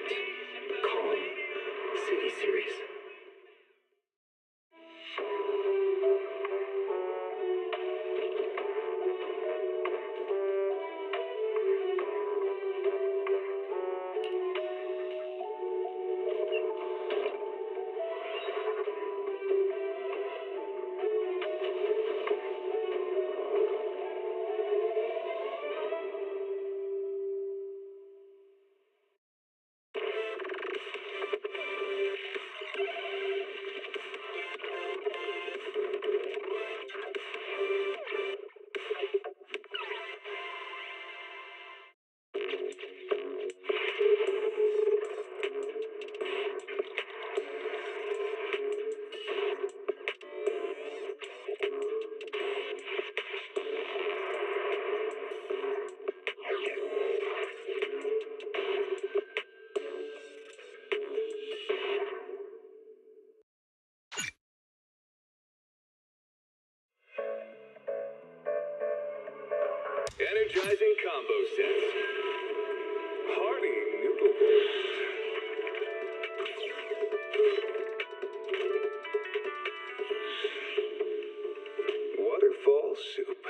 quiet, calm city series. Energizing combo sets. Hearty noodle boards. Waterfall soup.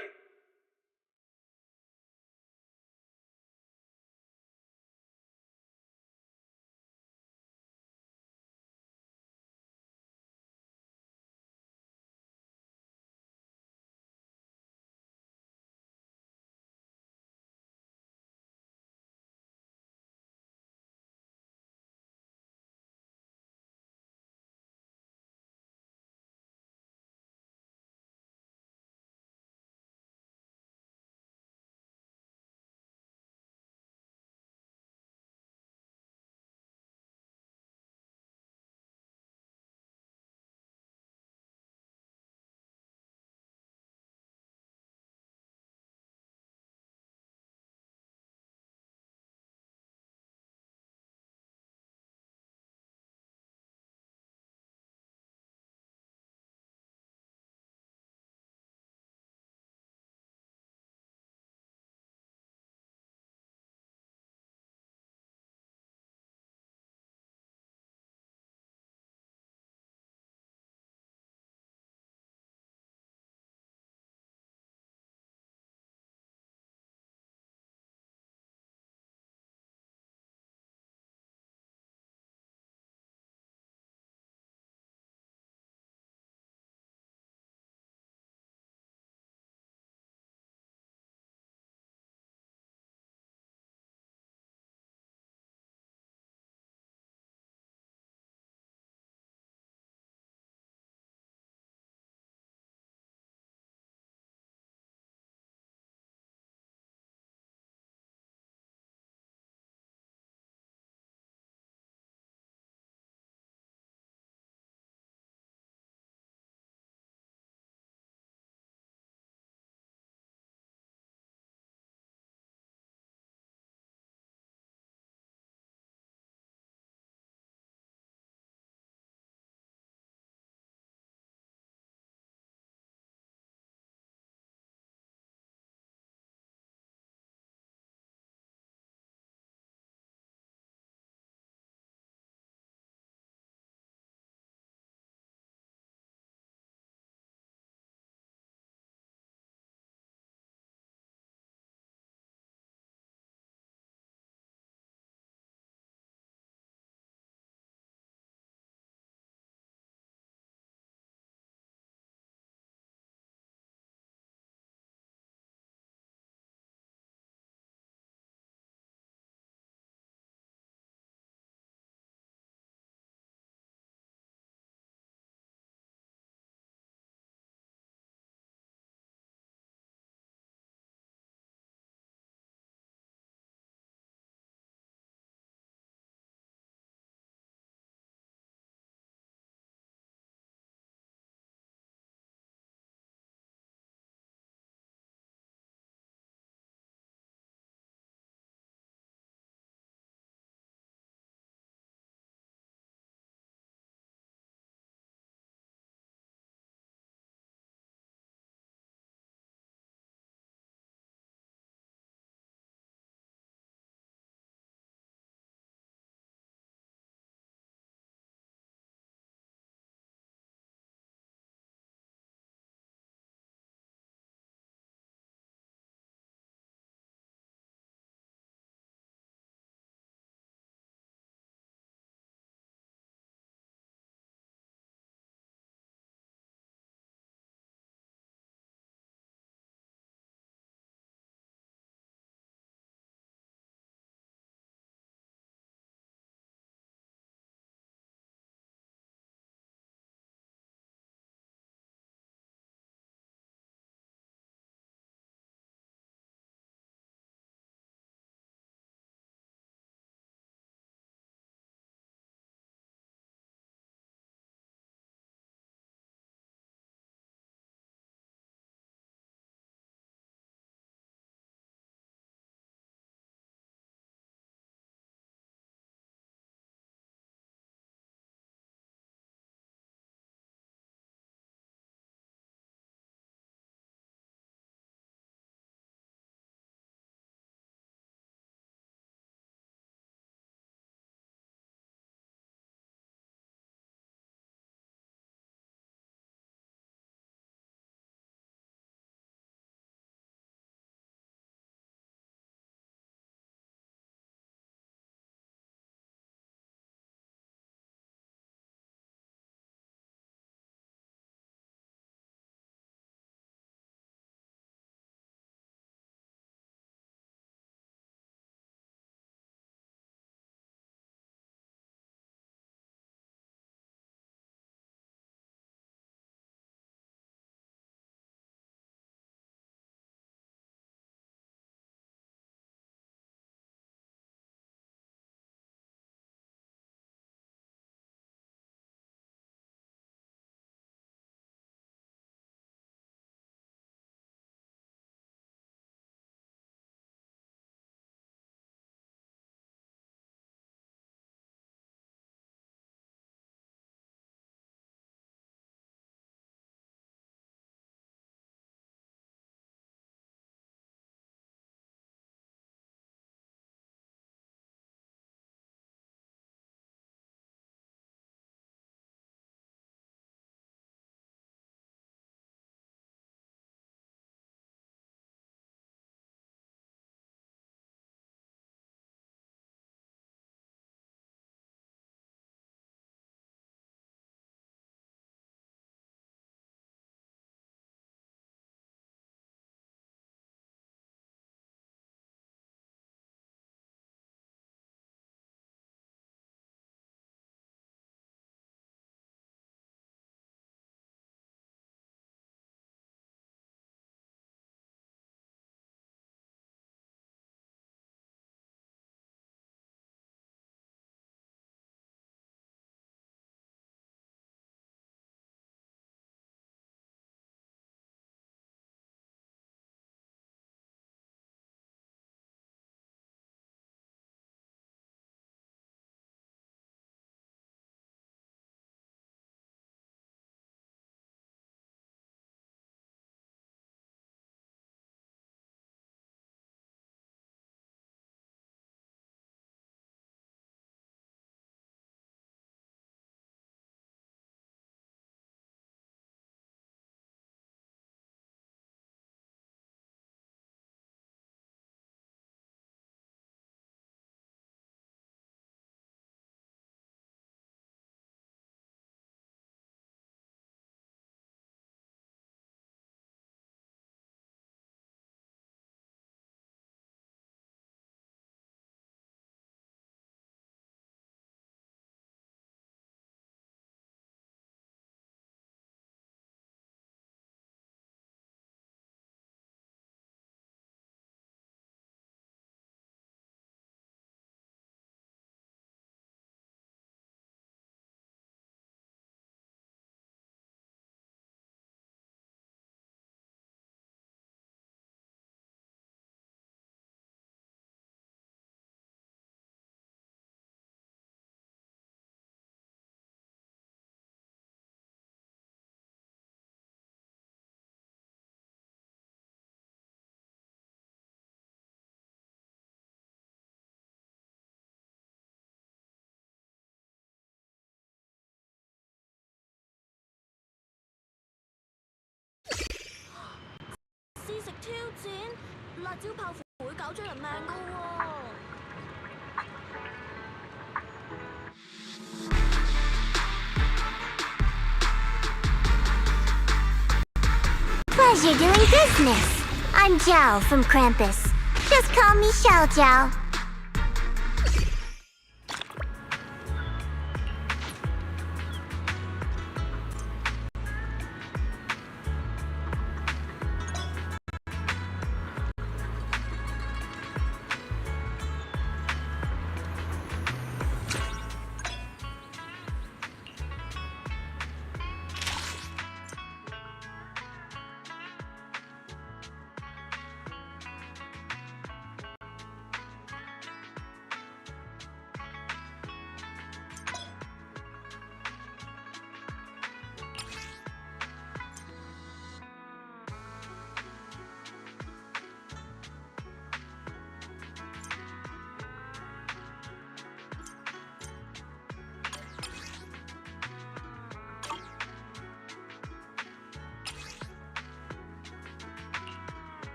食挑戰，辣椒泡芙會搞出人命噶喎。Pleasure doing business. I'm Zhao from Krampus. Just call me Xiao Jiao.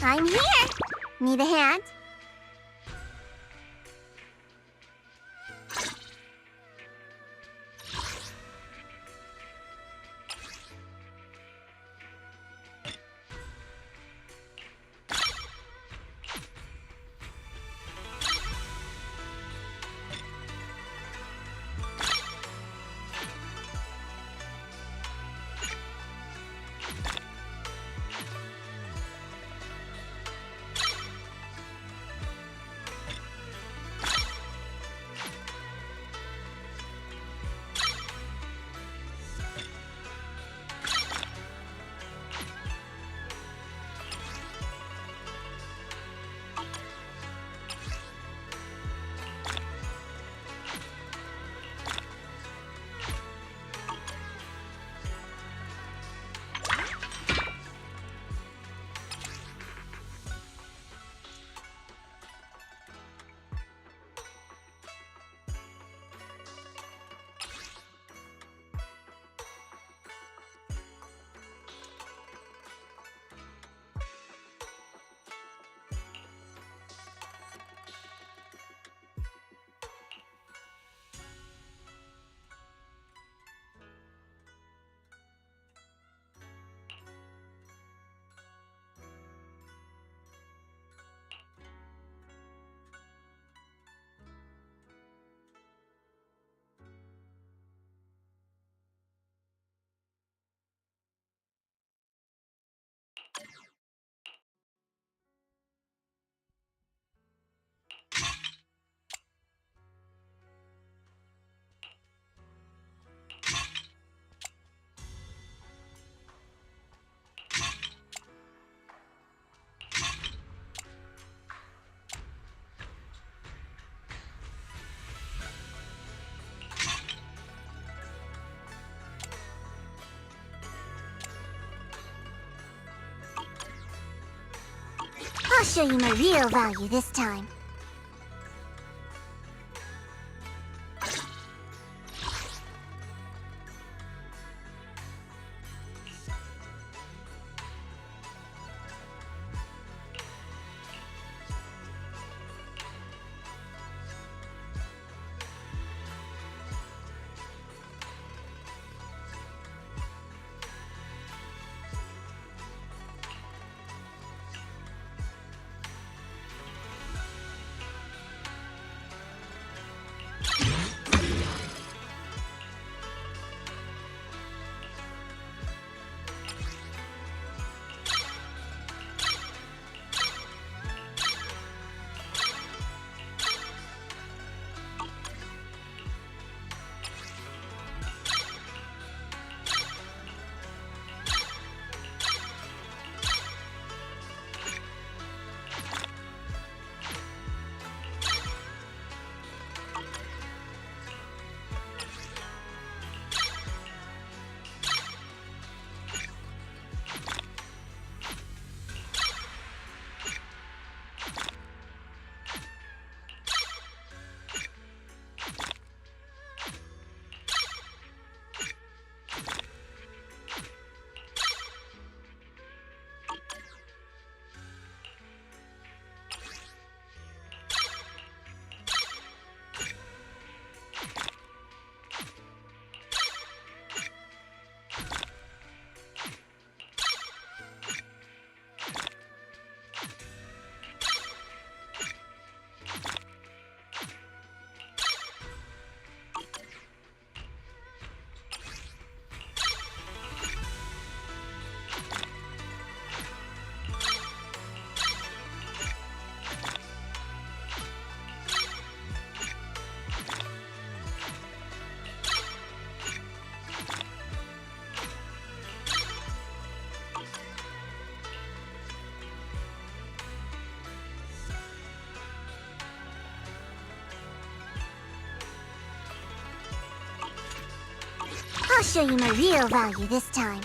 I'm here. Need a hand? I'll show you my real value this time. show you my real value this time.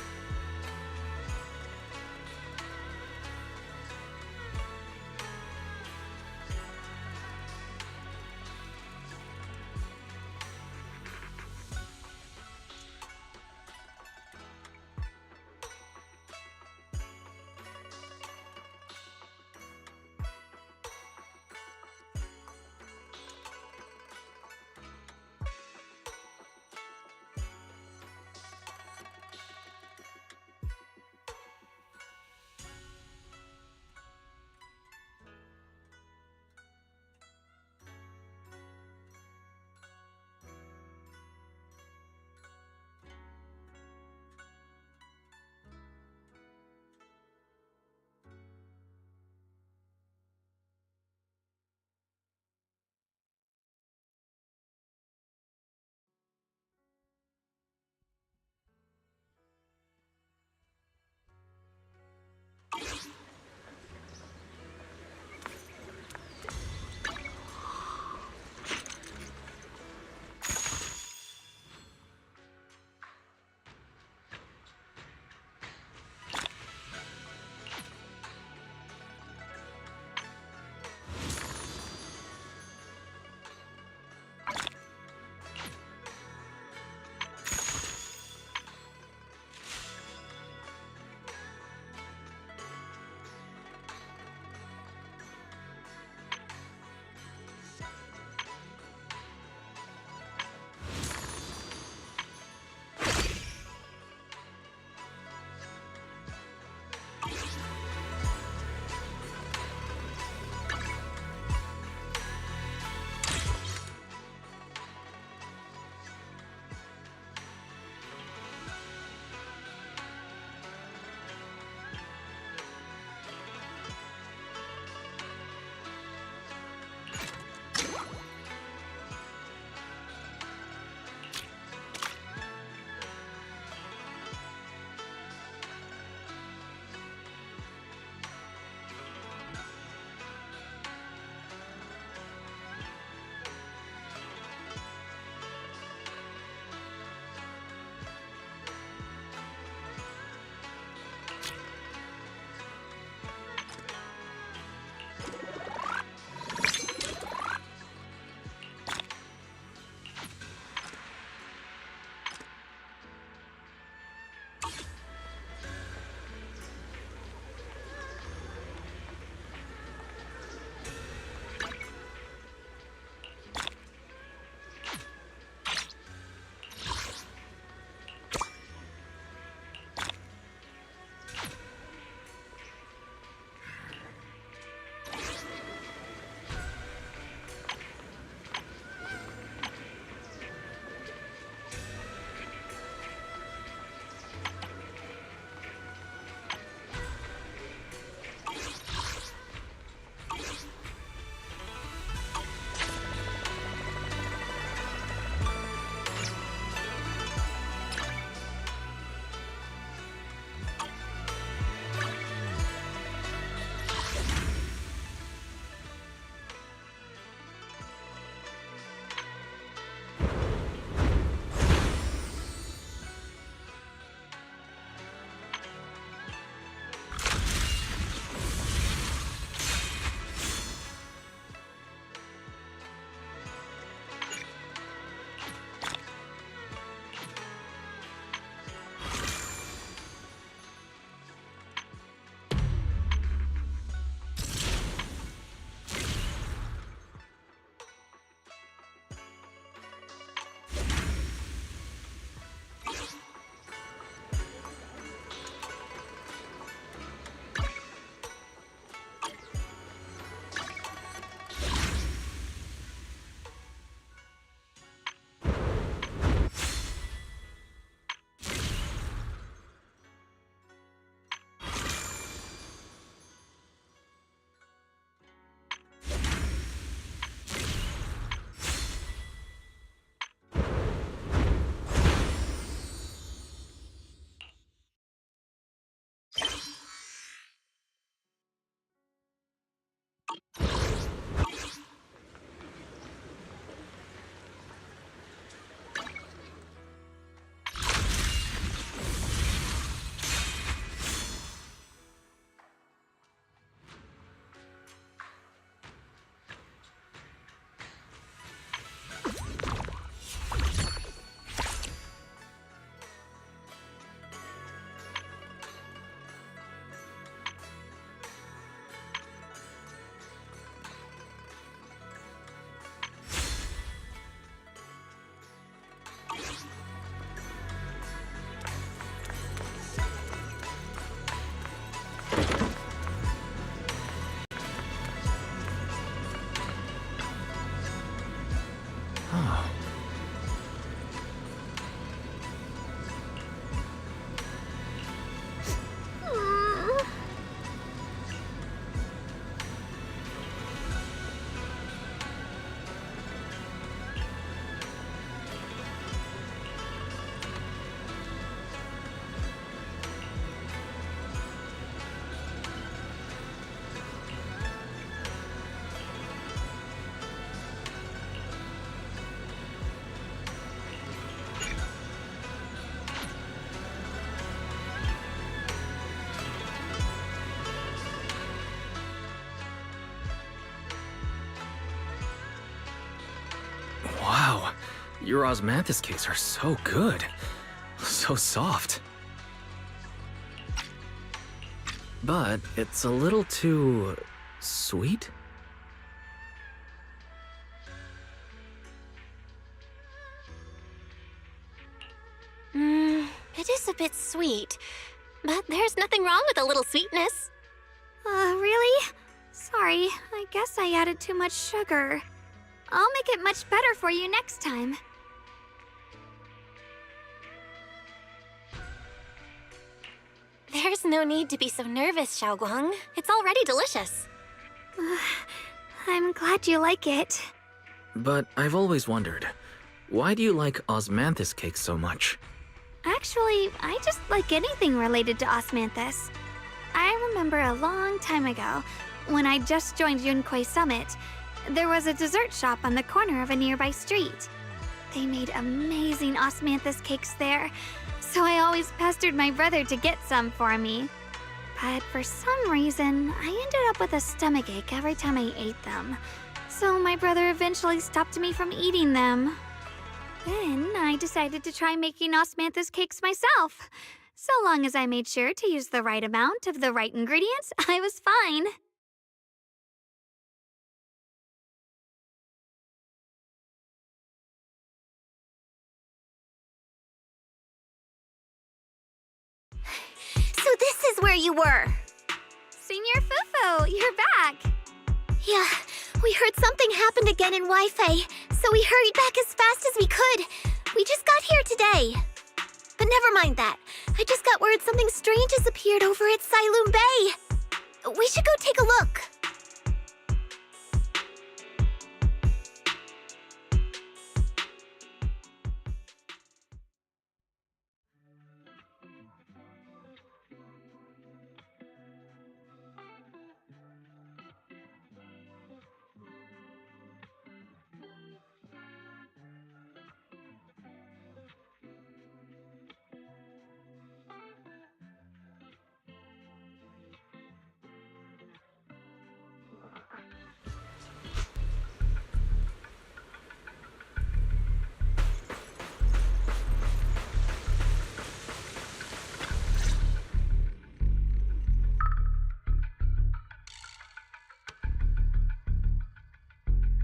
Your osmanthus cakes are so good. So soft. But it's a little too... sweet? It is a bit sweet, but there's nothing wrong with a little sweetness. Really? Sorry, I guess I added too much sugar. I'll make it much better for you next time. There's no need to be so nervous, Shunguang. It's already delicious. I'm glad you like it. But I've always wondered, why do you like osmanthus cakes so much? Actually, I just like anything related to osmanthus. I remember a long time ago, when I just joined Yunquay Summit, there was a dessert shop on the corner of a nearby street. They made amazing osmanthus cakes there, so I always pestered my brother to get some for me. But for some reason, I ended up with a stomachache every time I ate them. So my brother eventually stopped me from eating them. Then I decided to try making osmanthus cakes myself. So long as I made sure to use the right amount of the right ingredients, I was fine. So this is where you were. Senior Fufu, you're back. Yeah, we heard something happened again in Wi-Fi, so we hurried back as fast as we could. We just got here today. But never mind that. I just got word something strange has appeared over at Sailoon Bay. We should go take a look.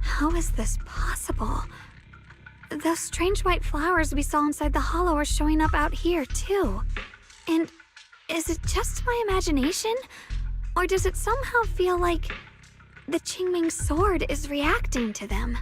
How is this possible? Those strange white flowers we saw inside the hollow are showing up out here, too. And is it just my imagination? Or does it somehow feel like the Qingming sword is reacting to them?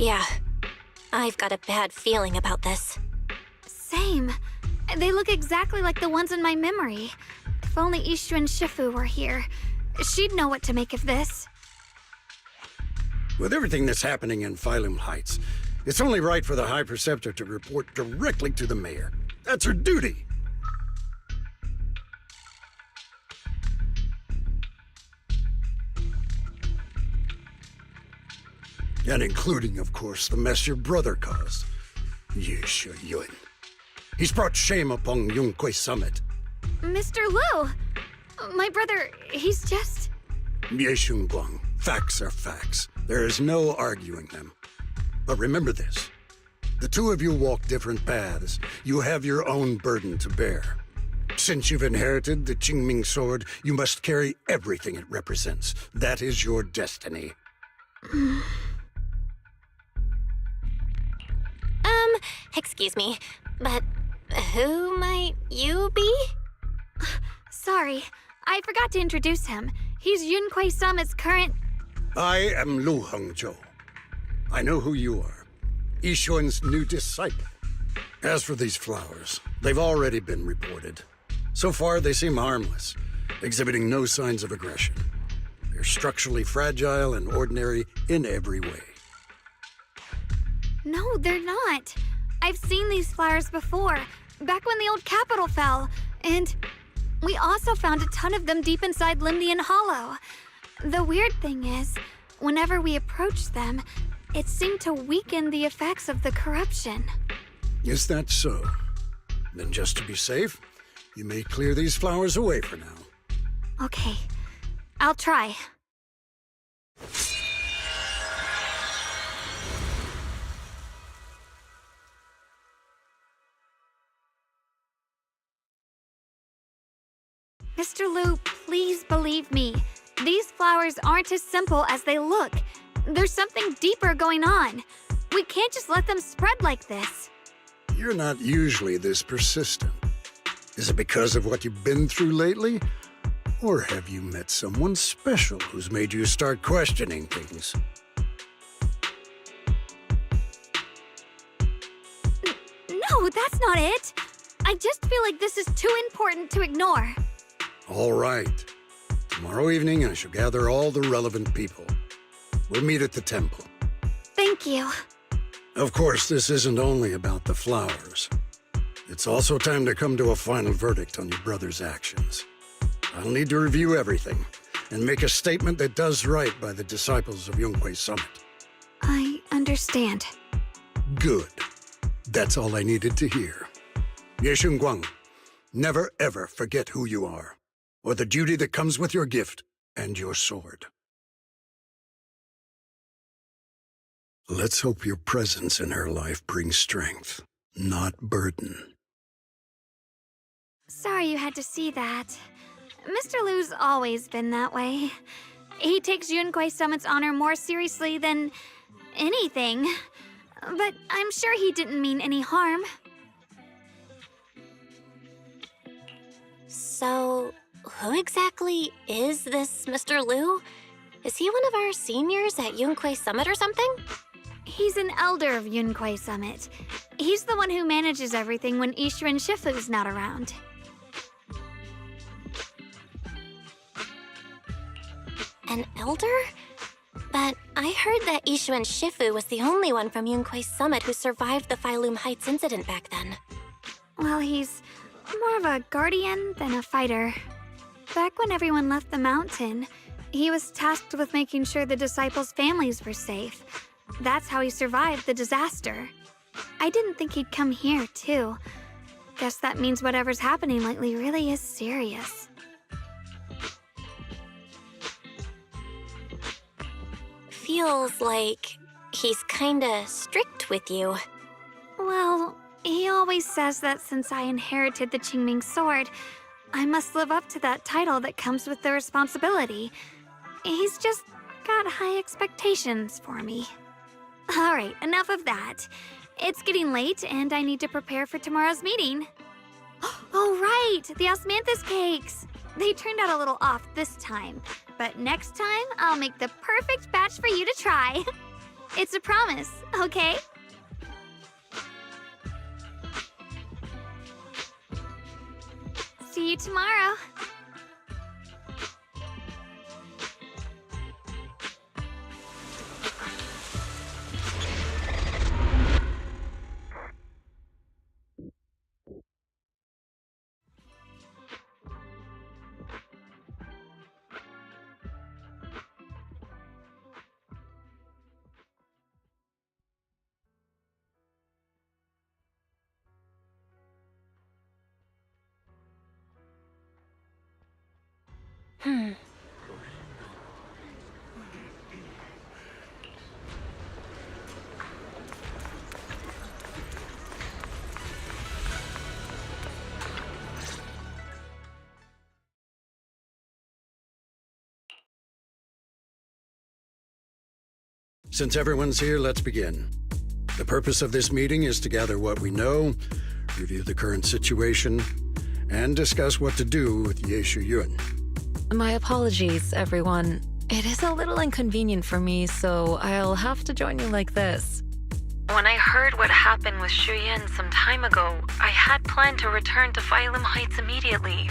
Yeah, I've got a bad feeling about this. Same. They look exactly like the ones in my memory. If only Ishu and Shifu were here, she'd know what to make of this. With everything that's happening in Phylum Heights, it's only right for the High Preceptor to report directly to the mayor. That's her duty. And including, of course, the mess your brother caused. Yeshu Yun. He's brought shame upon Yunquay Summit. Mr. Liu! My brother, he's just... Shunguang. Facts are facts. There is no arguing them. But remember this. The two of you walk different paths. You have your own burden to bear. Since you've inherited the Qingming sword, you must carry everything it represents. That is your destiny. Excuse me, but who might you be? Sorry, I forgot to introduce him. He's Yunquay Summit's current... I am Lu Hengzhou. I know who you are. Yixuan's new disciple. As for these flowers, they've already been reported. So far, they seem harmless, exhibiting no signs of aggression. They're structurally fragile and ordinary in every way. No, they're not. I've seen these flowers before, back when the old capital fell, and we also found a ton of them deep inside Limdian Hollow. The weird thing is, whenever we approached them, it seemed to weaken the effects of the corruption. Is that so? Then just to be safe, you may clear these flowers away for now. Okay, I'll try. Mr. Liu, please believe me. These flowers aren't as simple as they look. There's something deeper going on. We can't just let them spread like this. You're not usually this persistent. Is it because of what you've been through lately? Or have you met someone special who's made you start questioning things? No, that's not it. I just feel like this is too important to ignore. All right. Tomorrow evening, I shall gather all the relevant people. We'll meet at the temple. Thank you. Of course, this isn't only about the flowers. It's also time to come to a final verdict on your brother's actions. I'll need to review everything and make a statement that does right by the disciples of Yunquay Summit. I understand. Good. That's all I needed to hear. Shunguang, never ever forget who you are, or the duty that comes with your gift and your sword. Let's hope your presence in her life brings strength, not burden. Sorry you had to see that. Mr. Liu's always been that way. He takes Yunquay Summit's honor more seriously than anything. But I'm sure he didn't mean any harm. So, who exactly is this Mr. Liu? Is he one of our seniors at Yunquay Summit or something? He's an elder of Yunquay Summit. He's the one who manages everything when Ishu and Shifu's not around. An elder? But I heard that Ishu and Shifu was the only one from Yunquay Summit who survived the Phylum Heights incident back then. Well, he's more of a guardian than a fighter. Back when everyone left the mountain, he was tasked with making sure the disciples' families were safe. That's how he survived the disaster. I didn't think he'd come here, too. Guess that means whatever's happening lately really is serious. Feels like he's kinda strict with you. Well, he always says that since I inherited the Qingming sword, I must live up to that title that comes with the responsibility. He's just got high expectations for me. Alright, enough of that. It's getting late and I need to prepare for tomorrow's meeting. Oh right, the osmanthus cakes! They turned out a little off this time, but next time I'll make the perfect batch for you to try. It's a promise, okay? See you tomorrow. Since everyone's here, let's begin. The purpose of this meeting is to gather what we know, review the current situation, and discuss what to do with Yeshu Yun. My apologies, everyone. It is a little inconvenient for me, so I'll have to join you like this. When I heard what happened with Shuyan some time ago, I had planned to return to Phylum Heights immediately,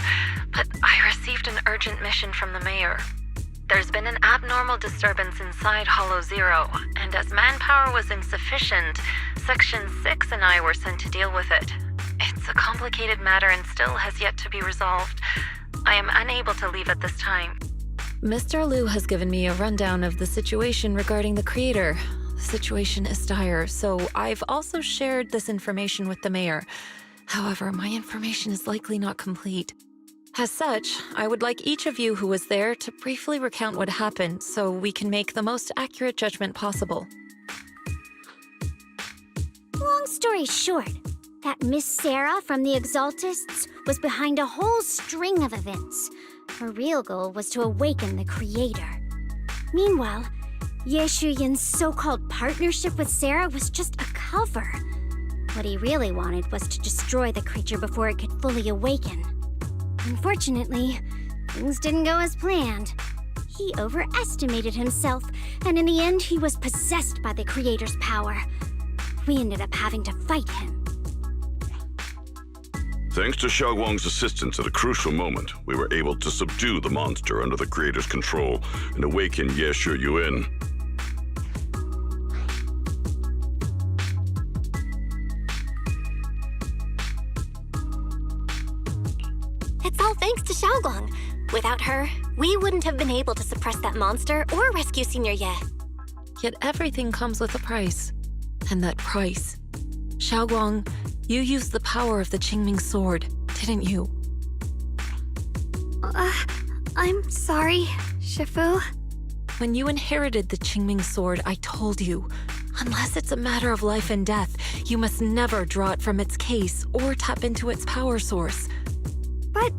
but I received an urgent mission from the mayor. There's been an abnormal disturbance inside Hollow Zero, and as manpower was insufficient, Section 6 and I were sent to deal with it. It's a complicated matter and still has yet to be resolved. I am unable to leave at this time. Mr. Liu has given me a rundown of the situation regarding the creator. The situation is dire, so I've also shared this information with the mayor. However, my information is likely not complete. As such, I would like each of you who was there to briefly recount what happened so we can make the most accurate judgment possible. Long story short, that Miss Sarah from the Exaltists was behind a whole string of events. Her real goal was to awaken the creator. Meanwhile, Yeshu Yun's so-called partnership with Sarah was just a cover. What he really wanted was to destroy the creature before it could fully awaken. Unfortunately, things didn't go as planned. He overestimated himself, and in the end, he was possessed by the creator's power. We ended up having to fight him. Thanks to Shunguang's assistance at a crucial moment, we were able to subdue the monster under the creator's control and awaken Yeshu Yun. It's all thanks to Shunguang. Without her, we wouldn't have been able to suppress that monster or rescue Senior Ye. Yet everything comes with a price. And that price. Shunguang, you used the power of the Qingming sword, didn't you? I'm sorry, Shifu. When you inherited the Qingming sword, I told you, unless it's a matter of life and death, you must never draw it from its case or tap into its power source. But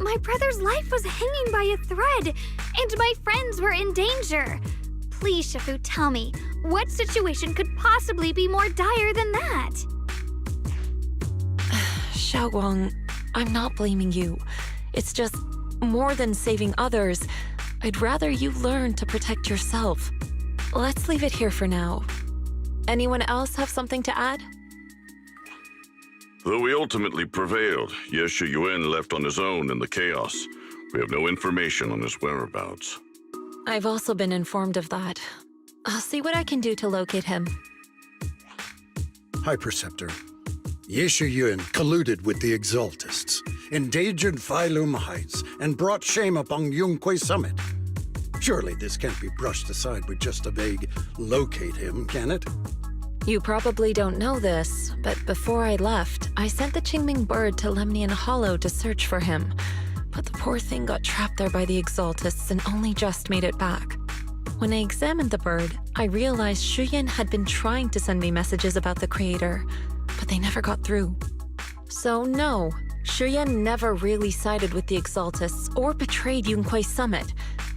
my brother's life was hanging by a thread, and my friends were in danger. Please, Shifu, tell me, what situation could possibly be more dire than that? Shunguang, I'm not blaming you. It's just, more than saving others, I'd rather you learn to protect yourself. Let's leave it here for now. Anyone else have something to add? Though we ultimately prevailed, Yeshu Yun left on his own in the chaos. We have no information on his whereabouts. I've also been informed of that. I'll see what I can do to locate him. High Preceptor, Yeshu Yun colluded with the Exaltists, endangered Phylum Heights, and brought shame upon Yunquay Summit. Surely this can't be brushed aside with just a vague locate him, can it? You probably don't know this, but before I left, I sent the Qingming bird to Lemnian Hollow to search for him. But the poor thing got trapped there by the Exaltists and only just made it back. When I examined the bird, I realized Shuyan had been trying to send me messages about the creator, but they never got through. So no, Shuyan never really sided with the Exaltists or betrayed Yunquay Summit,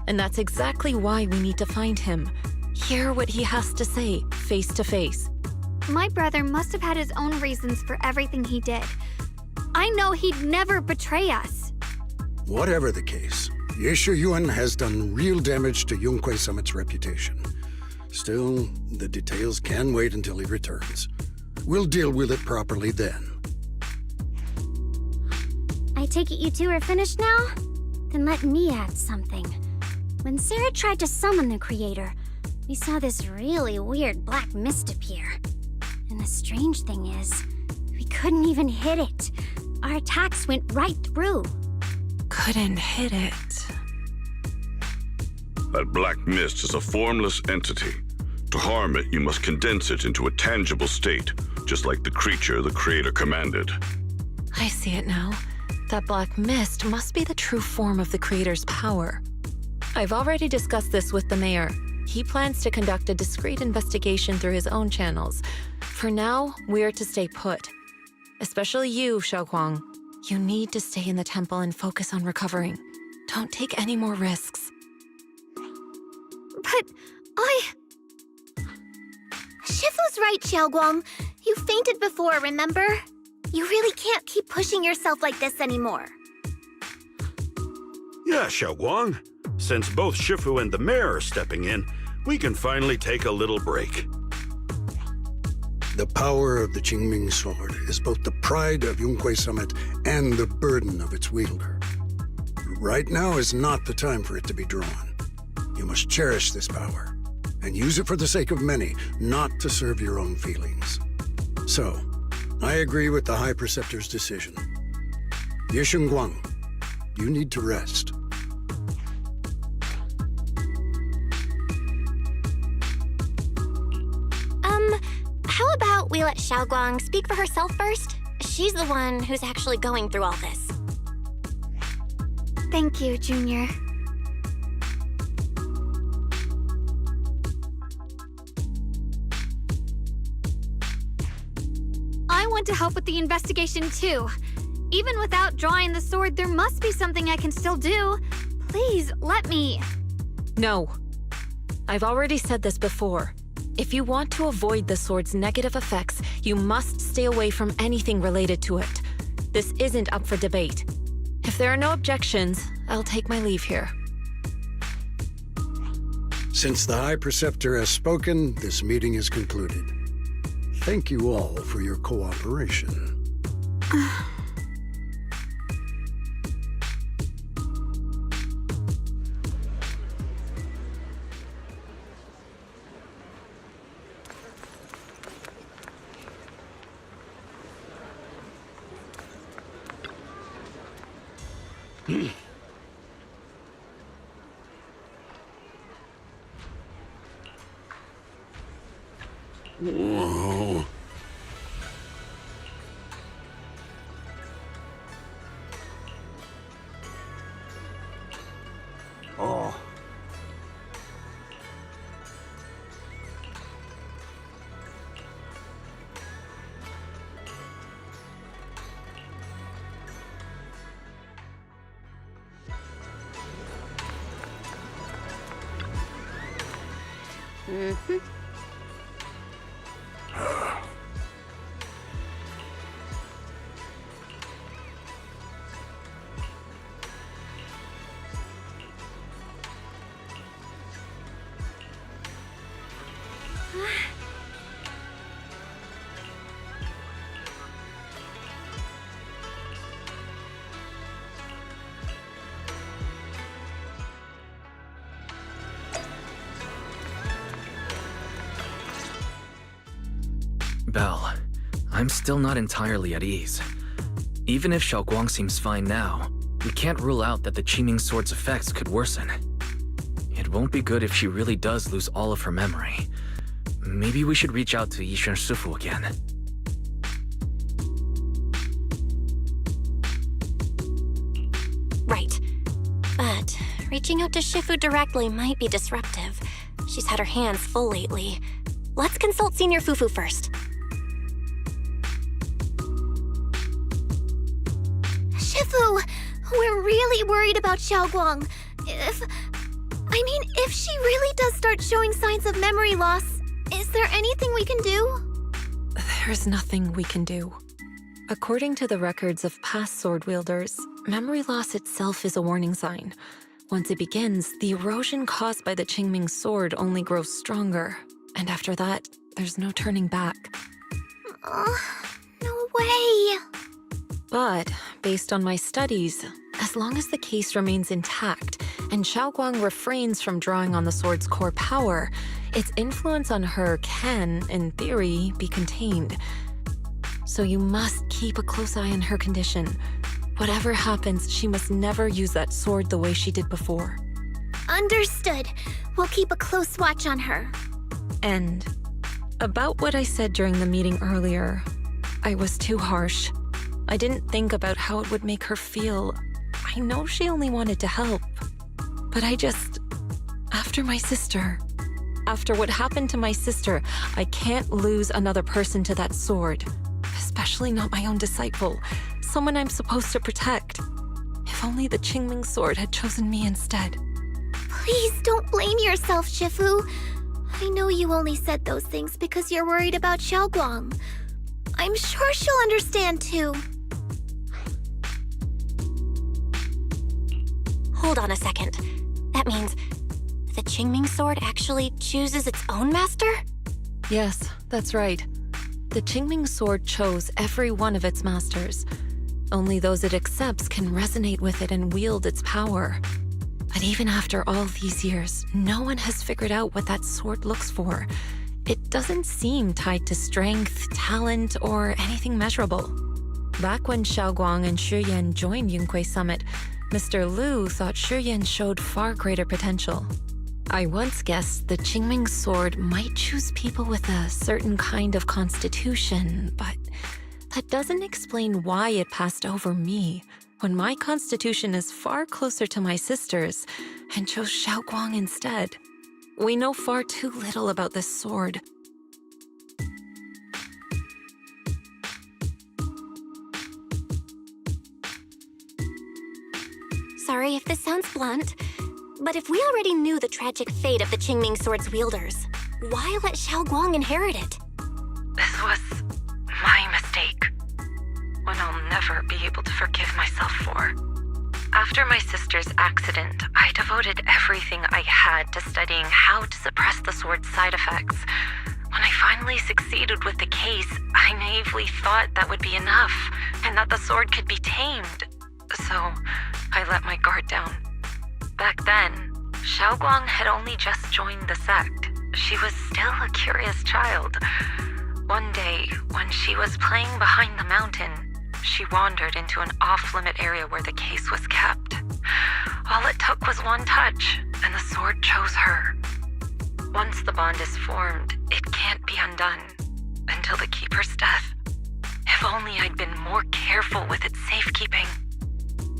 and that's exactly why we need to find him. Hear what he has to say, face to face. My brother must have had his own reasons for everything he did. I know he'd never betray us. Whatever the case, Yeshu Yun has done real damage to Yunquay Summit's reputation. Still, the details can wait until he returns. We'll deal with it properly then. I take it you two are finished now? Then let me add something. When Sarah tried to summon the creator, we saw this really weird black mist appear. And the strange thing is, we couldn't even hit it. Our attacks went right through. Couldn't hit it. That black mist is a formless entity. To harm it, you must condense it into a tangible state, just like the creature the creator commanded. I see it now. That black mist must be the true form of the creator's power. I've already discussed this with the mayor. He plans to conduct a discreet investigation through his own channels. For now, we're to stay put. Especially you, Shunguang. You need to stay in the temple and focus on recovering. Don't take any more risks. But Shifu's right, Xiaoguang. You fainted before, remember? You really can't keep pushing yourself like this anymore. Yeah, Shunguang. Since both Shifu and the mayor are stepping in, we can finally take a little break. The power of the Qingming sword is both the pride of Yunhui Summit and the burden of its wielder. Right now is not the time for it to be drawn. You must cherish this power, and use it for the sake of many, not to serve your own feelings. So, I agree with the High Preceptor's decision. Ye Shunguang, you need to rest. How about we let Xiaoguang speak for herself first? She's the one who's actually going through all this. Thank you, Junior. I want to help with the investigation too. Even without drawing the sword, there must be something I can still do. Please, let me. No. I've already said this before. If you want to avoid the sword's negative effects, you must stay away from anything related to it. This isn't up for debate. If there are no objections, I'll take my leave here. Since the High Preceptor has spoken, this meeting is concluded. Thank you all for your cooperation. Whoa. Oh. Mm-hmm. Belle, I'm still not entirely at ease. Even if Shunguang seems fine now, we can't rule out that the Qingming sword's effects could worsen. It won't be good if she really does lose all of her memory. Maybe we should reach out to Yishuan Shifu again. Right. But reaching out to Shifu directly might be disruptive. She's had her hands full lately. Let's consult Senior Fufu first. Shifu, we're really worried about Xiaoguang. If she really does start showing signs of memory loss, is there anything we can do? There's nothing we can do. According to the records of past sword wielders, memory loss itself is a warning sign. Once it begins, the erosion caused by the Qingming sword only grows stronger. And after that, there's no turning back. No way! But, based on my studies, as long as the case remains intact and Shunguang refrains from drawing on the sword's core power, its influence on her can, in theory, be contained. So you must keep a close eye on her condition. Whatever happens, she must never use that sword the way she did before. Understood. We'll keep a close watch on her. And about what I said during the meeting earlier, I was too harsh. I didn't think about how it would make her feel. I know she only wanted to help. But after my sister, after what happened to my sister, I can't lose another person to that sword. Especially not my own disciple, someone I'm supposed to protect. If only the Qingming sword had chosen me instead. Please don't blame yourself, Shifu. I know you only said those things because you're worried about Shunguang. I'm sure she'll understand too. Hold on a second. That means the Qingming sword actually chooses its own master? Yes, that's right. The Qingming sword chose every one of its masters. Only those it accepts can resonate with it and wield its power. But even after all these years, no one has figured out what that sword looks for. It doesn't seem tied to strength, talent, or anything measurable. Back when Shunguang and Shiyan joined Yunquei Summit, Mr. Liu thought Shiyan showed far greater potential. I once guessed the Qingming sword might choose people with a certain kind of constitution, but that doesn't explain why it passed over me, when my constitution is far closer to my sister's, and chose Shunguang instead. We know far too little about this sword. Sorry if this sounds blunt, but if we already knew the tragic fate of the Qingming sword's wielders, why let Shunguang inherit it? This was my mistake. One I'll never be able to forgive myself for. After my sister's accident, I devoted everything I had to studying how to suppress the sword's side effects. When I finally succeeded with the case, I naively thought that would be enough, and that the sword could be tamed. So, I let my guard down. Back then, Shunguang had only just joined the sect. She was still a curious child. One day, when she was playing behind the mountain, she wandered into an off-limit area where the case was kept. All it took was one touch, and the sword chose her. Once the bond is formed, it can't be undone until the keeper's death. If only I'd been more careful with its safekeeping.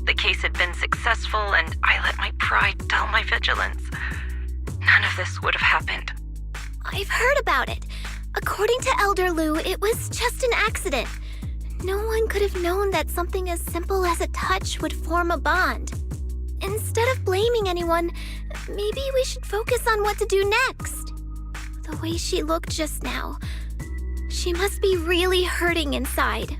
The case had been successful, and I let my pride dull my vigilance. None of this would have happened. I've heard about it. According to Elder Liu, it was just an accident. No one could have known that something as simple as a touch would form a bond. Instead of blaming anyone, maybe we should focus on what to do next. The way she looked just now, she must be really hurting inside.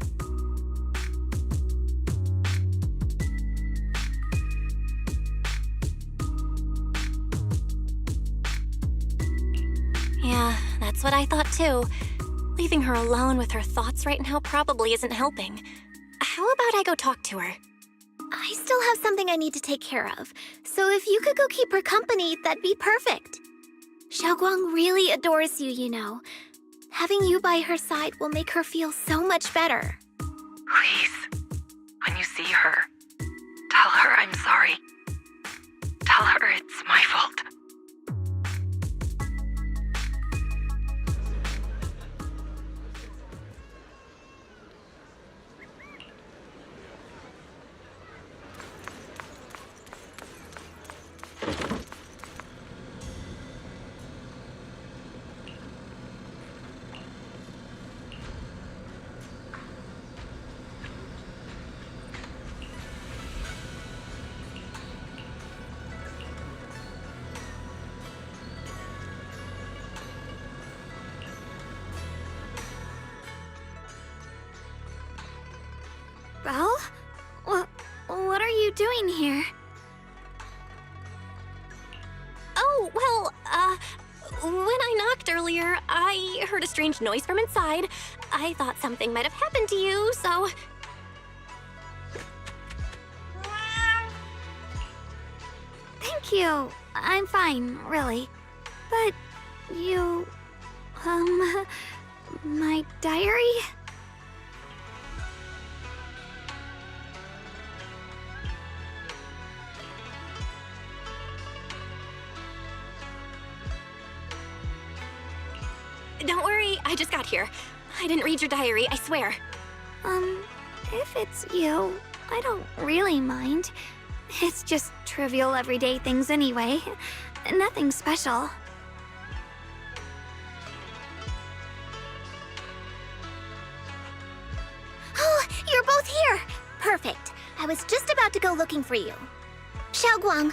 Yeah, that's what I thought too. Leaving her alone with her thoughts right now probably isn't helping. How about I go talk to her? I still have something I need to take care of, so if you could go keep her company, that'd be perfect. Shunguang really adores you, you know. Having you by her side will make her feel so much better. Please, when you see her, tell her I'm sorry. Tell her it's my fault. Well, what are you doing here? strange noise from inside. I thought something might have happened to you, so... Thank you. I'm fine, really. But you... my diary? Don't worry, I just got here. I didn't read your diary, I swear. If it's you, I don't really mind. It's just trivial everyday things anyway. Nothing special. Oh, you're both here! Perfect. I was just about to go looking for you. Shunguang,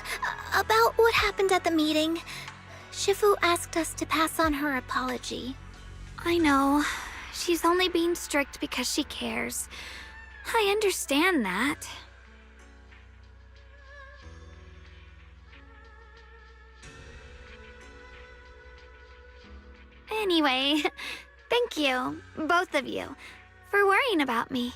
about what happened at the meeting. Shifu asked us to pass on her apology. I know. She's only being strict because she cares. I understand that. Anyway, thank you, both of you, for worrying about me.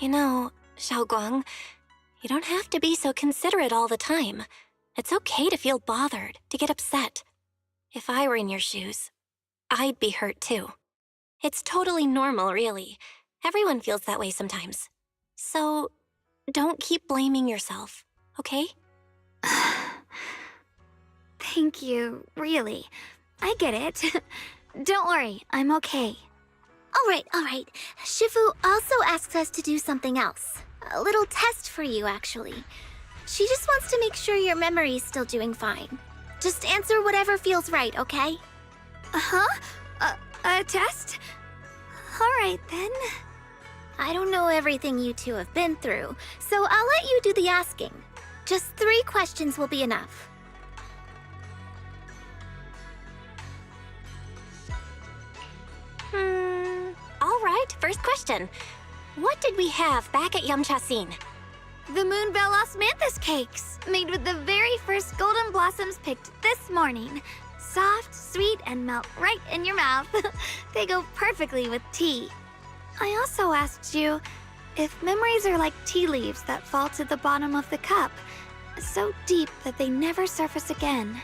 You know, Xiaoguang, you don't have to be so considerate all the time. It's okay to feel bothered, to get upset. If I were in your shoes, I'd be hurt too. It's totally normal, really. Everyone feels that way sometimes. So, don't keep blaming yourself, okay? Thank you, really. I get it. Don't worry, I'm okay. All right. Shifu also asks us to do something else. A little test for you, actually. She just wants to make sure your memory's still doing fine. Just answer whatever feels right, okay? Uh-huh? A test? Alright then. I don't know everything you two have been through, so I'll let you do the asking. Just 3 questions will be enough. All right, first question. What did we have back at Yamcha-sin? The Moonbell Osmanthus cakes, made with the very first golden blossoms picked this morning. Soft, sweet, and melt right in your mouth. They go perfectly with tea. I also asked you if memories are like tea leaves that fall to the bottom of the cup, so deep that they never surface again.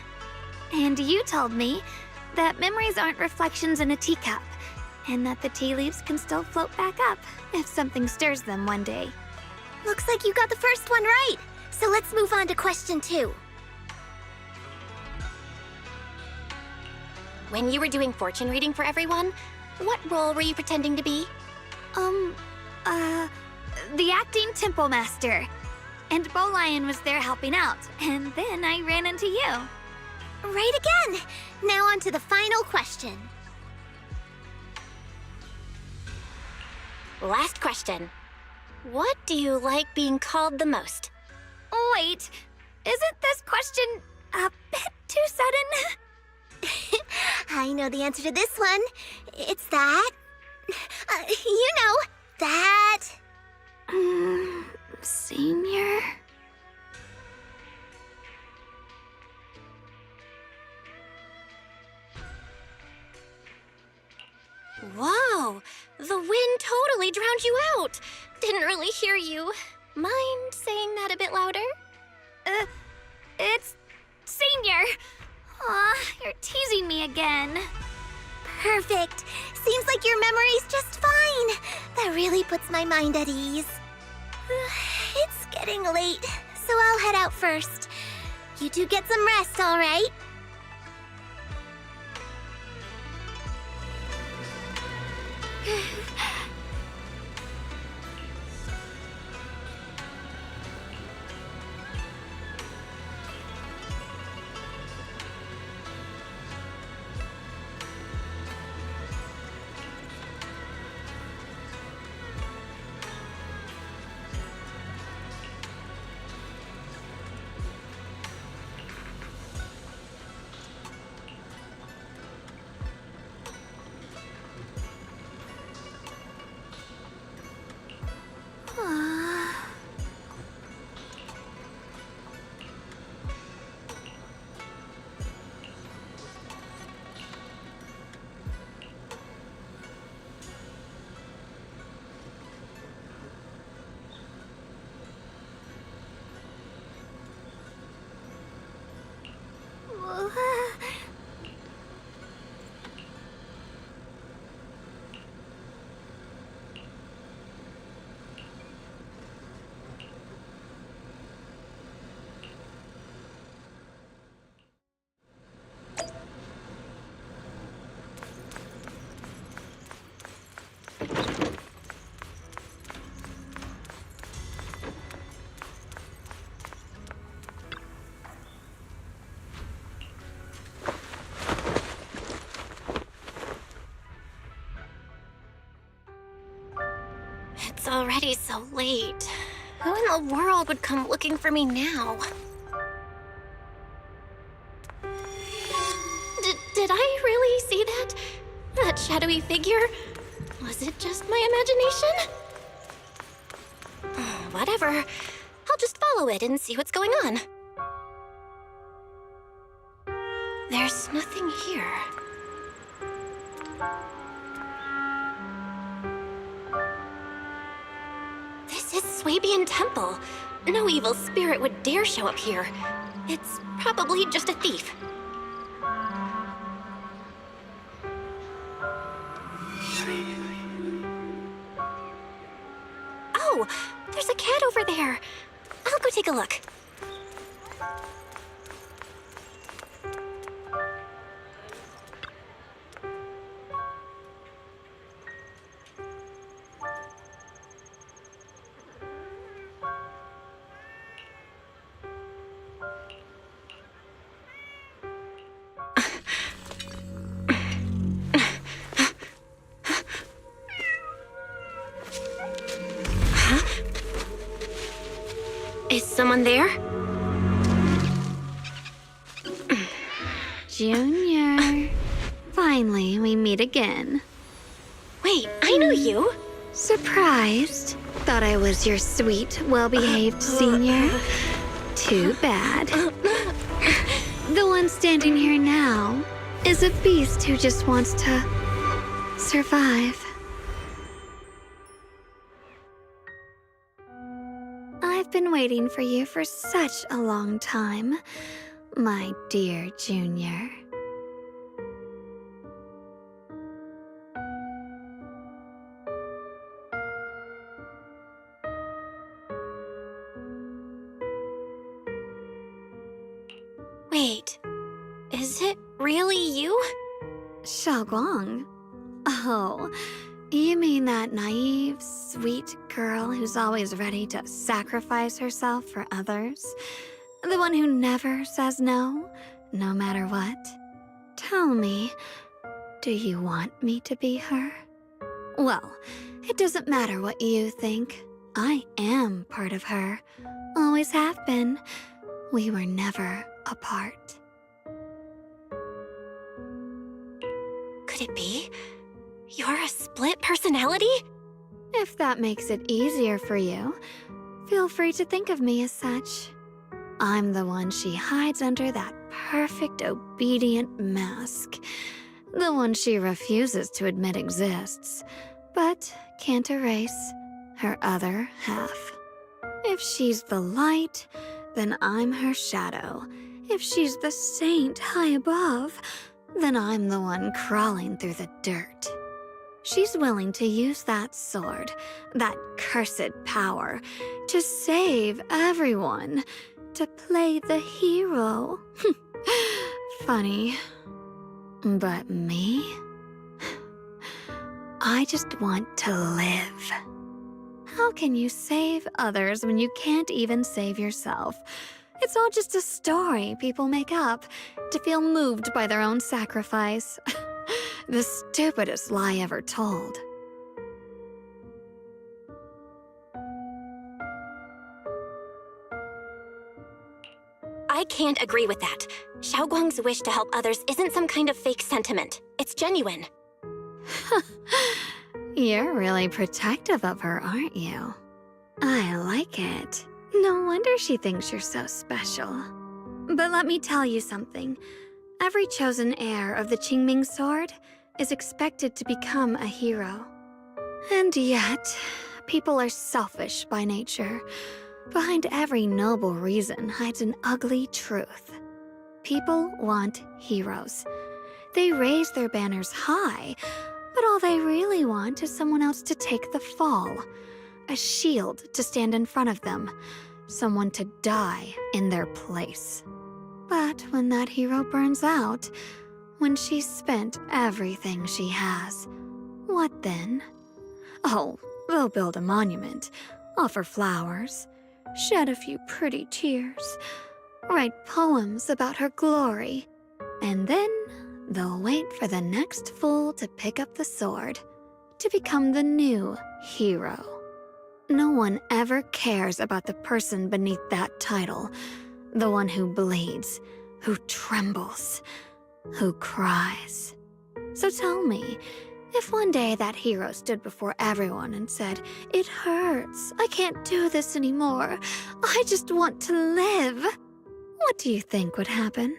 And you told me that memories aren't reflections in a teacup, and that the tea leaves can still float back up if something stirs them one day. Looks like you got the first one right. So let's move on to question 2. When you were doing fortune reading for everyone, what role were you pretending to be? The acting temple master. And Bow Lion was there helping out, and then I ran into you. Right again! Now on to the final question. Last question. What do you like being called the most? Wait, isn't this question a bit too sudden? I know the answer to this one. It's that. You know, that. Senior? Wow, the wind totally drowned you out. Didn't really hear you. Mind saying that a bit louder? It's Senior. Aw, you're teasing me again. Perfect. Seems like your memory's just fine. That really puts my mind at ease. It's getting late, so I'll head out first. You two get some rest, all right? It's already so late. Who in the world would come looking for me now? Did I really see that? That shadowy figure? Was it just my imagination? Whatever. I'll just follow it and see what's going on. There's nothing here. Swabian temple. No evil spirit would dare show up here. It's probably just a thief. Oh, there's a cat over there. I'll go take a look. Is someone there? Junior. Finally, we meet again. Wait, I know you. Surprised? Thought I was your sweet, well-behaved senior? Too bad. The one standing here now is a beast who just wants to survive. I've been waiting for you for such a long time, my dear Junior. Wait, is it really you? Shunguang? Oh, you mean that naive, sweet girl who's always ready to sacrifice herself for others? The one who never says no, no matter what? Tell me, do you want me to be her? Well, it doesn't matter what you think. I am part of her. Always have been. We were never apart. Could it be? You're a split personality? If that makes it easier for you, feel free to think of me as such. I'm the one she hides under that perfect obedient mask. The one she refuses to admit exists, but can't erase her other half. If she's the light, then I'm her shadow. If she's the saint high above, then I'm the one crawling through the dirt. She's willing to use that sword, that cursed power, to save everyone, to play the hero. Funny. But me? I just want to live. How can you save others when you can't even save yourself? It's all just a story people make up to feel moved by their own sacrifice. The stupidest lie ever told. I can't agree with that. Xiaoguang's wish to help others isn't some kind of fake sentiment. It's genuine. You're really protective of her, aren't you? I like it. No wonder she thinks you're so special. But let me tell you something. Every chosen heir of the Qingming sword is expected to become a hero. And yet, people are selfish by nature. Behind every noble reason hides an ugly truth. People want heroes. They raise their banners high, but all they really want is someone else to take the fall. A shield to stand in front of them. Someone to die in their place. But when that hero burns out, when she's spent everything she has, what then? Oh, they'll build a monument, offer flowers, shed a few pretty tears, write poems about her glory, and then they'll wait for the next fool to pick up the sword, to become the new hero. No one ever cares about the person beneath that title, the one who bleeds, who trembles, who cries. So tell me, if one day that hero stood before everyone and said, "It hurts, I can't do this anymore, I just want to live," what do you think would happen?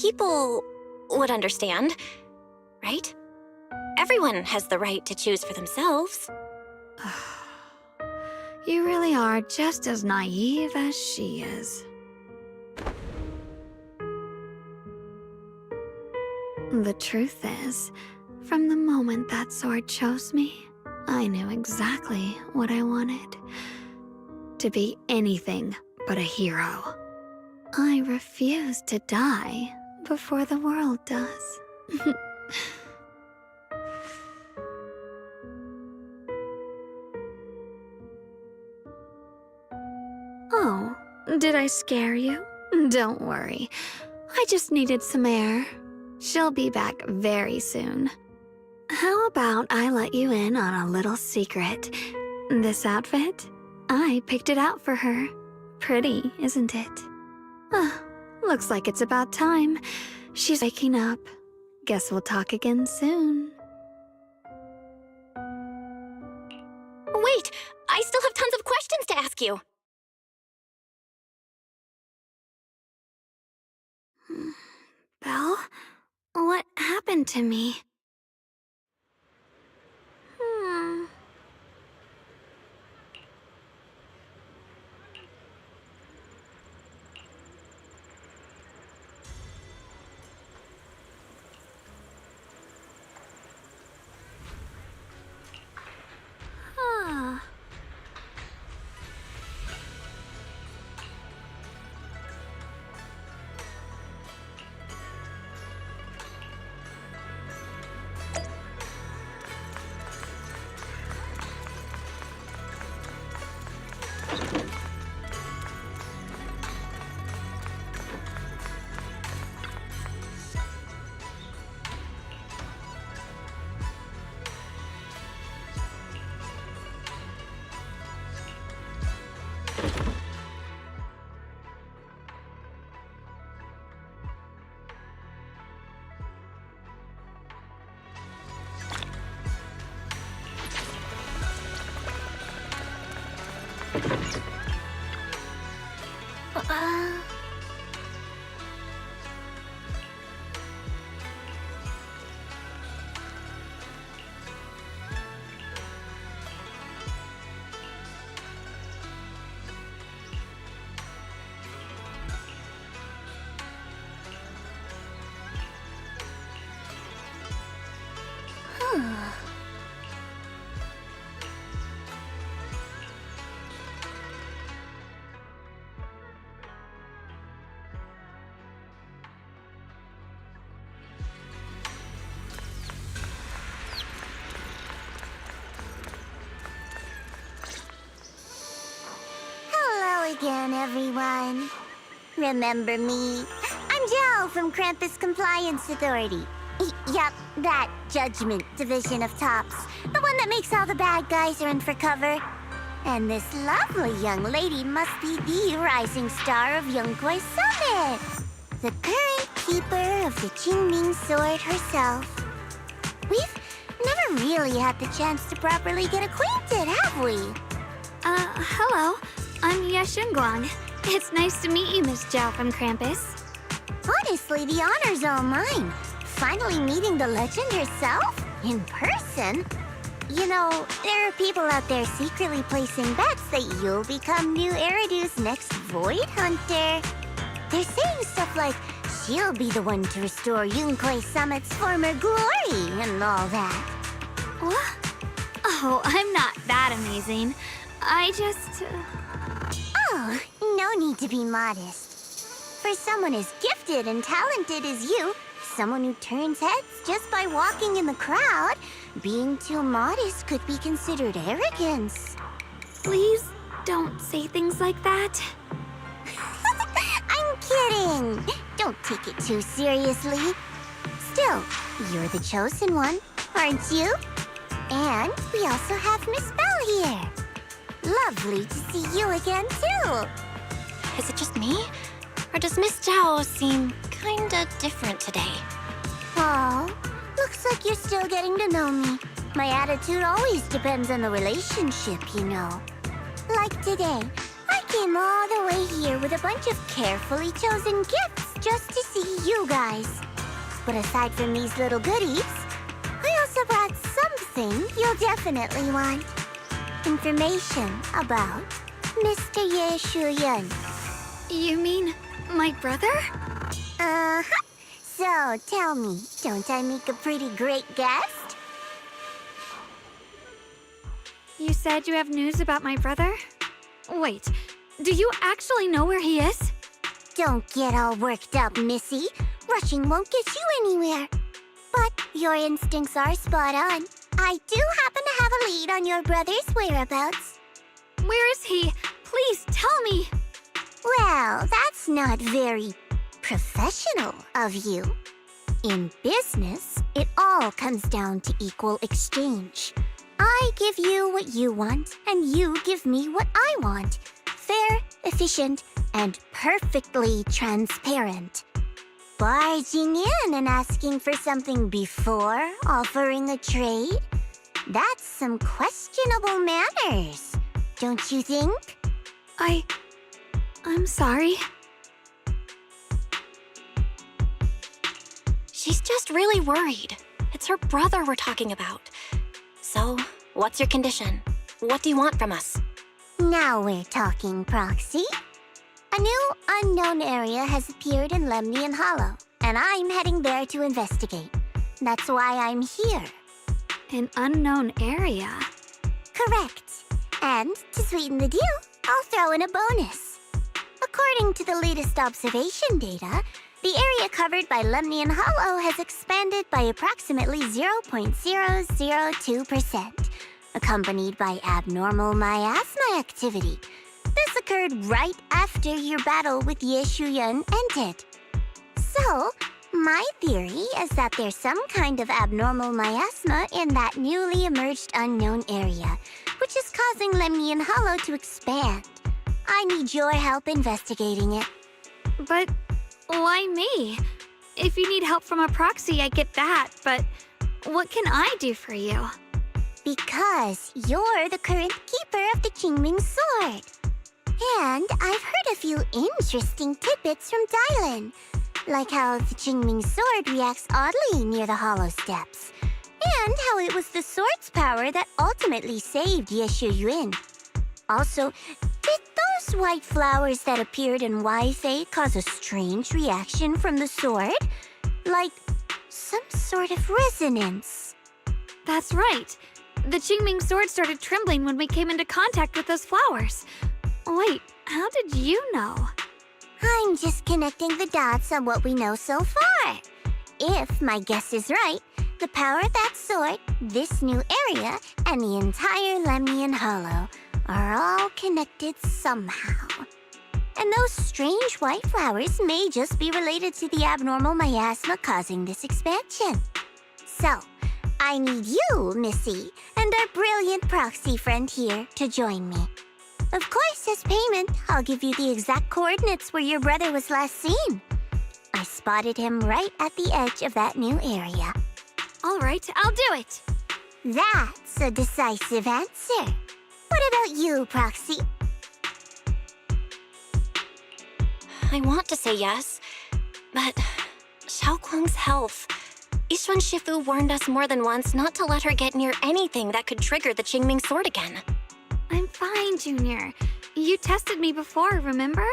people would understand, right? Everyone has the right to choose for themselves. You really are just as naive as she is. The truth is, from the moment that sword chose me, I knew exactly what I wanted. To be anything but a hero. I refuse to die before the world does. Oh, did I scare you? Don't worry. I just needed some air. She'll be back very soon. How about I let you in on a little secret? This outfit? I picked it out for her. Pretty, isn't it? Looks like it's about time. She's waking up. Guess we'll talk again soon. Wait, I still have tons of questions to ask you. Belle? What happened to me? Again, everyone. Remember me? I'm Joe from Krampus Compliance Authority. Yup, that Judgment Division of Tops. The one that makes all the bad guys run for cover. And this lovely young lady must be the rising star of Yongguai Summit. The current keeper of the Qingming sword herself. We've never really had the chance to properly get acquainted, have we? Hello. I'm Shunguang. It's nice to meet you, Miss Zhao from Krampus. Honestly, the honor's all mine. Finally meeting the legend herself? In person? You know, there are people out there secretly placing bets that you'll become new Eridu's next Void Hunter. They're saying stuff like, she'll be the one to restore Yunquai Summit's former glory and all that. What? Oh, I'm not that amazing. I just... Oh, no need to be modest. For someone as gifted and talented as you, someone who turns heads just by walking in the crowd, being too modest could be considered arrogance. Please don't say things like that. I'm kidding. Don't take it too seriously. Still, you're the chosen one, aren't you? And we also have Miss Belle here. Lovely to see you again, too. Is it just me? Or does Miss Zhao seem kinda different today? Oh, looks like you're still getting to know me. My attitude always depends on the relationship, you know. Like today, I came all the way here with a bunch of carefully chosen gifts just to see you guys. But aside from these little goodies, I also brought something you'll definitely want. Information about Mr. Ye Shuyun. You mean my brother? Uh-huh. So, tell me, don't I make a pretty great guest? You said you have news about my brother? Wait, do you actually know where he is? Don't get all worked up, Missy. Rushing won't get you anywhere. But your instincts are spot on. I do happen to have a lead on your brother's whereabouts. Where is he? Please tell me. Well, that's not very professional of you. In business, it all comes down to equal exchange. I give you what you want, and you give me what I want. Fair, efficient, and perfectly transparent. Barging in and asking for something before offering a trade? That's some questionable manners, don't you think? I'm sorry. She's just really worried. It's her brother we're talking about. So, what's your condition? What do you want from us? Now we're talking, Proxy. A new unknown area has appeared in Lemnian Hollow, and I'm heading there to investigate. That's why I'm here. An unknown area? Correct. And to sweeten the deal, I'll throw in a bonus. According to the latest observation data, the area covered by Lemnian Hollow has expanded by approximately 0.002%, accompanied by abnormal miasma activity. This occurred right after your battle with Ye Shuyun ended. So, my theory is that there's some kind of abnormal miasma in that newly emerged unknown area, which is causing Lemnian Hollow to expand. I need your help investigating it. But why me? If you need help from a proxy, I get that, but what can I do for you? Because you're the current keeper of the Qingming sword. And I've heard a few interesting tidbits from Dylan, like how the Qingming sword reacts oddly near the hollow steps, and how it was the sword's power that ultimately saved Ye Shuyun. Also, did those white flowers that appeared in Wi-Fi cause a strange reaction from the sword? Like some sort of resonance. That's right. The Qingming sword started trembling when we came into contact with those flowers. Wait, how did you know? I'm just connecting the dots on what we know so far. If my guess is right, the power of that sword, this new area, and the entire Lemnian Hollow are all connected somehow. And those strange white flowers may just be related to the abnormal miasma causing this expansion. So, I need you, Missy, and our brilliant proxy friend here to join me. Of course, as payment, I'll give you the exact coordinates where your brother was last seen. I spotted him right at the edge of that new area. All right, I'll do it. That's a decisive answer. What about you, Proxy? I want to say yes, but Xiaoguang's health. Yishuan Shifu warned us more than once not to let her get near anything that could trigger the Qingming sword again. I'm fine, Junior. You tested me before, remember?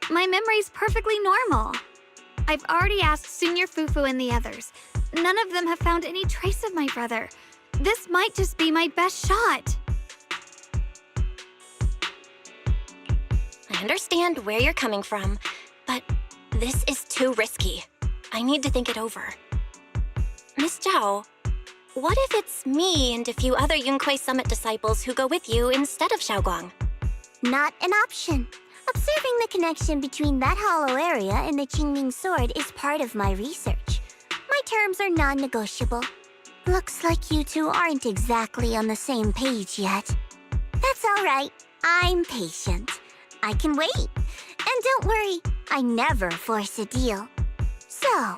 My memory's perfectly normal. I've already asked Senior Fufu and the others. None of them have found any trace of my brother. This might just be my best shot. I understand where you're coming from, but this is too risky. I need to think it over. Miss Zhao, what if it's me and a few other Yunquei Summit disciples who go with you instead of Xiaoguang? Not an option. Observing the connection between that hollow area and the Qingming sword is part of my research. My terms are non-negotiable. Looks like you two aren't exactly on the same page yet. That's all right. I'm patient. I can wait. And don't worry, I never force a deal. So,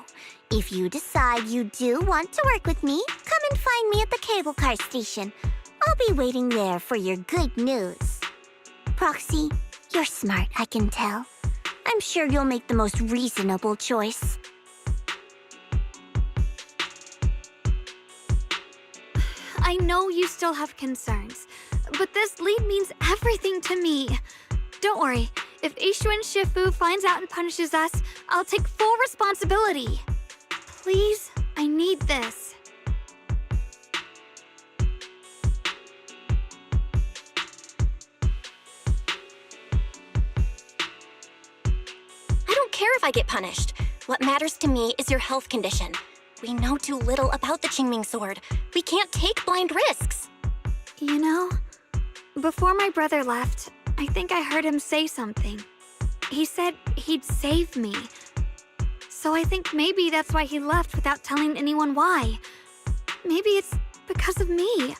if you decide you do want to work with me, come and find me at the cable car station. I'll be waiting there for your good news. Proxy, you're smart, I can tell. I'm sure you'll make the most reasonable choice. I know you still have concerns, but this lead means everything to me. Don't worry, if Ishun Shifu finds out and punishes us, I'll take full responsibility. Please, I need this. I don't care if I get punished. What matters to me is your health condition. We know too little about the Qingming sword. We can't take blind risks. You know, before my brother left, I think I heard him say something. He said he'd save me. So I think maybe that's why he left without telling anyone why. Maybe it's because of me.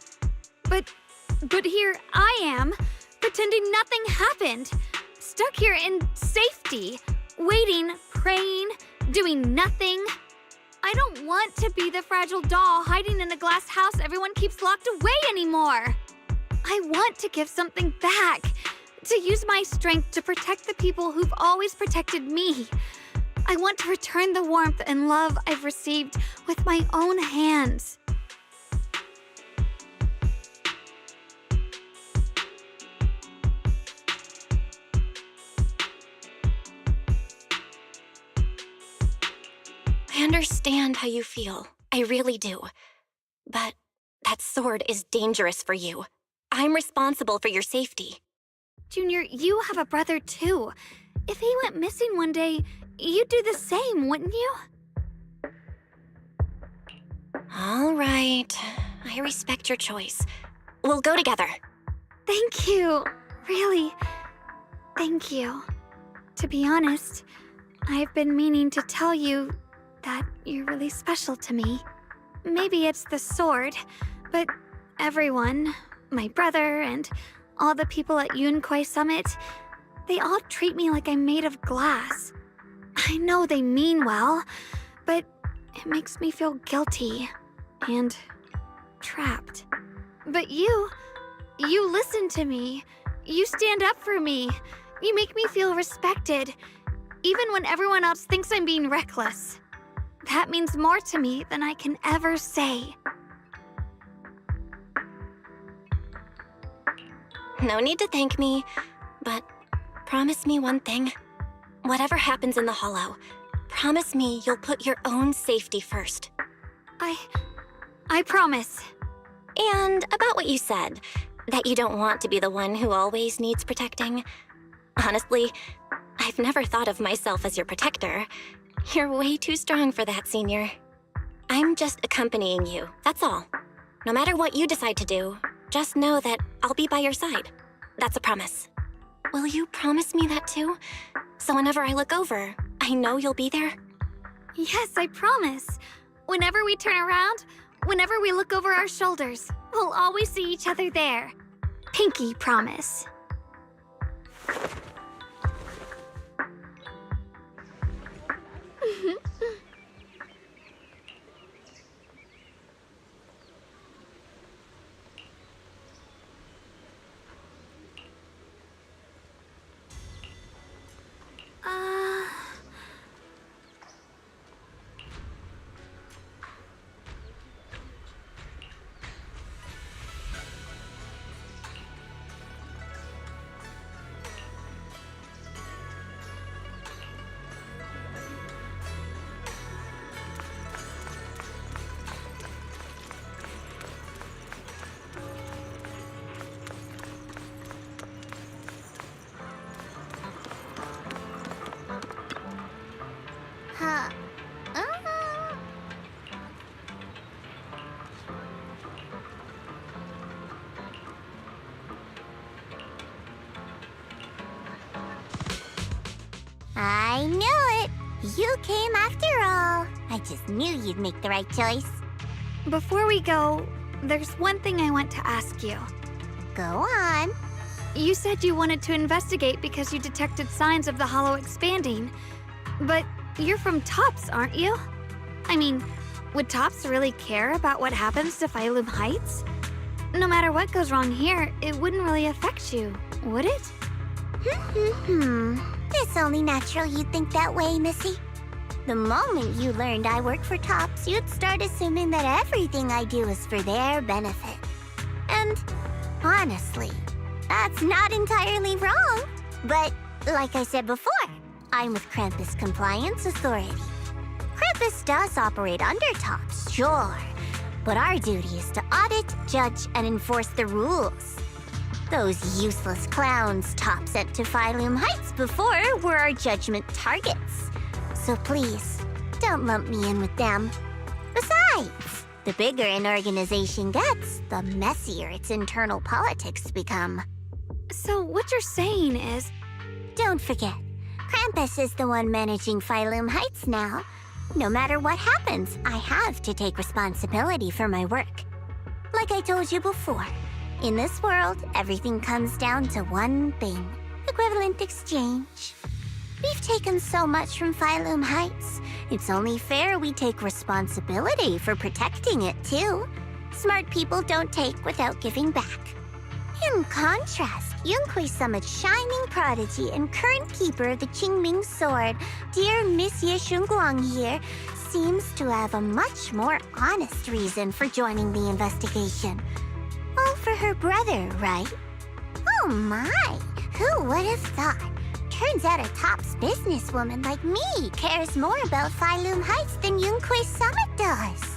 But here I am, pretending nothing happened. Stuck here in safety, waiting, praying, doing nothing. I don't want to be the fragile doll hiding in a glass house everyone keeps locked away anymore. I want to give something back, to use my strength to protect the people who've always protected me. I want to return the warmth and love I've received with my own hands. I understand how you feel. I really do. But that sword is dangerous for you. I'm responsible for your safety. Junior, you have a brother too. If he went missing one day, you'd do the same, wouldn't you? All right. I respect your choice. We'll go together. Thank you. Really, thank you. To be honest, I've been meaning to tell you that you're really special to me. Maybe it's the sword, but everyone, my brother and all the people at Yunkwei Summit, they all treat me like I'm made of glass. I know they mean well, but it makes me feel guilty and trapped. But you listen to me. You stand up for me. You make me feel respected, even when everyone else thinks I'm being reckless. That means more to me than I can ever say. No need to thank me, but promise me one thing. Whatever happens in the Hollow, promise me you'll put your own safety first. I promise. And about what you said, that you don't want to be the one who always needs protecting. Honestly, I've never thought of myself as your protector. You're way too strong for that, Senior. I'm just accompanying you, that's all. No matter what you decide to do, just know that I'll be by your side. That's a promise. Will you promise me that too? So whenever I look over, I know you'll be there? Yes, I promise. Whenever we turn around, whenever we look over our shoulders, we'll always see each other there. Pinky promise. I knew it! You came after all. I just knew you'd make the right choice. Before we go, there's one thing I want to ask you. Go on. You said you wanted to investigate because you detected signs of the Hollow expanding. But you're from Tops, aren't you? I mean, would Tops really care about what happens to Phylum Heights? No matter what goes wrong here, it wouldn't really affect you, would it? It's only natural you'd think that way, Missy. The moment you learned I work for Tops, you'd start assuming that everything I do is for their benefit. And honestly, that's not entirely wrong. But like I said before, I'm with Krampus Compliance Authority. Krampus does operate under Tops, sure, but our duty is to audit, judge, and enforce the rules. Those useless clowns Top sent to Phylum Heights before were our judgment targets. So please, don't lump me in with them. Besides, the bigger an organization gets, the messier its internal politics become. So what you're saying is... Don't forget, Krampus is the one managing Phylum Heights now. No matter what happens, I have to take responsibility for my work. Like I told you before, in this world, everything comes down to one thing: equivalent exchange. We've taken so much from Phylum Heights. It's only fair we take responsibility for protecting it, too. Smart people don't take without giving back. In contrast, Yunhui Summit's shining prodigy and current keeper of the Qingming Sword, dear Monsieur Shunguang here, seems to have a much more honest reason for joining the investigation. All for her brother, right? Oh my, who would have thought? Turns out a Tops businesswoman like me cares more about Phylum Heights than Yunhui Summit does.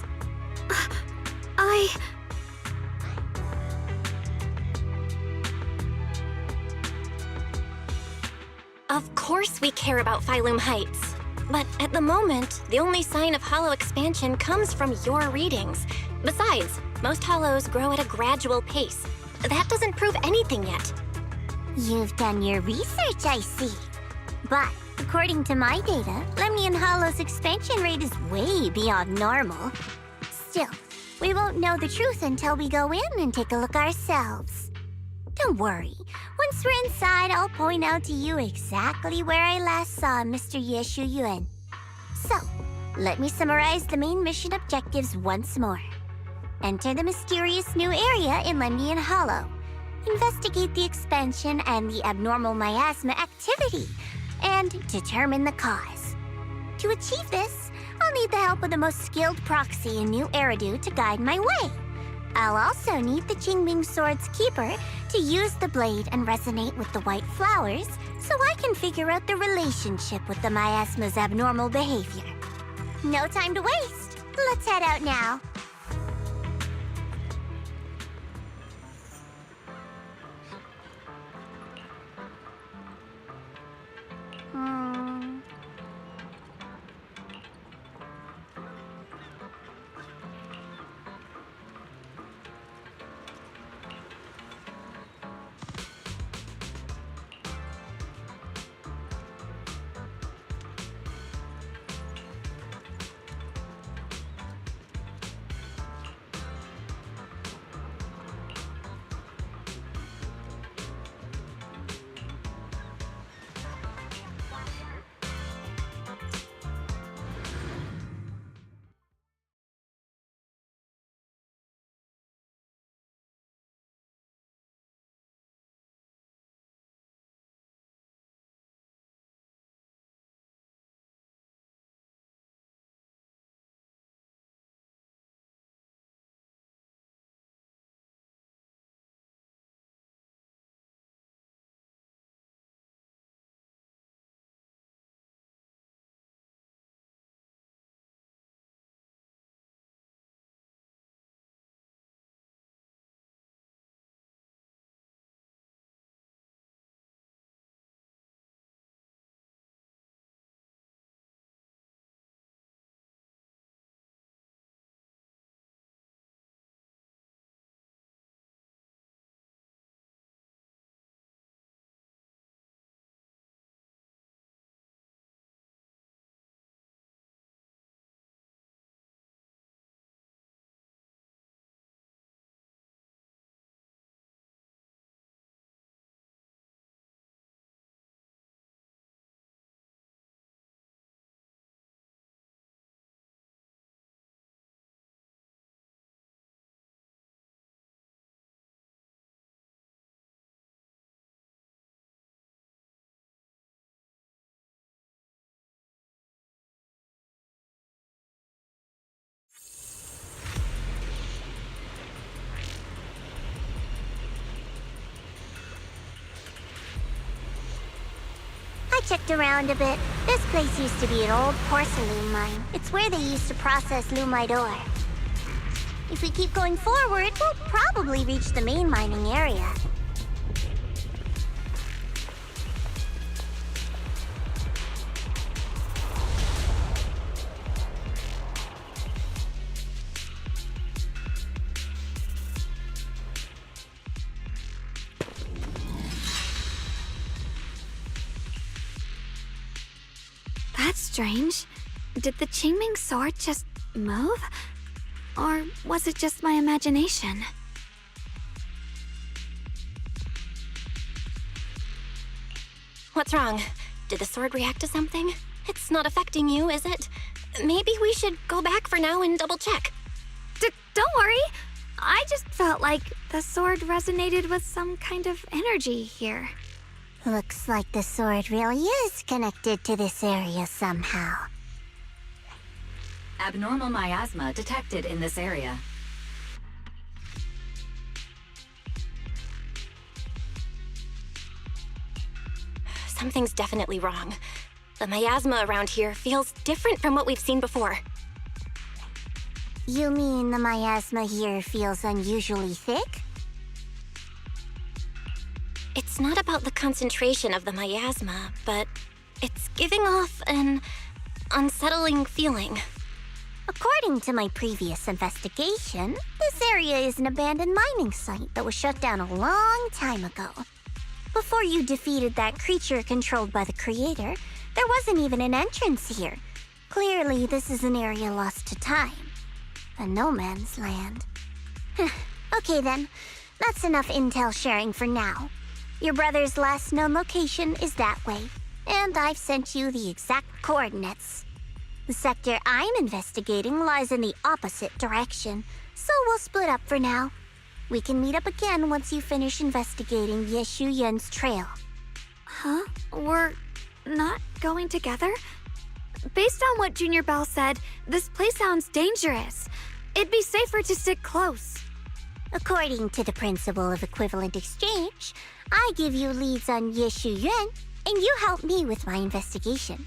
Of course we care about Phylum Heights. But at the moment, the only sign of hollow expansion comes from your readings. Besides, most hollows grow at a gradual pace. That doesn't prove anything yet. You've done your research, I see. But according to my data, Lemnian Hollow's expansion rate is way beyond normal. Still, we won't know the truth until we go in and take a look ourselves. Don't worry. Once we're inside, I'll point out to you exactly where I last saw Mr. Ye Shuyuan. So, let me summarize the main mission objectives once more. Enter the mysterious new area in Lemnian Hollow. Investigate the expansion and the abnormal miasma activity, and determine the cause. To achieve this, I'll need the help of the most skilled proxy in New Eridu to guide my way. I'll also need the Qingming Sword's keeper to use the blade and resonate with the white flowers so I can figure out the relationship with the miasma's abnormal behavior. No time to waste. Let's head out now. checked around a bit. This place used to be an old porcelain mine. It's where they used to process lumite ore. If we keep going forward, we'll probably reach the main mining area. That's strange. Did the Qingming sword just move? Or was it just my imagination? What's wrong? Did the sword react to something? It's not affecting you, is it? Maybe we should go back for now and double check. Don't worry. I just felt like the sword resonated with some kind of energy here. Looks like the sword really is connected to this area somehow. Abnormal miasma detected in this area. Something's definitely wrong. The miasma around here feels different from what we've seen before. You mean the miasma here feels unusually thick? It's not about the concentration of the miasma, but it's giving off an unsettling feeling. According to my previous investigation, this area is an abandoned mining site that was shut down a long time ago. Before you defeated that creature controlled by the Creator, there wasn't even an entrance here. Clearly, this is an area lost to time. A no man's land. Okay then, that's enough intel sharing for now. Your brother's last known location is that way, and I've sent you the exact coordinates. The sector I'm investigating lies in the opposite direction, so we'll split up for now. We can meet up again once you finish investigating Ye Shuyan's trail. Huh? We're not going together? Based on what Junior Bell said, this place sounds dangerous. It'd be safer to stick close. According to the principle of equivalent exchange, I give you leads on Ye Shuyan, and you help me with my investigation.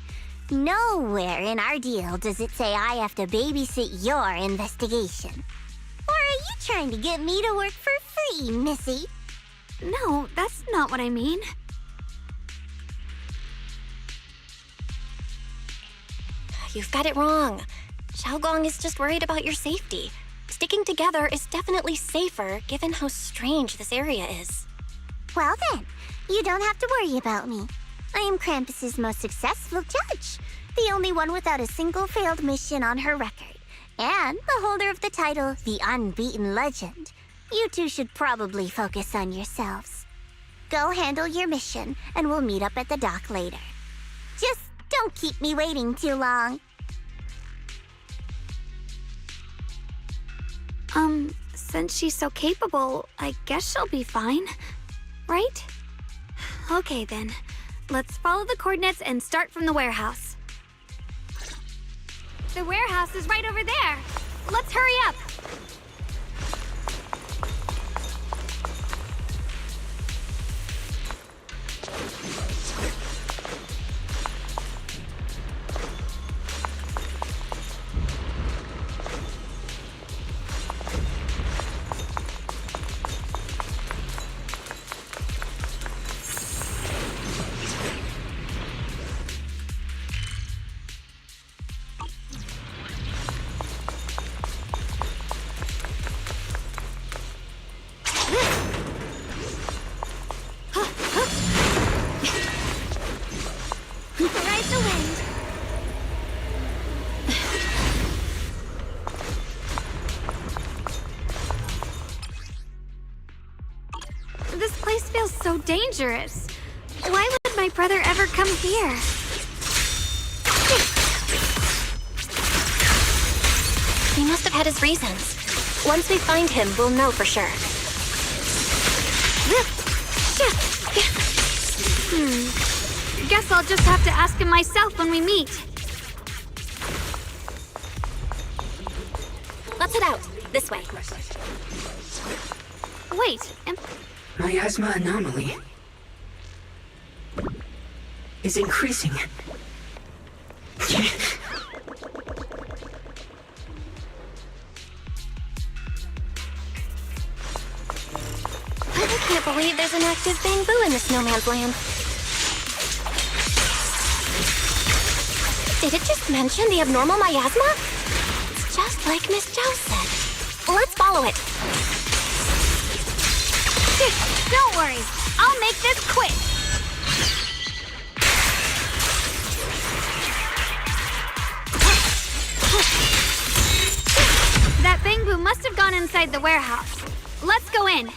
Nowhere in our deal does it say I have to babysit your investigation. Or are you trying to get me to work for free, Missy? No, that's not what I mean. You've got it wrong. Shunguang is just worried about your safety. Sticking together is definitely safer given how strange this area is. Well then, you don't have to worry about me. I am Krampus's most successful judge, the only one without a single failed mission on her record, and the holder of the title, the Unbeaten Legend. You two should probably focus on yourselves. Go handle your mission, and we'll meet up at the dock later. Just don't keep me waiting too long. Since she's so capable, I guess she'll be fine, right? Okay then, let's follow the coordinates and start from the warehouse. The warehouse is right over there. Let's hurry up. Ride the wind. This place feels so dangerous. Why would my brother ever come here? He must have had his reasons. Once we find him, we'll know for sure. Guess I'll just have to ask him myself when we meet. Let's head out. This way. Wait, Miasma anomaly. is increasing. I can't believe there's an active bamboo in the snowman's land. Did it just mention the abnormal miasma? It's just like Miss Zhao said. Let's follow it. Don't worry, I'll make this quick. That bamboo must have gone inside the warehouse. Let's go in.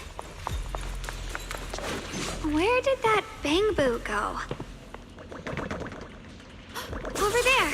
Where did that bamboo go? Over there.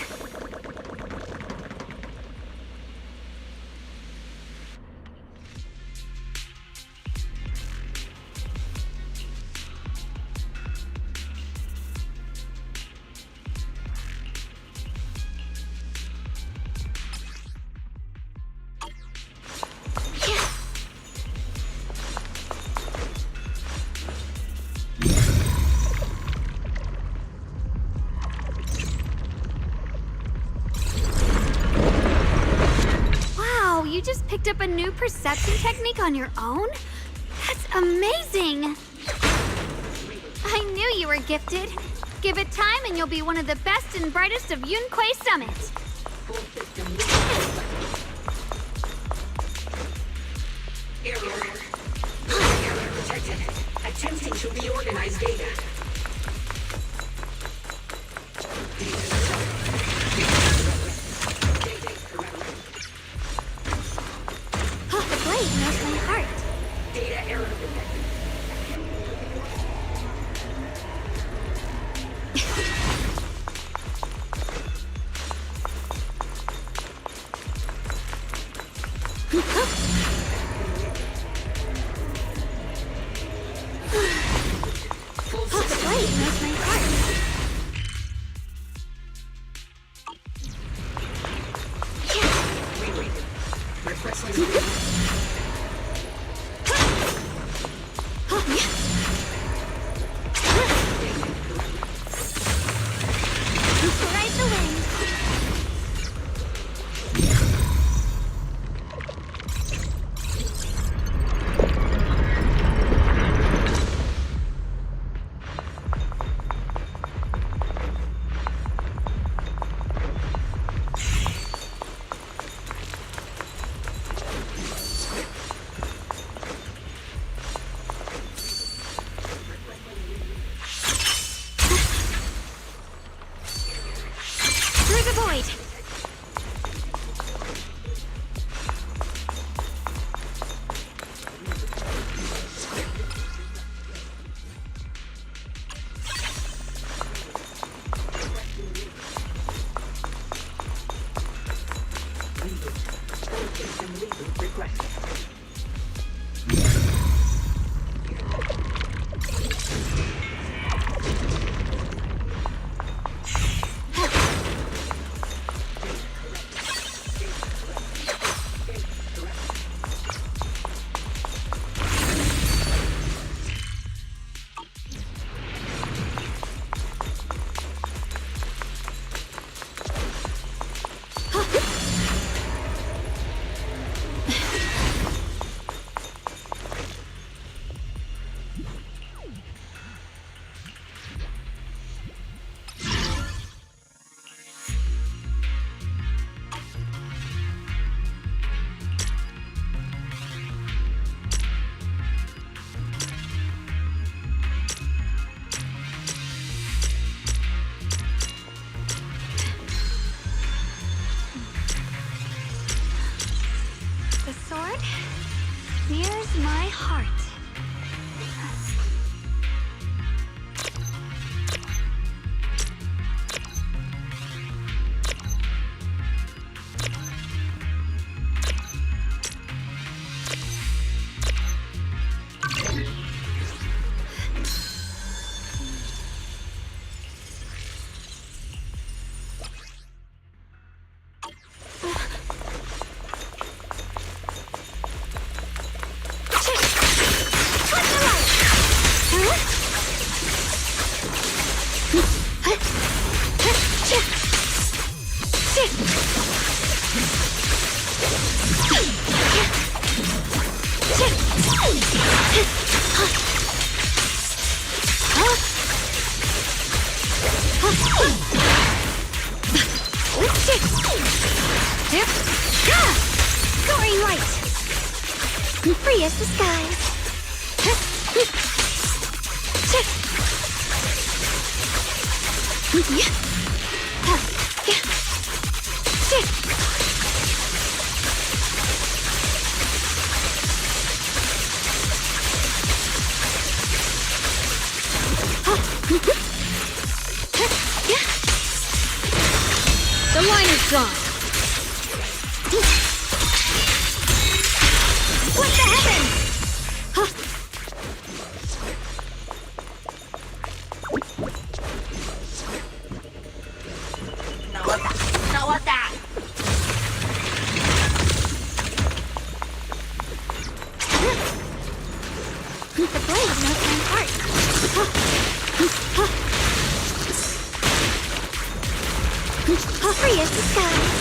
You just picked up a new perception technique on your own? That's amazing! I knew you were gifted. Give it time and you'll be one of the best and brightest of Yunquei Summit. Area protected. Attempting to reorganize data. The blade knows my heart. Data error detected. The blade knows my heart. Ride the wind. Through the void. Soaring light! Free as the skies! The line is gone. What the heavens? The blade knows my heart. Free as the skies.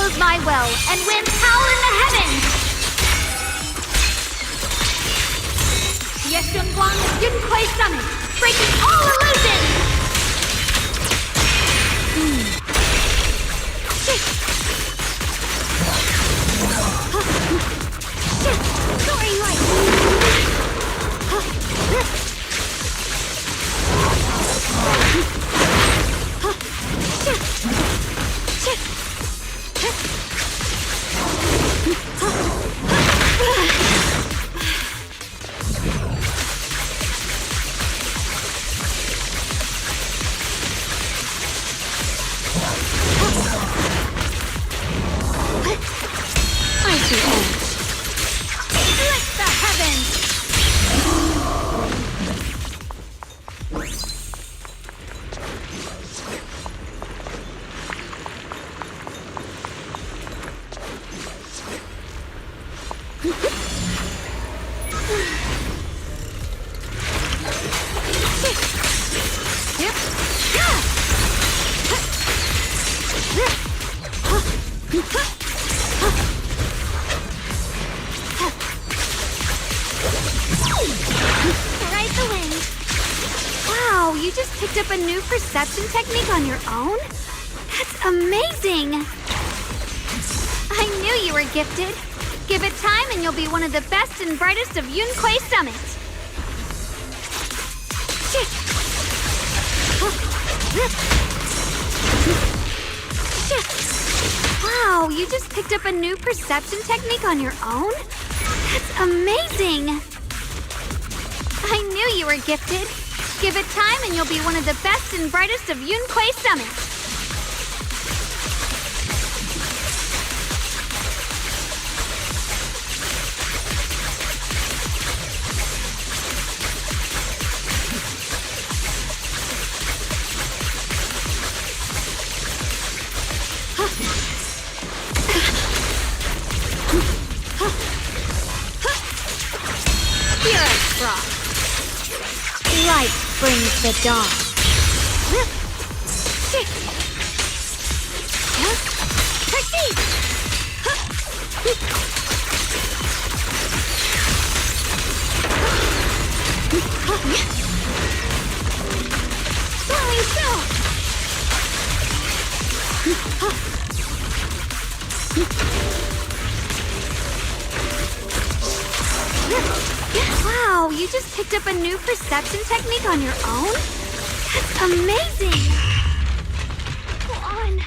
follows my will and wins power in the heavens! Yes, Shunguang Mengejar Summit, breaking all illusions! Soaring light! Icy edge. Split the heavens! Ride the wind. Wow, you just picked up a new perception technique on your own? That's amazing! I knew you were gifted. Give it time and you'll be one of the best and brightest of Yunquay Summit. Wow, you just picked up a new perception technique on your own? That's amazing! I knew you were gifted. Give it time and you'll be one of the best and brightest of Yunquay Summit. Pure frost. Light brings the dawn. Proceed! Swirling still! Wow, you just picked up a new perception technique on your own? That's amazing! Go on.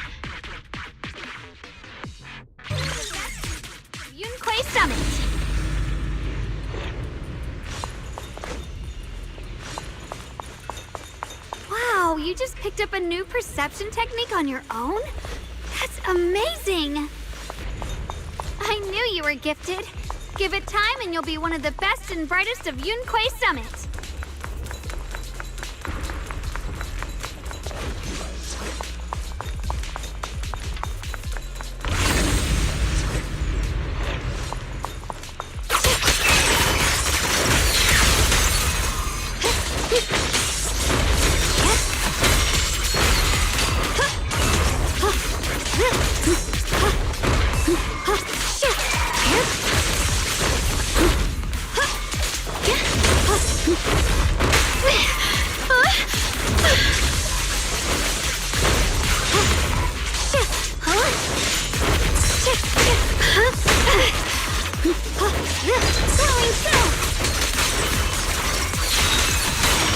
Yunquay Summit. Wow, you just picked up a new perception technique on your own? That's amazing! I knew you were gifted. Give it time and you'll be one of the best and brightest of Yunquay Summit.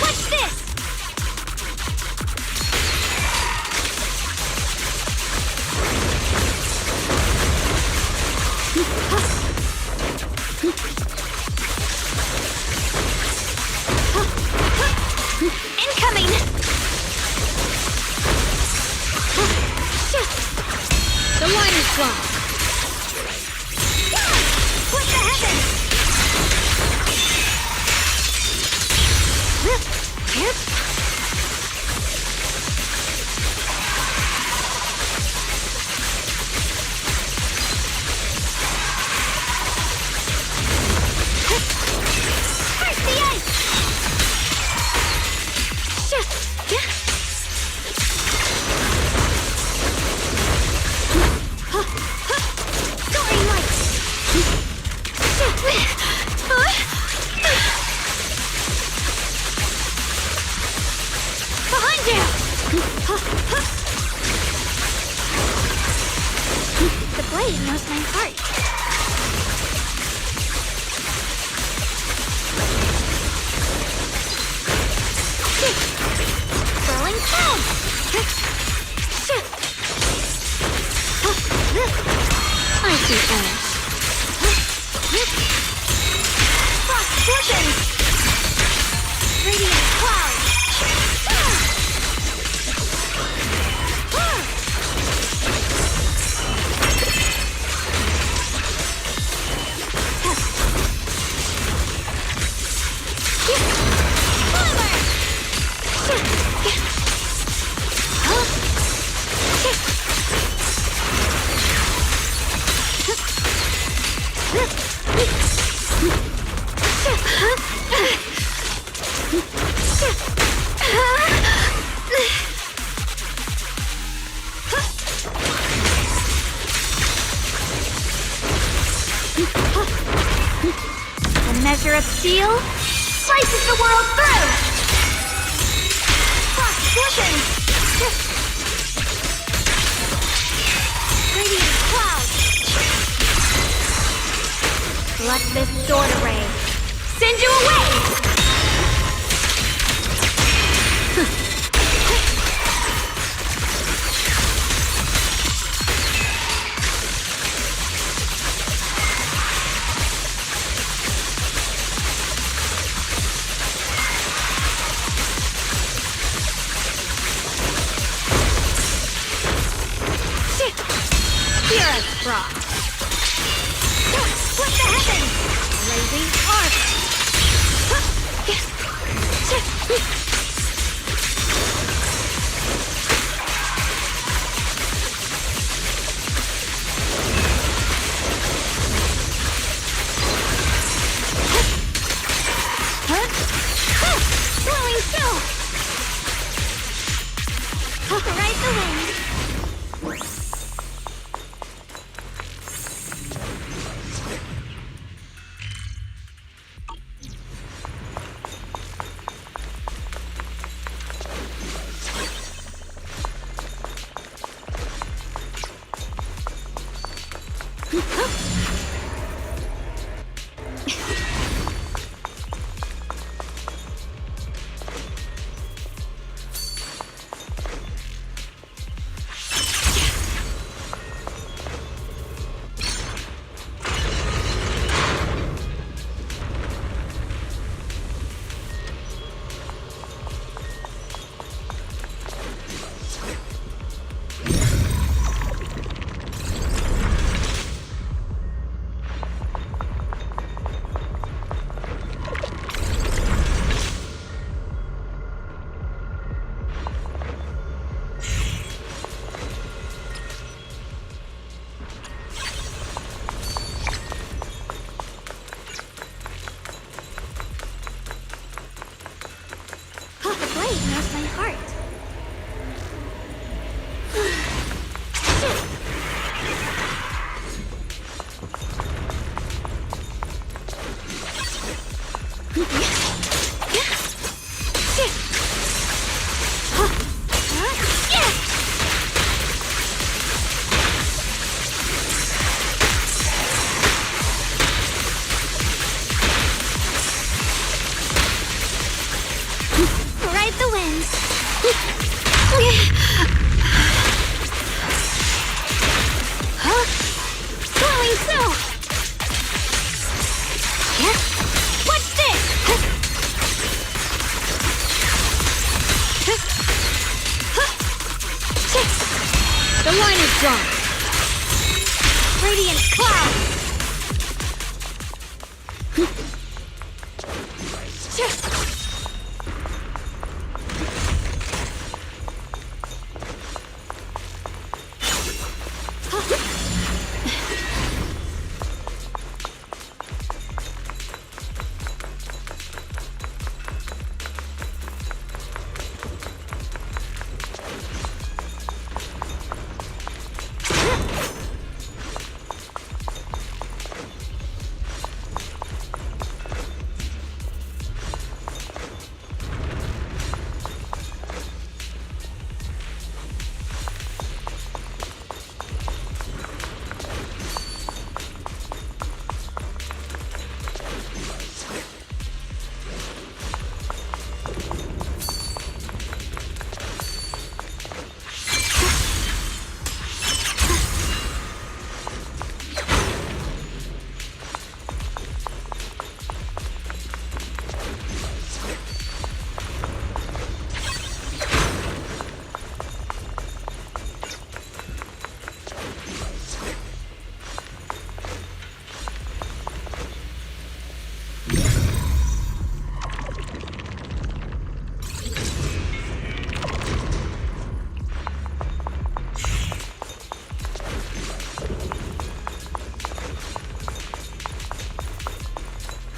What's this? Incoming! The line is drawn. Split the heavens! Curse the ice! blade knows my heart. Swirling cloud! I see ash. Frost fortune! Radiant cloud! The measure of steel slices the world through! Frost fortune! Radiant cloud! Let this sword array send you away! Pure as frost. Split the heavens! Blazing arc! Blowing chill! Ride the wind! Knows my heart. Ride the wind. Flowing snow. What's this? The line is drawn. Radiant cloud.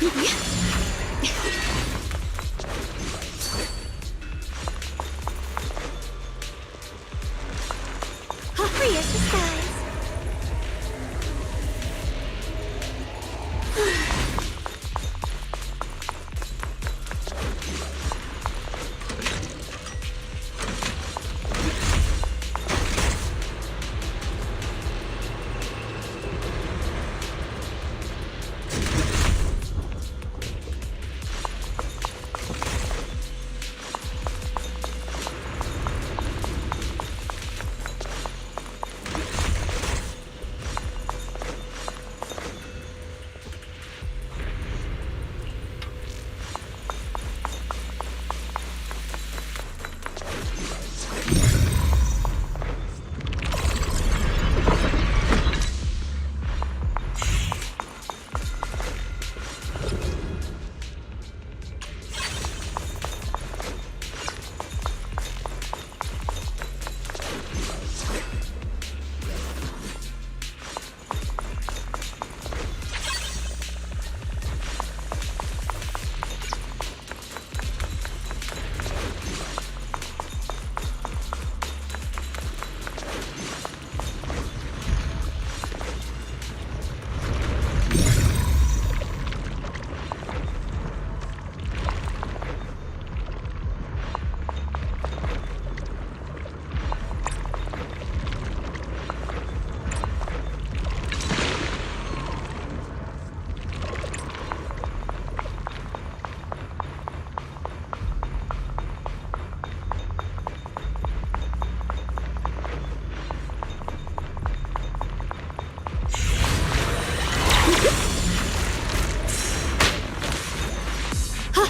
Free as the skies.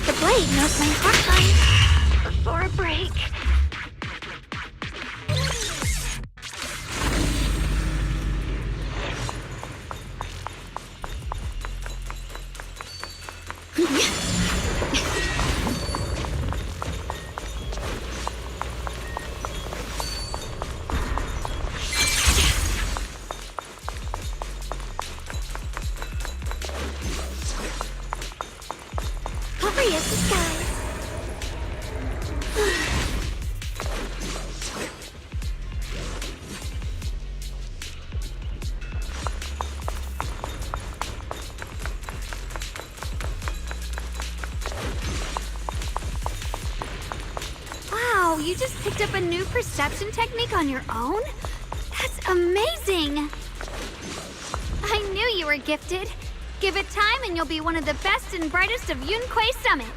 The blade knows my heart rate before a break. Free as the skies. Wow, you just picked up a new perception technique on your own? That's amazing! I knew you were gifted. Give it time and you'll be one of the best and brightest of Yunquay Summit.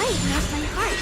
blade knows my heart.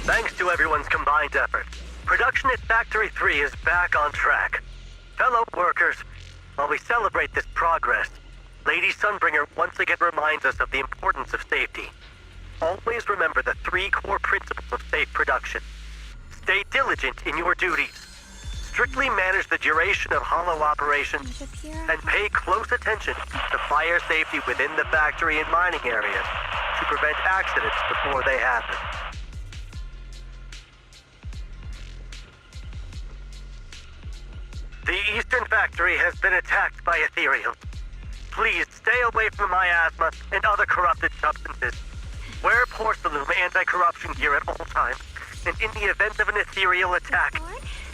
Thanks to everyone's combined effort, production at Factory 3 is back on track. Fellow workers, while we celebrate this progress, Lady Sunbringer once again reminds us of the importance of safety. Always remember the 3 core principles of safe production. Stay diligent in your duties. Strictly manage the duration of hollow operations, and pay close attention to fire safety within the factory and mining areas to prevent accidents before they happen. The Eastern Factory has been attacked by ethereals. Please stay away from miasma and other corrupted substances. Wear Porcelain anti-corruption gear at all times, and in the event of an ethereal attack,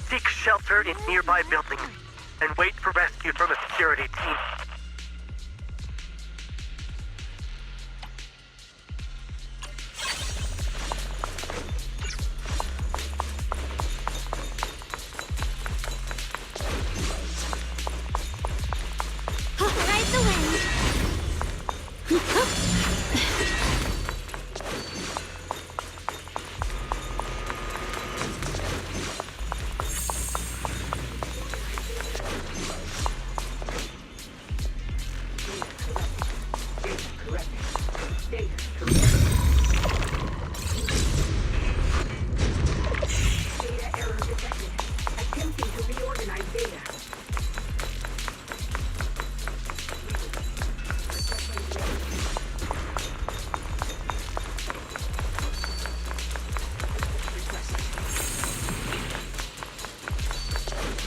seek shelter in nearby buildings and wait for rescue from a security team. Ride the wind.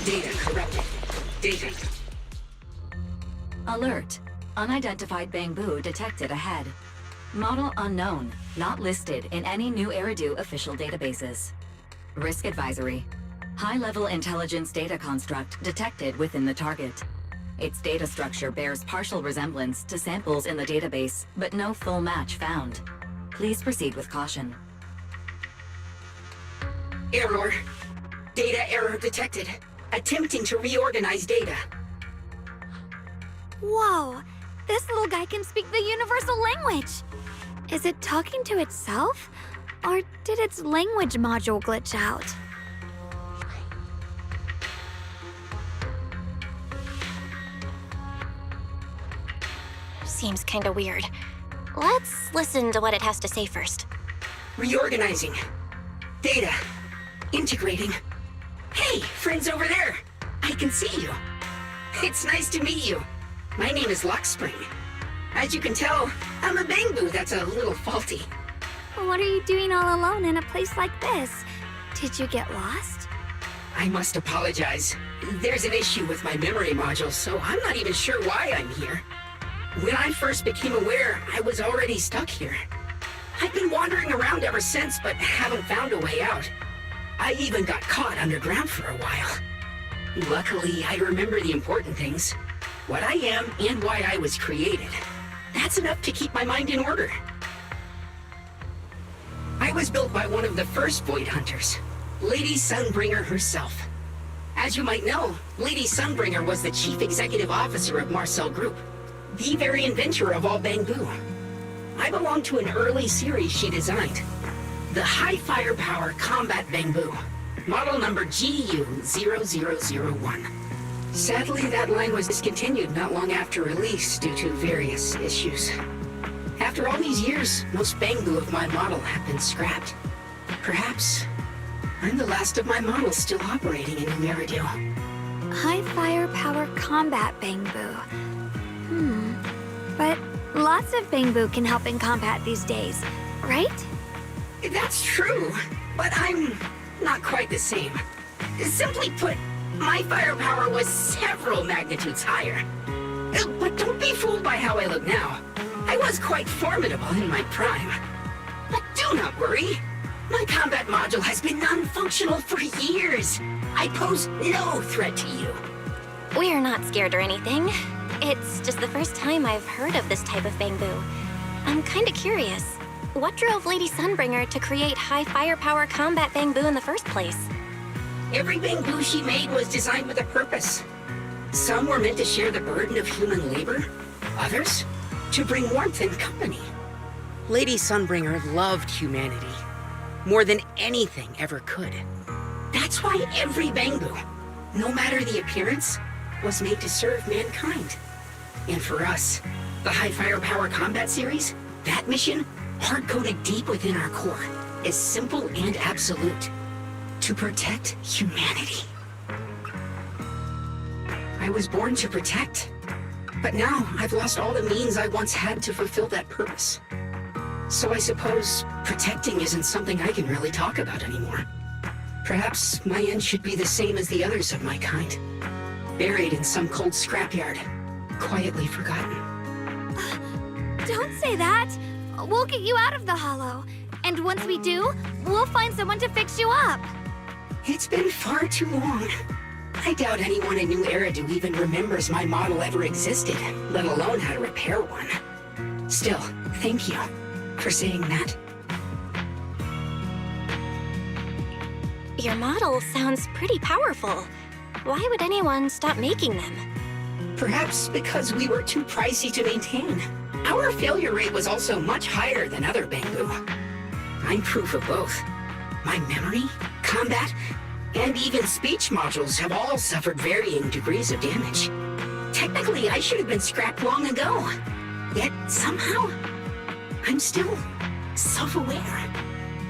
Data corrupted. Data. Alert. Unidentified bamboo detected ahead. Model unknown, not listed in any new Eridu official databases. Risk advisory. High-level intelligence data construct detected within the target. Its data structure bears partial resemblance to samples in the database, but no full match found. Please proceed with caution. Error. Data error detected. Attempting to reorganize data. Whoa! This little guy can speak the universal language! Is it talking to itself? Or did its language module glitch out? Seems kinda weird. Let's listen to what it has to say first. Reorganizing. Data. Integrating. Hey, friends over there! I can see you. It's nice to meet you. My name is Luckspring. As you can tell, I'm a bamboo that's a little faulty. What are you doing all alone in a place like this? Did you get lost? I must apologize. There's an issue with my memory module, so I'm not even sure why I'm here. When I first became aware, I was already stuck here. I've been wandering around ever since, but haven't found a way out. I even got caught underground for a while. Luckily, I remember the important things. What I am and why I was created. That's enough to keep my mind in order. I was built by one of the first Void Hunters, Lady Sunbringer herself. As you might know, Lady Sunbringer was the chief executive officer of Marcel Group, the very inventor of all bamboo. I belong to an early series she designed. The High Firepower Combat Bamboo, model number GU0001. Sadly, that line was discontinued not long after release due to various issues. After all these years, most bamboo of my model have been scrapped. Perhaps I'm the last of my models still operating in New Eridu. High firepower combat bamboo. But lots of bamboo can help in combat these days, right? That's true, but I'm not quite the same. Simply put, my firepower was several magnitudes higher. But don't be fooled by how I look now. I was quite formidable in my prime. But do not worry. My combat module has been non-functional for years. I pose no threat to you. We're not scared or anything. It's just the first time I've heard of this type of bamboo. I'm kinda curious. What drove Lady Sunbringer to create high firepower combat bamboo in the first place? Every bamboo she made was designed with a purpose. Some were meant to share the burden of human labor. Others, to bring warmth and company. Lady Sunbringer loved humanity. More than anything ever could. That's why every bamboo, no matter the appearance, was made to serve mankind. And for us, the High Firepower Combat Series, that mission, hard-coded deep within our core, is simple and absolute. To protect humanity. I was born to protect, but now I've lost all the means I once had to fulfill that purpose. So I suppose protecting isn't something I can really talk about anymore. Perhaps my end should be the same as the others of my kind. Buried in some cold scrapyard, quietly forgotten. Don't say that! We'll get you out of the hollow. And once we do, we'll find someone to fix you up. It's been far too long. I doubt anyone in New Eridu even remembers my model ever existed, let alone how to repair one. Still, thank you for saying that. Your model sounds pretty powerful. Why would anyone stop making them? Perhaps because we were too pricey to maintain. Our failure rate was also much higher than other bamboo. I'm proof of both. My memory, combat, and even speech modules have all suffered varying degrees of damage. Technically, I should have been scrapped long ago. Yet, somehow, I'm still self-aware.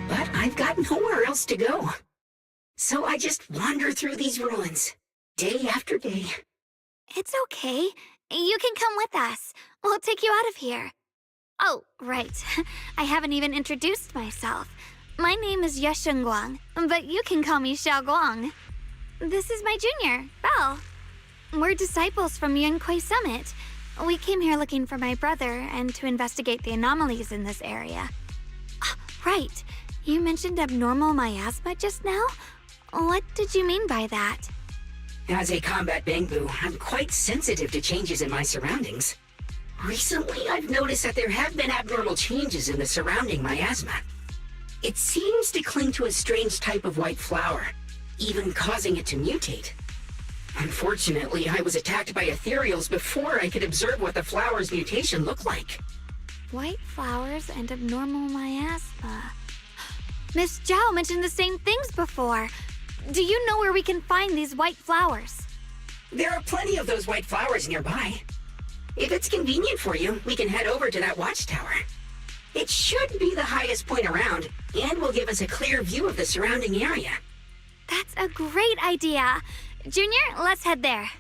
But I've got nowhere else to go. So I just wander through these ruins, day after day. It's okay. You can come with us. We'll take you out of here. Oh, right. I haven't even introduced myself. My name is Shunguang, but you can call me Xiaoguang. This is my junior, Belle. We're disciples from Yunquei Summit. We came here looking for my brother and to investigate the anomalies in this area. Right. You mentioned abnormal miasma just now? What did you mean by that? As a combat bamboo, I'm quite sensitive to changes in my surroundings. Recently, I've noticed that there have been abnormal changes in the surrounding miasma. It seems to cling to a strange type of white flower, even causing it to mutate. Unfortunately, I was attacked by ethereals before I could observe what the flower's mutation looked like. White flowers and abnormal miasma. Miss Zhao mentioned the same things before. Do you know where we can find these white flowers? There are plenty of those white flowers nearby. If it's convenient for you, we can head over to that watchtower. It should be the highest point around, and will give us a clear view of the surrounding area. That's a great idea. Junior, let's head there.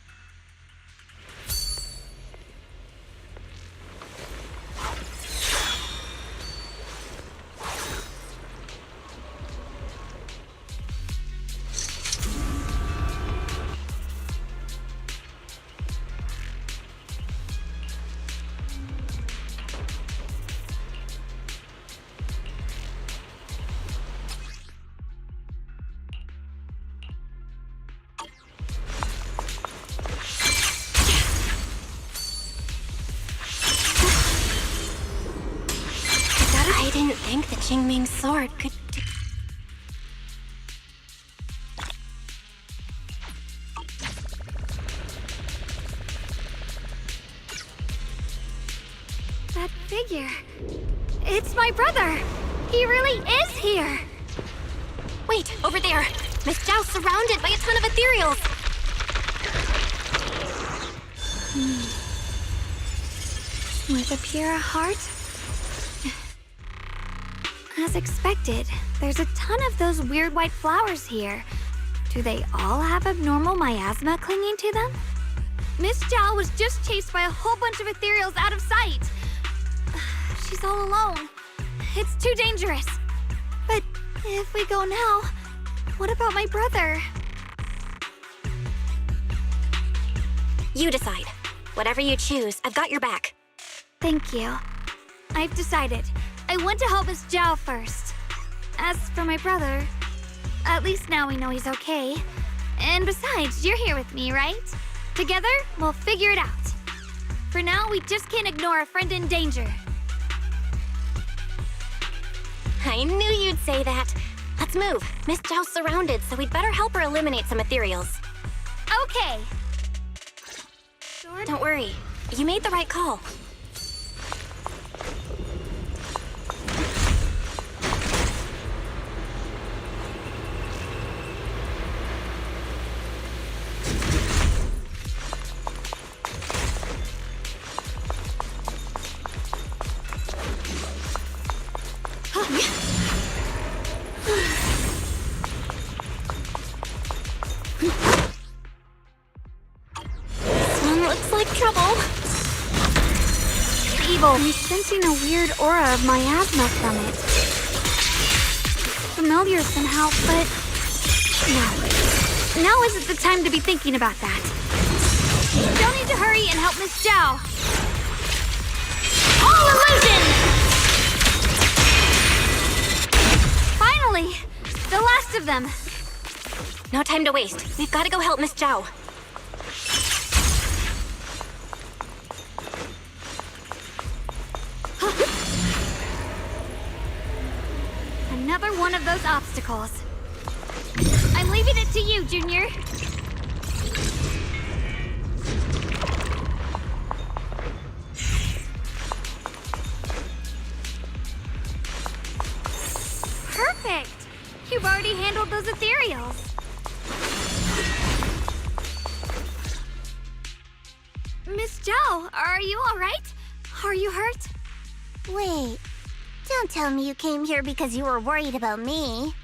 I didn't think the Qingming sword could do... That figure. It's my brother. He really is here. Wait, over there. Miss Zhao's surrounded by a ton of ethereals. With a pure heart? As expected, there's a ton of those weird white flowers here. Do they all have abnormal miasma clinging to them? Miss Zhao was just chased by a whole bunch of ethereals out of sight. She's all alone. It's too dangerous. But if we go now, what about my brother? You decide. Whatever you choose, I've got your back. Thank you. I've decided. I want to help Miss Zhao first. As for my brother, at least now we know he's okay. And besides, you're here with me, right? Together, we'll figure it out. For now, we just can't ignore a friend in danger. I knew you'd say that. Let's move. Miss Zhao's surrounded, so we'd better help her eliminate some ethereals. Okay. Don't worry. You made the right call. Looks like trouble. Evil. I'm sensing a weird aura of miasma from it. Familiar somehow, but no. Now isn't the time to be thinking about that. Don't need to hurry and help Miss Zhao. All illusion! Finally! The last of them. No time to waste. We've got to go help Miss Zhao. Another one of those obstacles. I'm leaving it to you, Junior. Perfect! You've already handled those ethereals. Miss Zhao, are you all right? Are you hurt? Wait. Don't tell me you came here because you were worried about me.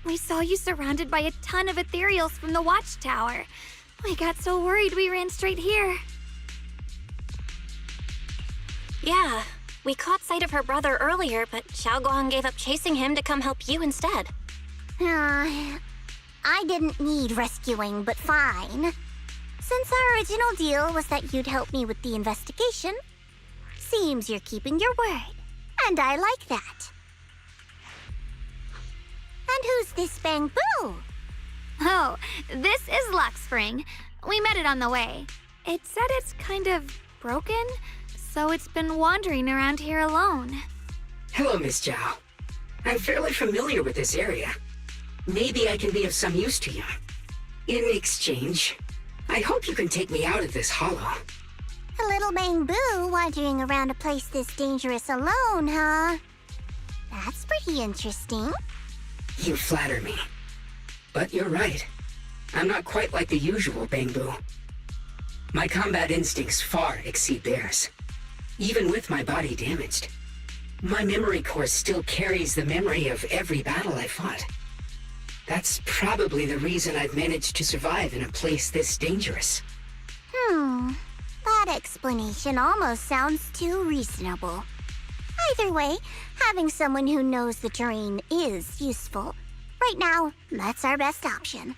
We saw you surrounded by a ton of ethereals from the watchtower. We got so worried we ran straight here. Yeah, we caught sight of her brother earlier, but Shunguang gave up chasing him to come help you instead. I didn't need rescuing, but fine. Since our original deal was that you'd help me with the investigation, seems you're keeping your word. And I like that. And who's this Bamboo? Oh, this is Luxspring. We met it on the way. It said it's kind of broken, so it's been wandering around here alone. Hello, Miss Zhao. I'm fairly familiar with this area. Maybe I can be of some use to you. In exchange, I hope you can take me out of this hollow. A little Bamboo wandering around a place this dangerous alone, huh? That's pretty interesting. You flatter me. But you're right. I'm not quite like the usual Bamboo. My combat instincts far exceed theirs. Even with my body damaged, my memory core still carries the memory of every battle I fought. That's probably the reason I've managed to survive in a place this dangerous. That explanation almost sounds too reasonable. Either way, having someone who knows the terrain is useful. Right now, that's our best option.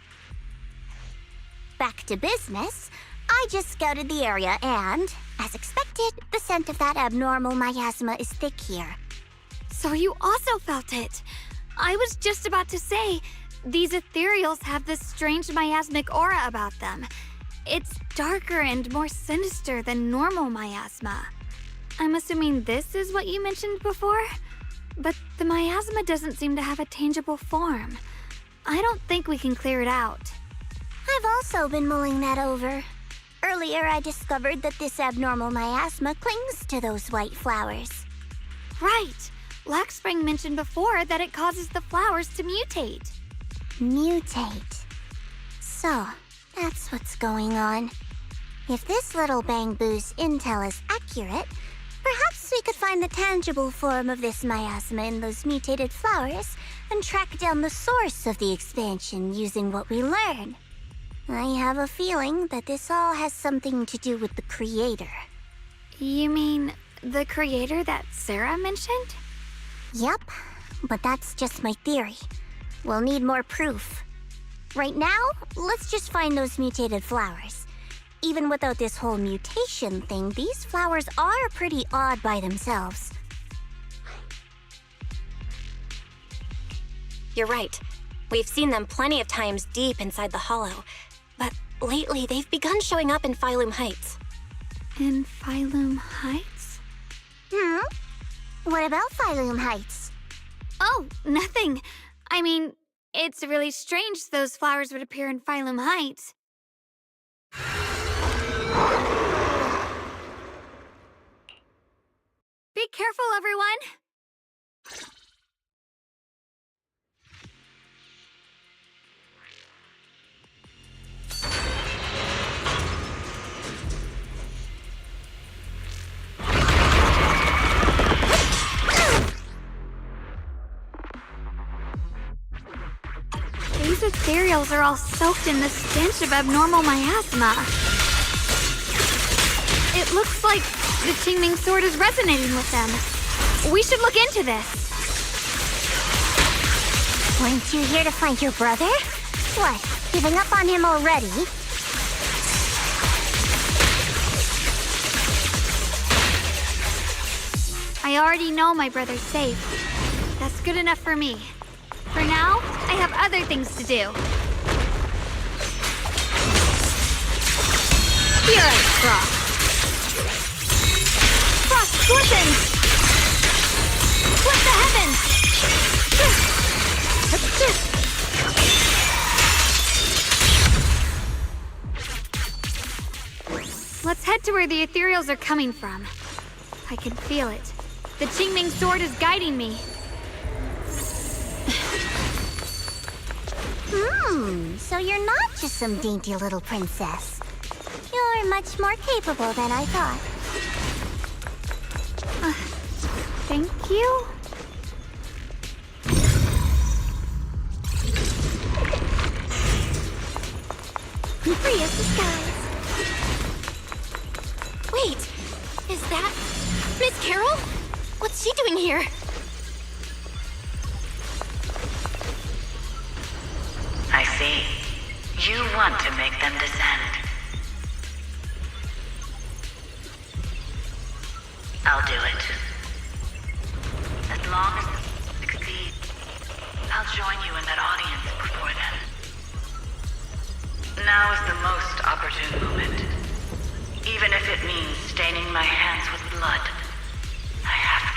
Back to business, I just scouted the area and, as expected, the scent of that abnormal miasma is thick here. So you also felt it. I was just about to say, these ethereals have this strange miasmic aura about them. It's darker and more sinister than normal miasma. I'm assuming this is what you mentioned before? But the miasma doesn't seem to have a tangible form. I don't think we can clear it out. I've also been mulling that over. Earlier, I discovered that this abnormal miasma clings to those white flowers. Right. Luxspring mentioned before that it causes the flowers to mutate. Mutate. So, that's what's going on. If this little Bamboo's intel is accurate, perhaps Perhaps we could find the tangible form of this miasma in those mutated flowers and track down the source of the expansion using what we learn. I have a feeling that this all has something to do with the creator. You mean the creator that Sarah mentioned? Yep, but that's just my theory. We'll need more proof. Right now, let's just find those mutated flowers. Even without this whole mutation thing, these flowers are pretty odd by themselves. You're right. We've seen them plenty of times deep inside the hollow. But lately, they've begun showing up in Phylum Heights. In Phylum Heights? What about Phylum Heights? Oh, nothing. I mean, it's really strange those flowers would appear in Phylum Heights. Be careful, everyone! These ethereals are all soaked in the stench of abnormal miasma. It looks like the Qingming sword is resonating with them. We should look into this. Weren't you here to find your brother? What, giving up on him already? I already know my brother's safe. That's good enough for me. For now, I have other things to do. Here I Frost. Frost glistens! Split the heavens! Let's head to where the ethereals are coming from. I can feel it. The Qingming sword is guiding me. So you're not just some dainty little princess. You're much more capable than I thought. Thank you? Free as the skies. Wait, is that Miss Carol? What's she doing here? I see. You want to make them descend. I'll do it. As long as they succeed, I'll join you in that audience before then. Now is the most opportune moment. Even if it means staining my hands with blood, I have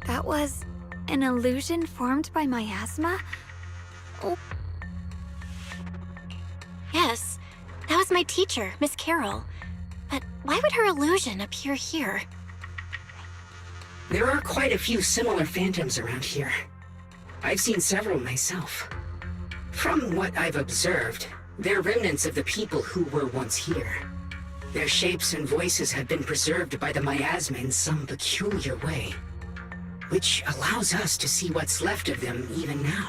to. That was an illusion formed by miasma? Oh. Yes, that was my teacher, Miss Carol. But why would her illusion appear here? There are quite a few similar phantoms around here. I've seen several myself. From what I've observed, they're remnants of the people who were once here. Their shapes and voices have been preserved by the miasma in some peculiar way, which allows us to see what's left of them even now.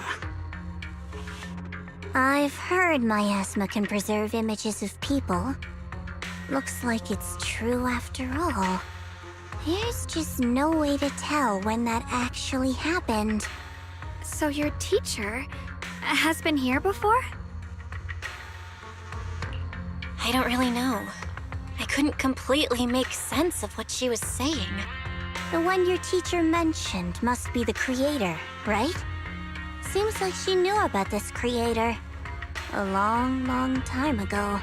I've heard miasma can preserve images of people. Looks like it's true after all. There's just no way to tell when that actually happened. So your teacher has been here before? I don't really know. I couldn't completely make sense of what she was saying. The one your teacher mentioned must be the creator, right? Seems like she knew about this creator a long, long time ago.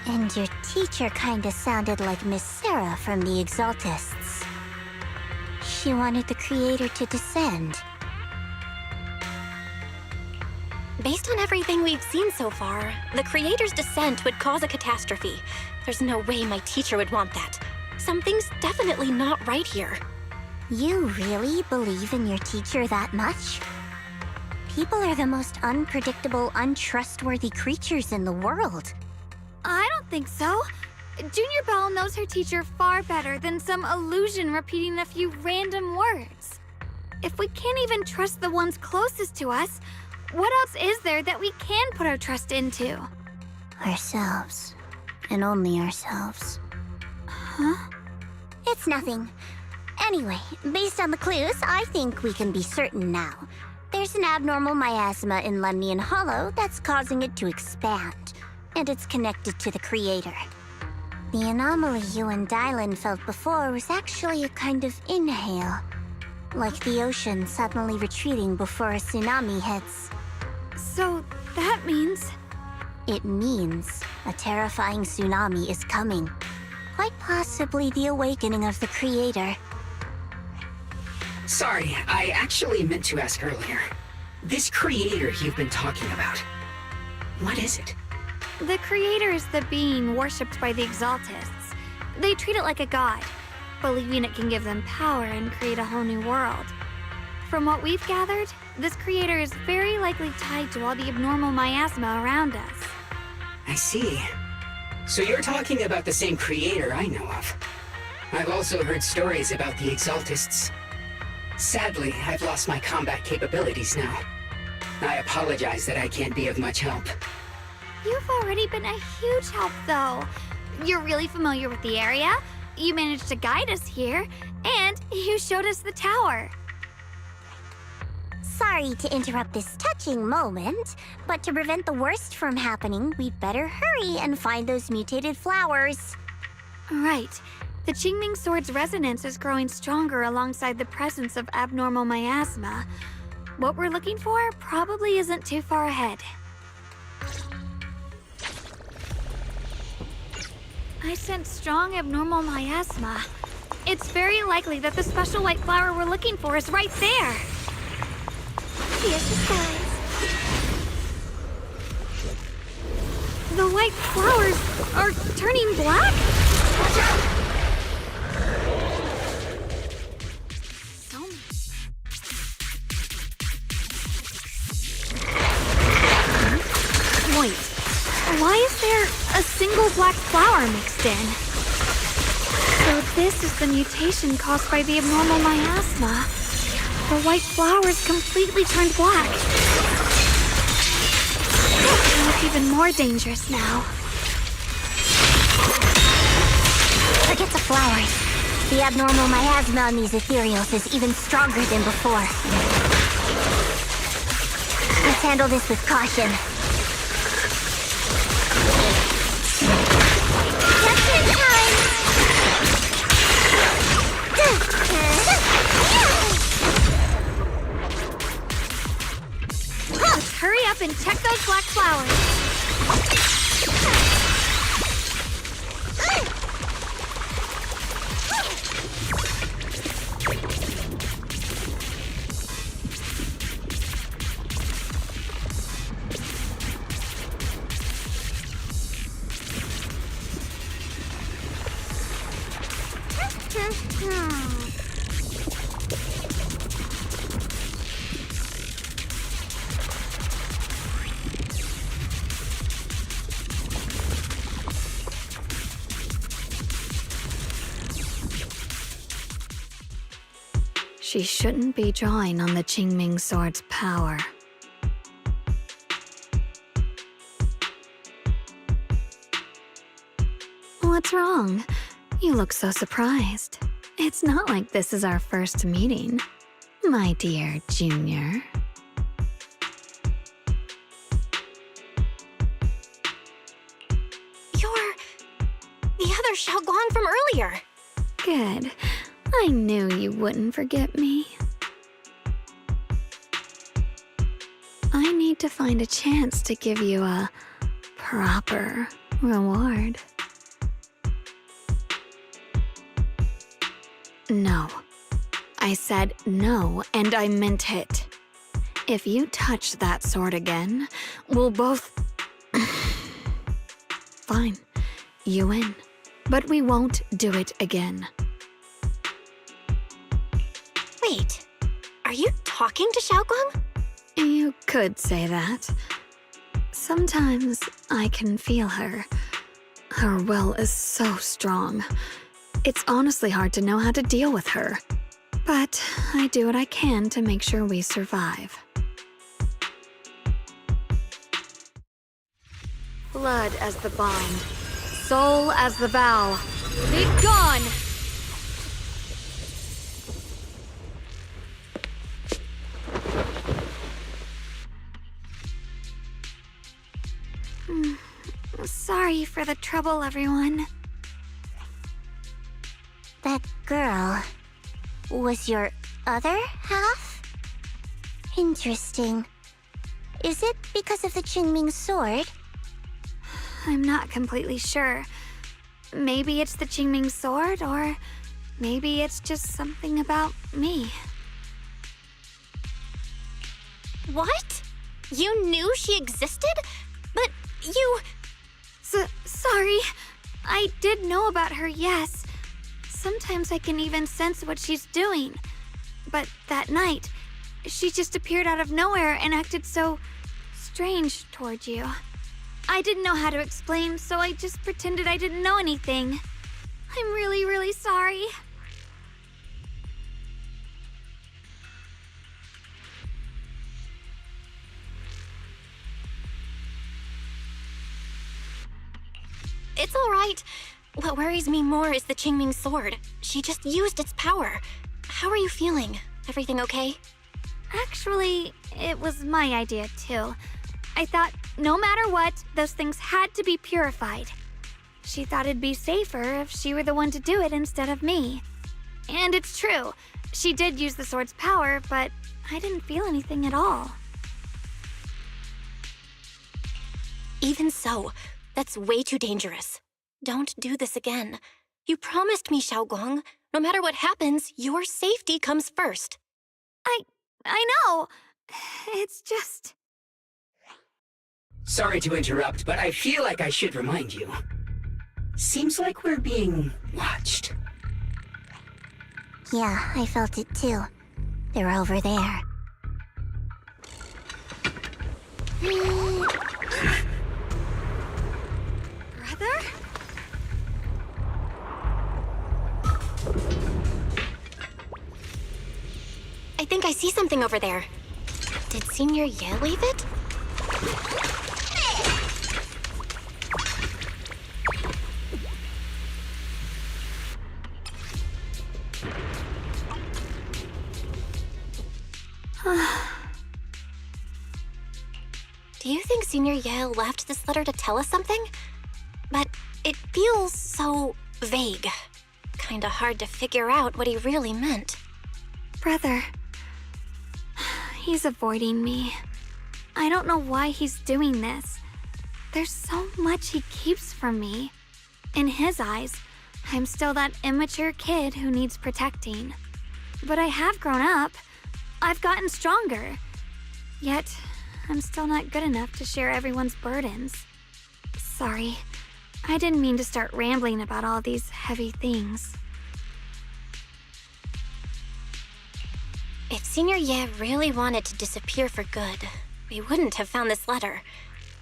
And your teacher kinda sounded like Miss Sarah from the Exaltists. She wanted the creator to descend. Based on everything we've seen so far, the creator's descent would cause a catastrophe. There's no way my teacher would want that. Something's definitely not right here. You really believe in your teacher that much? People are the most unpredictable, untrustworthy creatures in the world. I don't think so. Junior Belle knows her teacher far better than some illusion repeating a few random words. If we can't even trust the ones closest to us, what else is there that we can put our trust into? Ourselves. And only ourselves. Huh? It's nothing. Anyway, based on the clues, I think we can be certain now. There's an abnormal miasma in Lemnian Hollow that's causing it to expand, and it's connected to the creator. The anomaly you and Dylan felt before was actually a kind of inhale, like the ocean suddenly retreating before a tsunami hits. So that means... It means a terrifying tsunami is coming. Quite possibly the awakening of the creator. Sorry, I actually meant to ask earlier. This creator you've been talking about, what is it? The creator is the being worshipped by the Exaltists. They treat it like a god, believing it can give them power and create a whole new world. From what we've gathered, this creator is very likely tied to all the abnormal miasma around us. I see. So you're talking about the same creator I know of. I've also heard stories about the Exaltists. Sadly, I've lost my combat capabilities now. I apologize that I can't be of much help. You've already been a huge help, though. You're really familiar with the area, you managed to guide us here, and you showed us the tower. Sorry to interrupt this touching moment, but to prevent the worst from happening, we'd better hurry and find those mutated flowers. Right. The Qingming Sword's resonance is growing stronger alongside the presence of abnormal miasma. What we're looking for probably isn't too far ahead. I sense strong abnormal miasma. It's very likely that the special white flower we're looking for is right there. Here's the skies. The white flowers are turning black? Watch out! Wait, why is there a single black flower mixed in? So this is the mutation caused by the abnormal miasma. The white flowers completely turned black. They look even more dangerous now. Forget the flowers. The abnormal miasma on these ethereals is even stronger than before. Let's handle this with caution. Just in time! Let's hurry up and check those black flowers. She shouldn't be drawing on the Qingming Sword's power. What's wrong? You look so surprised. It's not like this is our first meeting, my dear Junior. You're the other Shunguang from earlier. Good. I knew you wouldn't forget me. I need to find a chance to give you a proper reward. No. I said no, and I meant it. If you touch that sword again, we'll both... Fine. You win. But we won't do it again. Wait, are you talking to Shunguang? You could say that. Sometimes I can feel her. Her will is so strong. It's honestly hard to know how to deal with her. But I do what I can to make sure we survive. Blood as the bond, soul as the vow. Be gone! Sorry for the trouble, everyone. That girl was your other half? Interesting. Is it because of the Qingming sword? I'm not completely sure. Maybe it's the Qingming sword, or maybe it's just something about me. What? You knew she existed? But you... Sorry. I did know about her, yes. Sometimes I can even sense what she's doing. But that night, she just appeared out of nowhere and acted so strange toward you. I didn't know how to explain, so I just pretended I didn't know anything. I'm really, really sorry. It's all right. What worries me more is the Qingming sword. She just used its power. How are you feeling? Everything okay? Actually, it was my idea too. I thought no matter what, those things had to be purified. She thought it'd be safer if she were the one to do it instead of me. And it's true. She did use the sword's power, but I didn't feel anything at all. Even so, that's way too dangerous. Don't do this again. You promised me, Shunguang. No matter what happens, your safety comes first. I know. It's just... Sorry to interrupt, but I feel like I should remind you. Seems like we're being watched. Yeah, I felt it too. They're over there. Brother? I think I see something over there. Did Senior Ye leave it? Do you think Senior Ye left this letter to tell us something? But it feels so vague. Kinda hard to figure out what he really meant. Brother. He's avoiding me. I don't know why he's doing this. There's so much he keeps from me. In his eyes, I'm still that immature kid who needs protecting. But I have grown up. I've gotten stronger. Yet, I'm still not good enough to share everyone's burdens. Sorry. I didn't mean to start rambling about all these heavy things. If Senior Ye really wanted to disappear for good, we wouldn't have found this letter.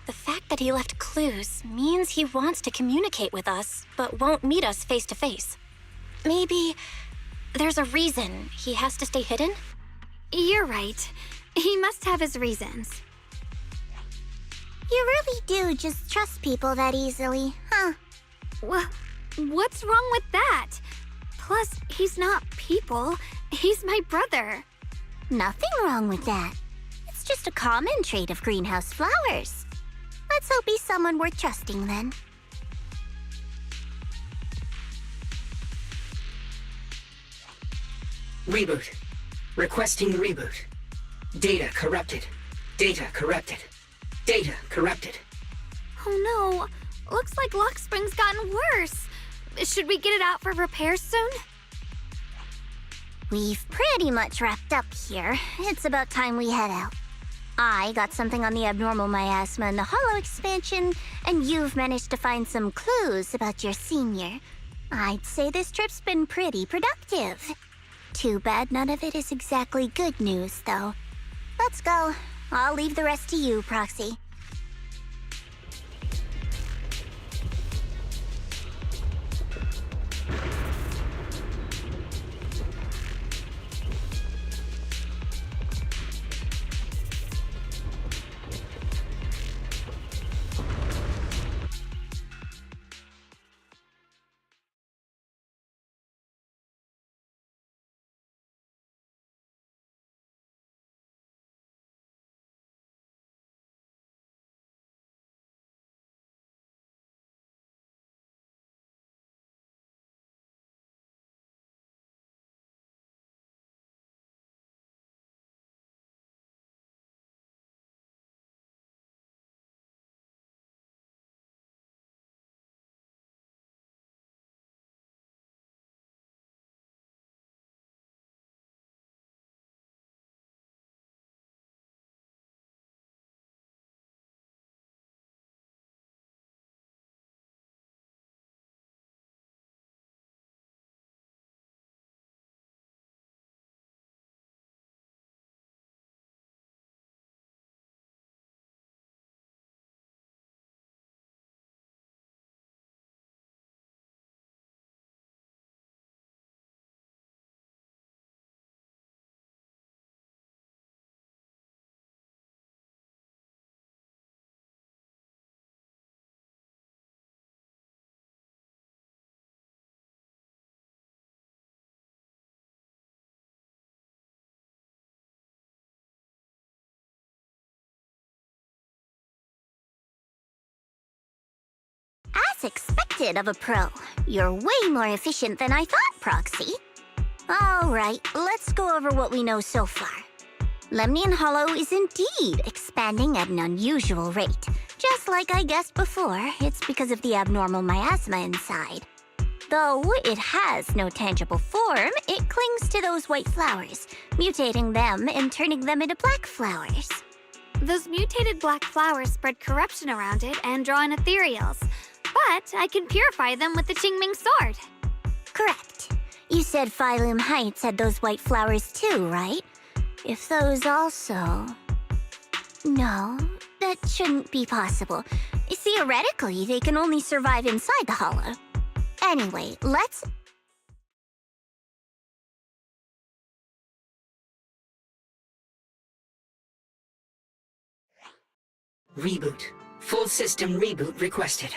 The fact that he left clues means he wants to communicate with us, but won't meet us face to face. Maybe there's a reason he has to stay hidden? You're right. He must have his reasons. You really do just trust people that easily, huh? What's wrong with that? Plus, he's not people. He's my brother. Nothing wrong with that. It's just a common trait of greenhouse flowers. Let's hope he's someone worth trusting then. Reboot. Requesting reboot. Data corrupted. Data corrupted. Data corrupted. Oh no. Looks like Lock Spring's gotten worse. Should we get it out for repairs soon? We've pretty much wrapped up here. It's about time we head out. I got something on the abnormal miasma and the hollow expansion, and you've managed to find some clues about your senior. I'd say this trip's been pretty productive. Too bad none of it is exactly good news, though. Let's go. I'll leave the rest to you, Proxy. That's expected of a pro. You're way more efficient than I thought, Proxy. All right, let's go over what we know so far. Lemnian Hollow is indeed expanding at an unusual rate. Just like I guessed before, it's because of the abnormal miasma inside. Though it has no tangible form, it clings to those white flowers, mutating them and turning them into black flowers. Those mutated black flowers spread corruption around it and draw in ethereals. But I can purify them with the Qingming sword. Correct. You said Phylum Heights had those white flowers too, right? If those also... No, that shouldn't be possible. Theoretically, they can only survive inside the hollow. Anyway, let's... Reboot. Full system reboot requested.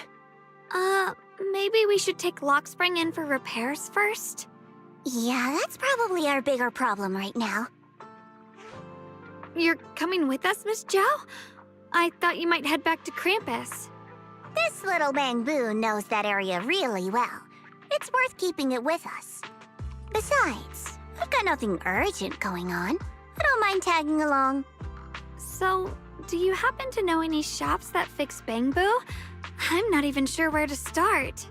Maybe we should take Lockspring in for repairs first? Yeah, that's probably our bigger problem right now. You're coming with us, Miss Zhao? I thought you might head back to Krampus. This little Bangbu knows that area really well. It's worth keeping it with us. Besides, I've got nothing urgent going on. I don't mind tagging along. So, do you happen to know any shops that fix Bangbu? I'm not even sure where to start.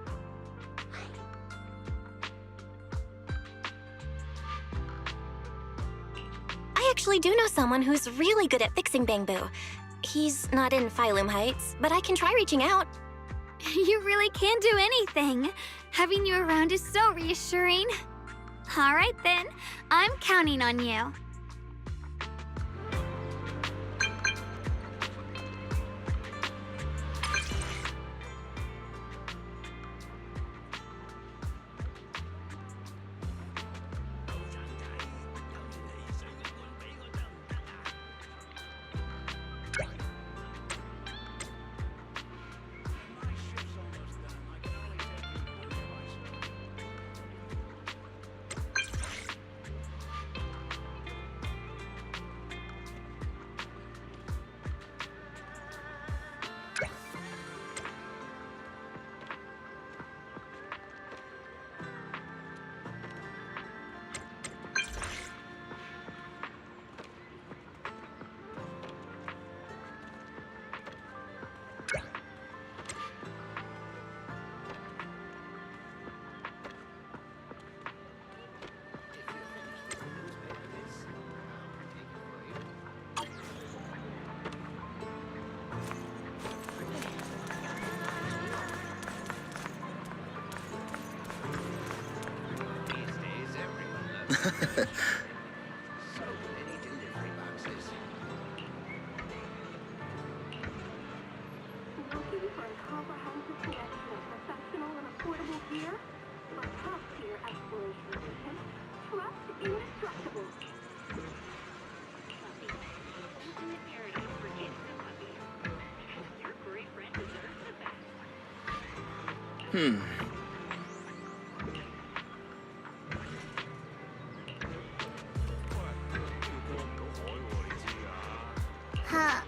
I actually do know someone who's really good at fixing Bangbu. He's not in Phylum Heights, but I can try reaching out. You really can do anything. Having you around is so reassuring. All right then, I'm counting on you. Huh.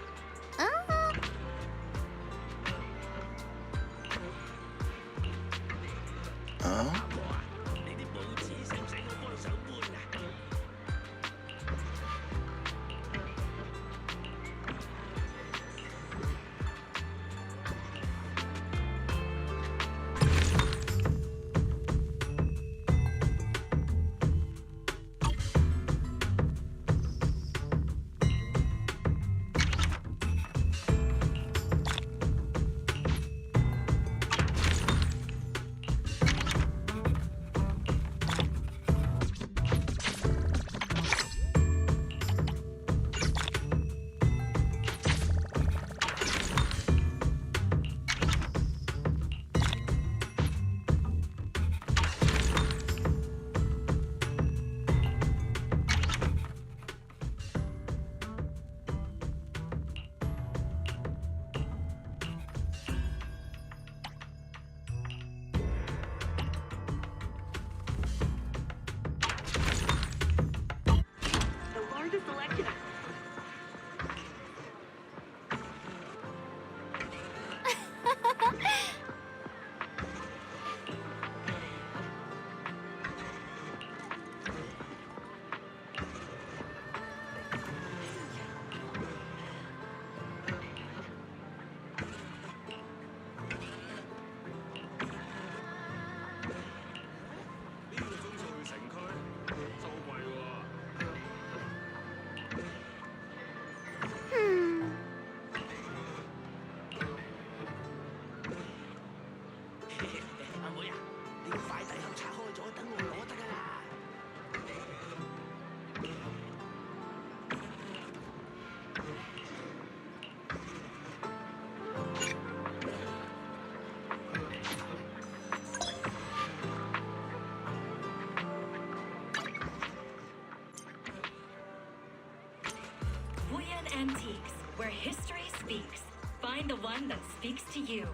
Antiques, where history speaks. Find the one that speaks to you.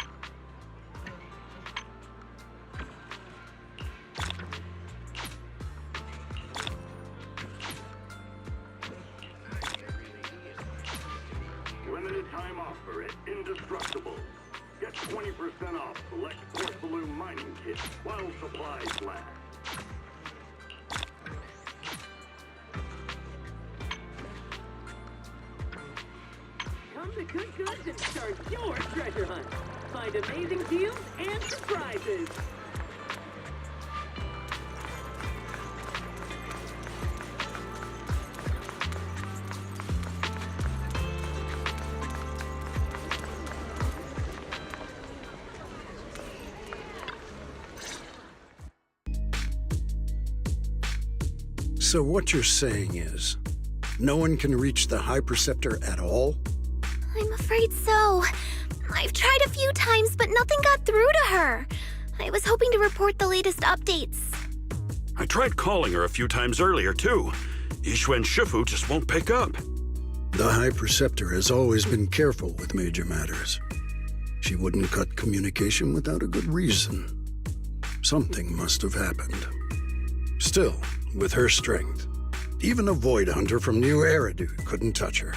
Limited time offer at Indestructible. Get 20% off select porcelain mining kits while supplies last. Come to Good Goods and start your treasure hunt. Find amazing deals and surprises. So what you're saying is, no one can reach the High Preceptor at all? I'm afraid so. I've tried a few times, but nothing got through to her. I was hoping to report the latest updates. I tried calling her a few times earlier, too. Yixuan Shifu just won't pick up. The High Preceptor has always been careful with major matters. She wouldn't cut communication without a good reason. Something must have happened. Still, with her strength, even a Void Hunter from New Eridu couldn't touch her.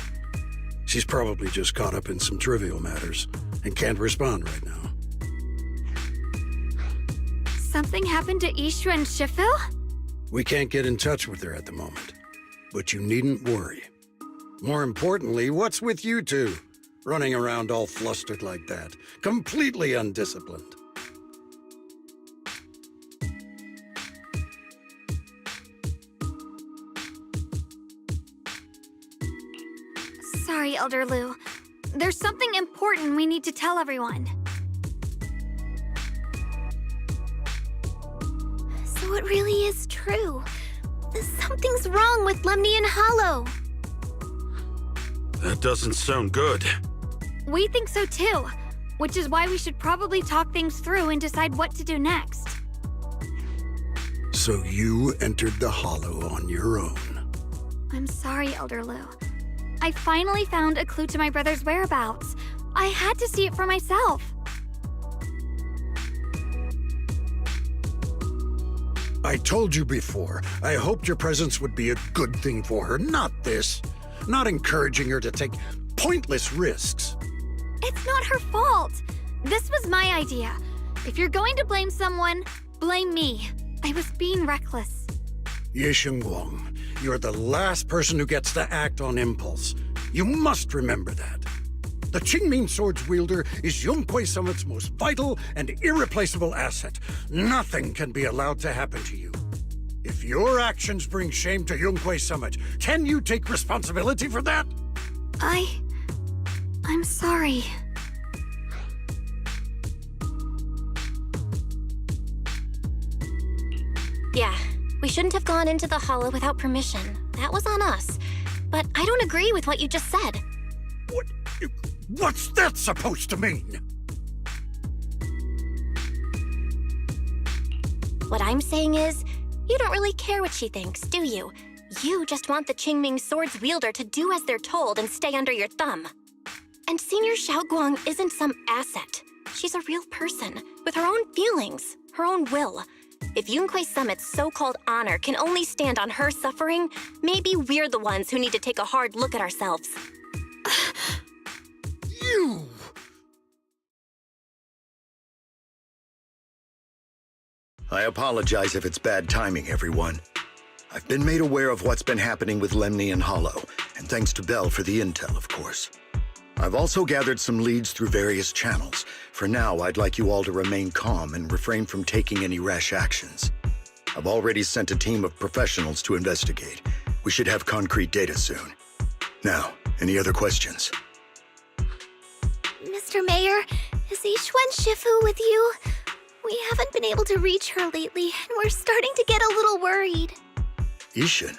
She's probably just caught up in some trivial matters and can't respond right now. Something happened to Yixuan Shifu? We can't get in touch with her at the moment, but you needn't worry. More importantly, what's with you two? Running around all flustered like that, completely undisciplined. Sorry, Elder Lu. There's something important we need to tell everyone. So it really is true. Something's wrong with Lemnian Hollow. That doesn't sound good. We think so too, which is why we should probably talk things through and decide what to do next. So you entered the Hollow on your own. I'm sorry, Elder Lu. I finally found a clue to my brother's whereabouts. I had to see it for myself. I told you before, I hoped your presence would be a good thing for her, not this. Not encouraging her to take pointless risks. It's not her fault. This was my idea. If you're going to blame someone, blame me. I was being reckless. Ye Shunguang, you're the last person who gets to act on impulse. You must remember that. The Qingming Sword's wielder is Yunquei Summit's most vital and irreplaceable asset. Nothing can be allowed to happen to you. If your actions bring shame to Yunquei Summit, can you take responsibility for that? I'm sorry. Yeah, we shouldn't have gone into the hollow without permission. That was on us. But I don't agree with what you just said. What's that supposed to mean? What I'm saying is, you don't really care what she thinks, do you? You just want the Qingming Sword's wielder to do as they're told and stay under your thumb. And Senior Xiaoguang isn't some asset. She's a real person, with her own feelings, her own will. If Yunquei Summit's so-called honor can only stand on her suffering, maybe we're the ones who need to take a hard look at ourselves. You! I apologize if it's bad timing, everyone. I've been made aware of what's been happening with Lemnian Hollow, and thanks to Bell for the intel, of course. I've also gathered some leads through various channels. For now, I'd like you all to remain calm and refrain from taking any rash actions. I've already sent a team of professionals to investigate. We should have concrete data soon. Now, any other questions? Mr. Mayor, is Yixuan Shifu with you? We haven't been able to reach her lately, and we're starting to get a little worried. Yixuan?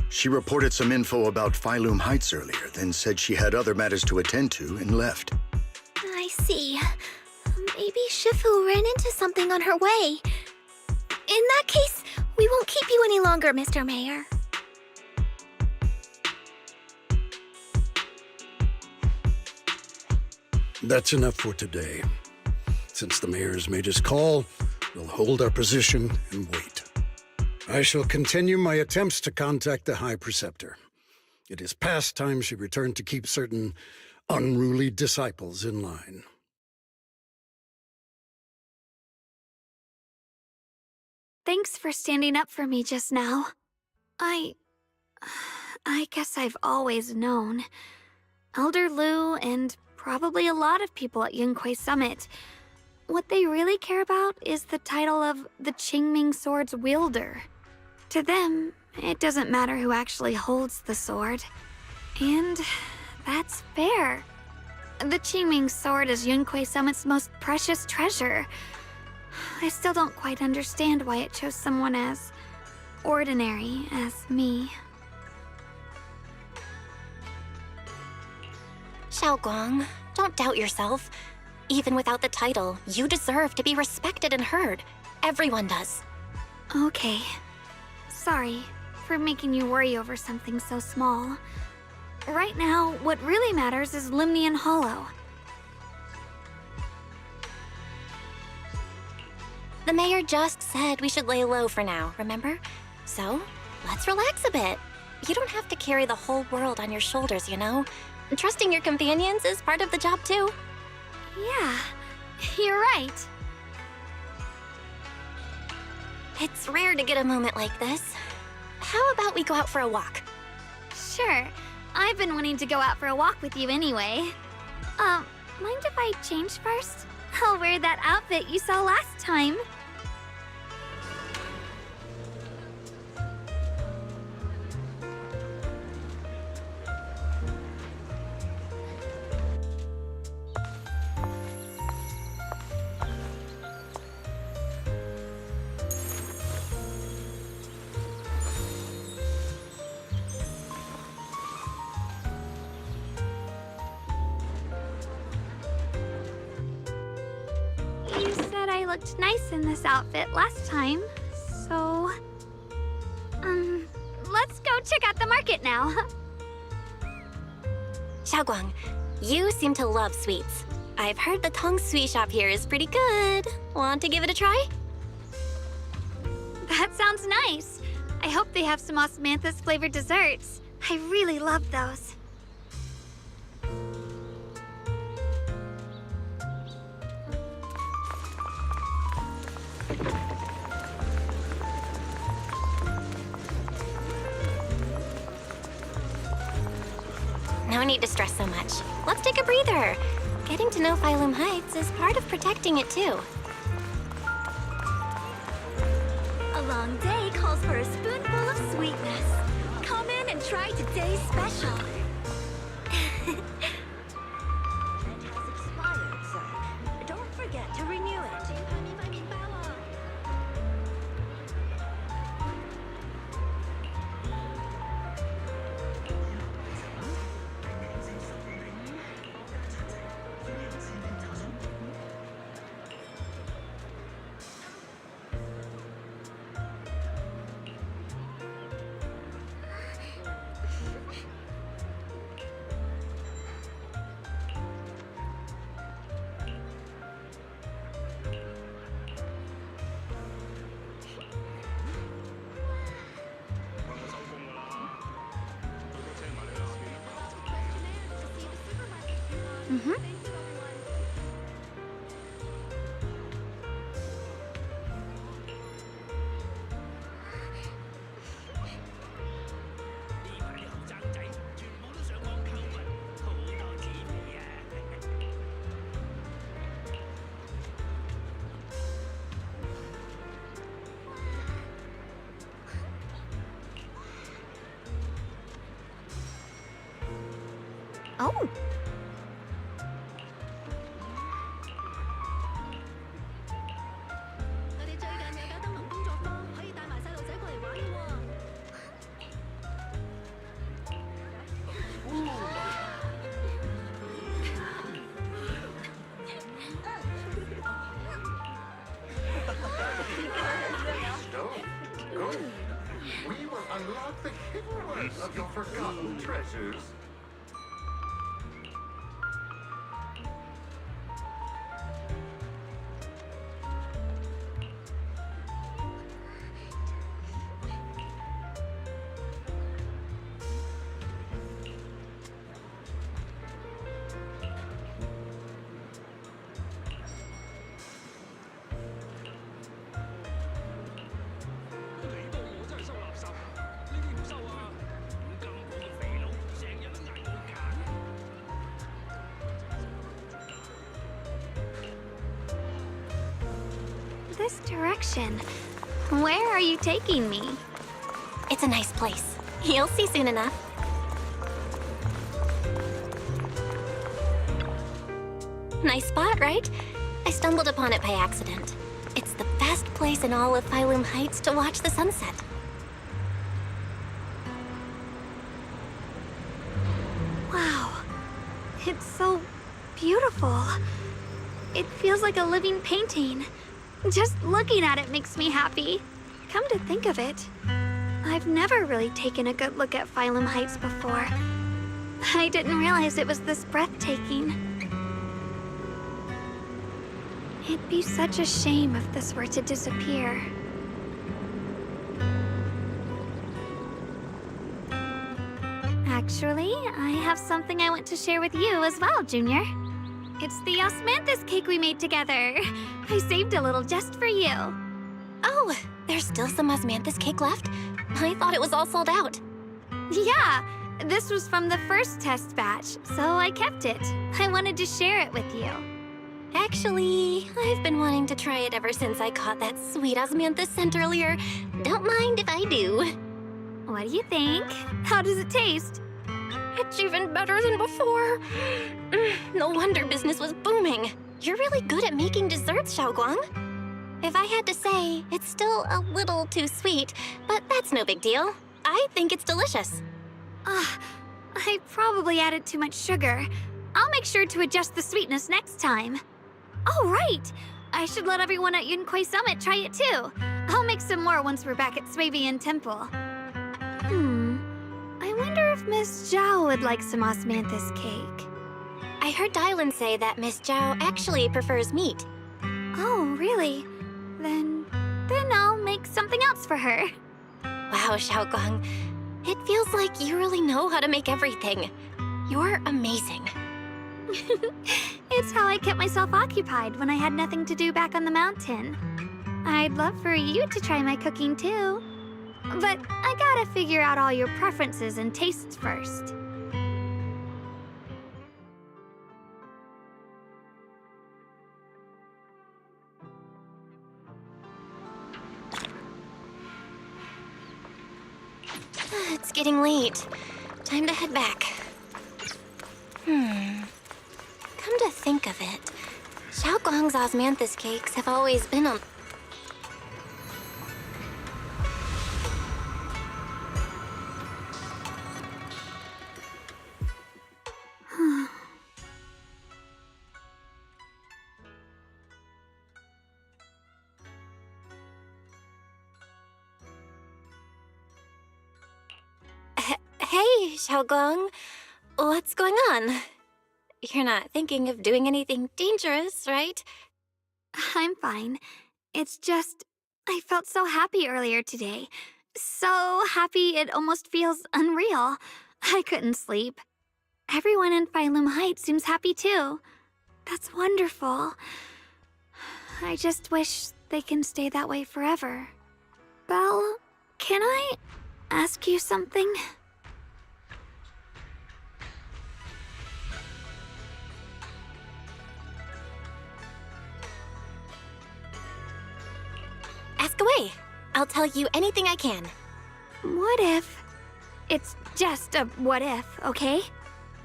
She reported some info about Phylum Heights earlier, then said she had other matters to attend to and left. I see. Maybe Shifu ran into something on her way. In that case, we won't keep you any longer, Mr. Mayor. That's enough for today. Since the mayor's made his call, we'll hold our position and wait. I shall continue my attempts to contact the High Preceptor. It is past time she returned to keep certain unruly disciples in line. Thanks for standing up for me just now. I guess I've always known. Elder Lu and probably a lot of people at Yunquay Summit, what they really care about is the title of the Qingming Sword's wielder. To them, it doesn't matter who actually holds the sword. And that's fair. The Qingming Sword is Yunquay Summit's most precious treasure. I still don't quite understand why it chose someone as ordinary as me. Shunguang, don't doubt yourself. Even without the title, you deserve to be respected and heard. Everyone does. Okay. Sorry for making you worry over something so small. Right now, what really matters is Limnian Hollow. The mayor just said we should lay low for now, remember? So, let's relax a bit. You don't have to carry the whole world on your shoulders, you know? Trusting your companions is part of the job, too. Yeah, you're right. It's rare to get a moment like this. How about we go out for a walk? Sure. I've been wanting to go out for a walk with you anyway. Mind if I change first? I'll wear that outfit you saw last time. You said I looked nice in this outfit last time, so... let's go check out the market now. Shunguang, you seem to love sweets. I've heard the Tong Sui shop here is pretty good. Want to give it a try? That sounds nice. I hope they have some osmanthus flavored desserts. I really love those. No need to stress so much. Let's take a breather. Getting to know Phylum Heights is part of protecting it, too. A long day calls for a spoonful of sweetness. Come in and try today's special. It has expired, sir. Don't forget to renew it. Oh. Go. We will unlock the hidden words of your forgotten treasures. This direction. Where are you taking me? It's a nice place. You'll see soon enough. Nice spot, right? I stumbled upon it by accident. It's the best place in all of Phylum Heights to watch the sunset. Wow. It's so beautiful. It feels like a living painting. Just looking at it makes me happy. Come to think of it, I've never really taken a good look at Phylum Heights before. I didn't realize it was this breathtaking. It'd be such a shame if this were to disappear. Actually, I have something I want to share with you as well, Junior. It's the osmanthus cake we made together. I saved a little just for you. Oh, there's still some osmanthus cake left? I thought it was all sold out. Yeah, this was from the first test batch, so I kept it. I wanted to share it with you. Actually, I've been wanting to try it ever since I caught that sweet osmanthus scent earlier. Don't mind if I do. What do you think? How does it taste? It's even better than before. No wonder business was booming. You're really good at making desserts, Shunguang. If I had to say, it's still a little too sweet, but that's no big deal. I think it's delicious. I probably added too much sugar. I'll make sure to adjust the sweetness next time. Oh, right! I should let everyone at Yunquay Summit try it too. I'll make some more once we're back at Swabian Temple. I wonder if Miss Zhao would like some osmanthus cake. I heard Dylan say that Miss Zhao actually prefers meat. Oh, really? Then I'll make something else for her. Wow, Shunguang. It feels like you really know how to make everything. You're amazing. It's how I kept myself occupied when I had nothing to do back on the mountain. I'd love for you to try my cooking too. But I gotta figure out all your preferences and tastes first. It's getting late. Time to head back. Come to think of it, Shunguang's osmanthus cakes have always been on... Hey, Shunguang. What's going on? You're not thinking of doing anything dangerous, right? I'm fine. It's just, I felt so happy earlier today. So happy it almost feels unreal. I couldn't sleep. Everyone in Phylum Heights seems happy too. That's wonderful. I just wish they can stay that way forever. Belle, can I ask you something? Ask away. I'll tell you anything I can. What if... It's just a what if, okay?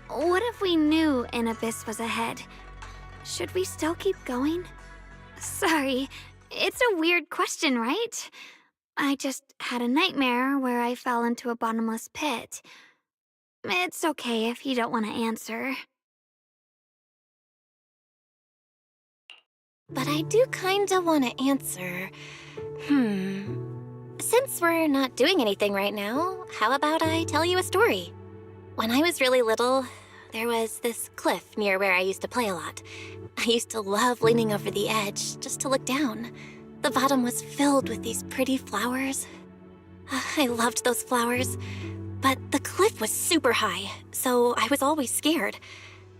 What if we knew an abyss was ahead? Should we still keep going? Sorry, it's a weird question, right? I just had a nightmare where I fell into a bottomless pit. It's okay if you don't want to answer. But I do kinda want to answer. Since we're not doing anything right now, how about I tell you a story? When I was really little, there was this cliff near where I used to play a lot. I used to love leaning over the edge just to look down. The bottom was filled with these pretty flowers. I loved those flowers, but the cliff was super high, so I was always scared.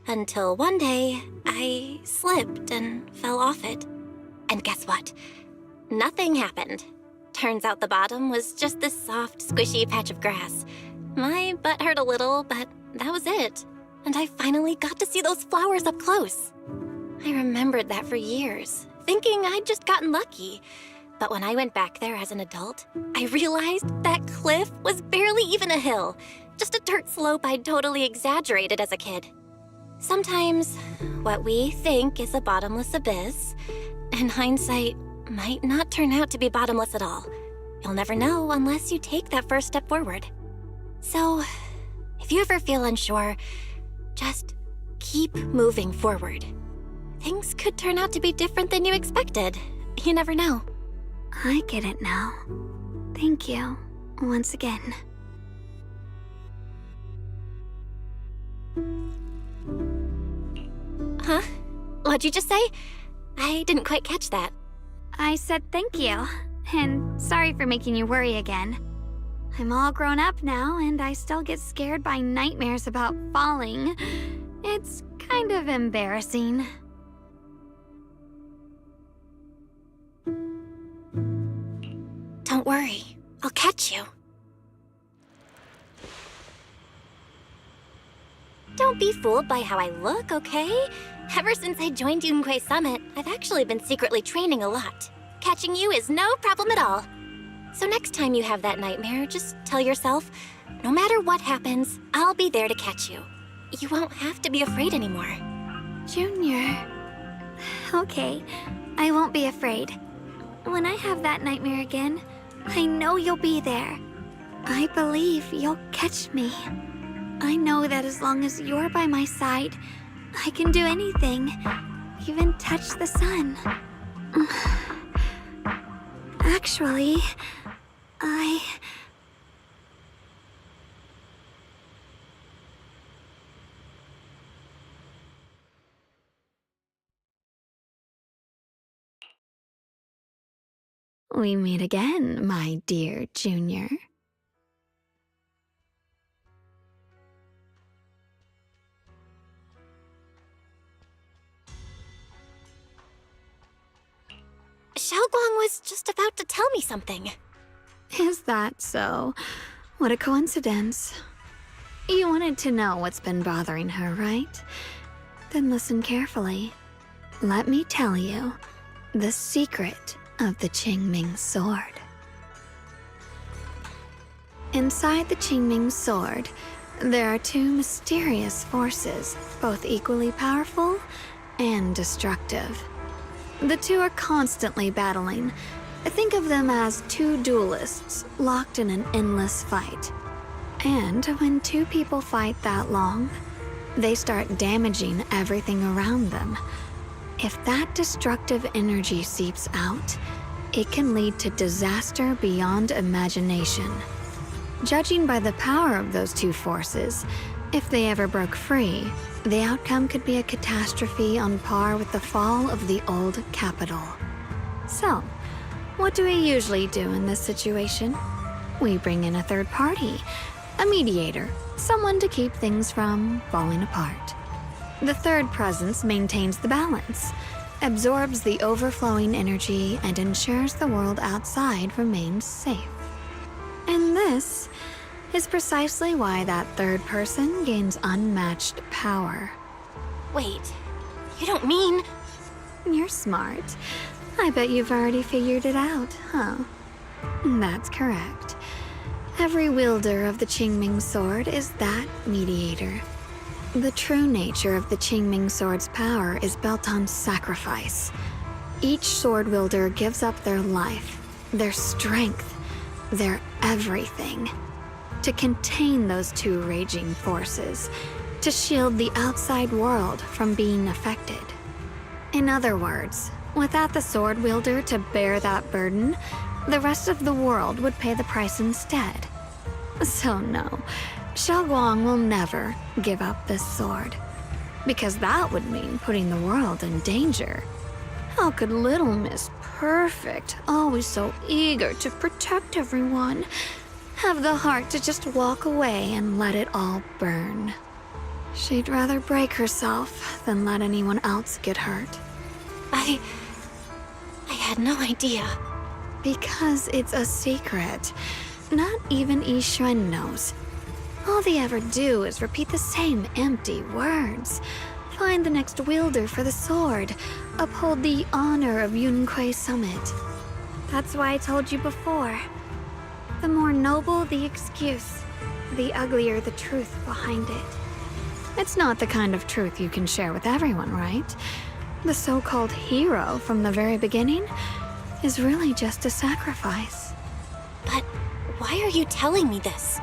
Until one day, I slipped and fell off it. And guess what? Nothing happened. Turns out the bottom was just this soft, squishy patch of grass. My butt hurt a little, but that was it. And I finally got to see those flowers up close. I remembered that for years, thinking I'd just gotten lucky. But when I went back there as an adult, I realized that cliff was barely even a hill, just a dirt slope I'd totally exaggerated as a kid. Sometimes, what we think is a bottomless abyss, in hindsight, might not turn out to be bottomless at all. You'll never know unless you take that first step forward. So, if you ever feel unsure, just keep moving forward. Things could turn out to be different than you expected. You never know. I get it now. Thank you, once again. Huh? What'd you just say? I didn't quite catch that. I said thank you, and sorry for making you worry again. I'm all grown up now, and I still get scared by nightmares about falling. It's kind of embarrassing. Don't worry, I'll catch you. Don't be fooled by how I look, okay? Ever since I joined Yunquei Summit, I've actually been secretly training a lot. Catching you is no problem at all. So next time you have that nightmare, just tell yourself, no matter what happens, I'll be there to catch you. You won't have to be afraid anymore. Junior. Okay, I won't be afraid. When I have that nightmare again, I know you'll be there. I believe you'll catch me. I know that as long as you're by my side, I can do anything, even touch the sun. Actually, We meet again, my dear Junior. Shunguang was just about to tell me something. Is that so? What a coincidence. You wanted to know what's been bothering her, right? Then listen carefully. Let me tell you the secret of the Qingming sword. Inside the Qingming sword, there are two mysterious forces, both equally powerful and destructive. The two are constantly battling. Think of them as two duelists locked in an endless fight. And when two people fight that long, they start damaging everything around them. If that destructive energy seeps out, it can lead to disaster beyond imagination. Judging by the power of those two forces, if they ever broke free, the outcome could be a catastrophe on par with the fall of the old capital. So, what do we usually do in this situation? We bring in a third party, a mediator, someone to keep things from falling apart. The third presence maintains the balance, absorbs the overflowing energy, and ensures the world outside remains safe. And this is precisely why that third person gains unmatched power. Wait, you don't mean... You're smart. I bet you've already figured it out, huh? That's correct. Every wielder of the Qingming sword is that mediator. The true nature of the Qingming sword's power is built on sacrifice. Each sword wielder gives up their life, their strength, their everything, to contain those two raging forces, to shield the outside world from being affected. In other words, without the sword wielder to bear that burden, the rest of the world would pay the price instead. So no, Shunguang will never give up this sword, because that would mean putting the world in danger. How could little Miss Perfect, always so eager to protect everyone, have the heart to just walk away and let it all burn? She'd rather break herself than let anyone else get hurt. I had no idea. Because it's a secret. Not even Yixuan knows. All they ever do is repeat the same empty words. Find the next wielder for the sword. Uphold the honor of Yunquei Summit. That's why I told you before. The more noble the excuse, the uglier the truth behind it. It's not the kind of truth you can share with everyone, right? The so-called hero from the very beginning is really just a sacrifice. But why are you telling me this?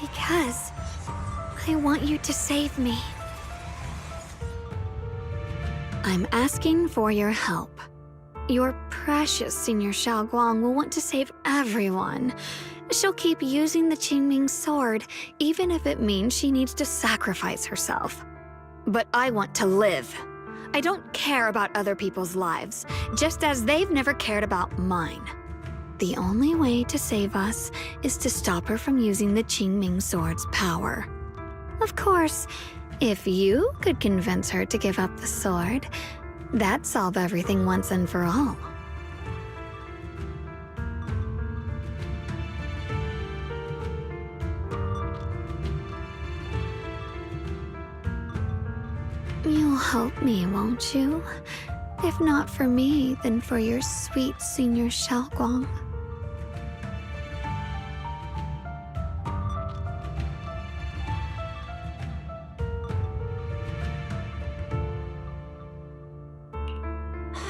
Because I want you to save me. I'm asking for your help. Your precious Senior Shunguang will want to save everyone. She'll keep using the Qingming sword, even if it means she needs to sacrifice herself. But I want to live. I don't care about other people's lives, just as they've never cared about mine. The only way to save us is to stop her from using the Qingming sword's power. Of course, if you could convince her to give up the sword, that'd solve everything once and for all. You'll help me, won't you? If not for me, then for your sweet Senior Shunguang.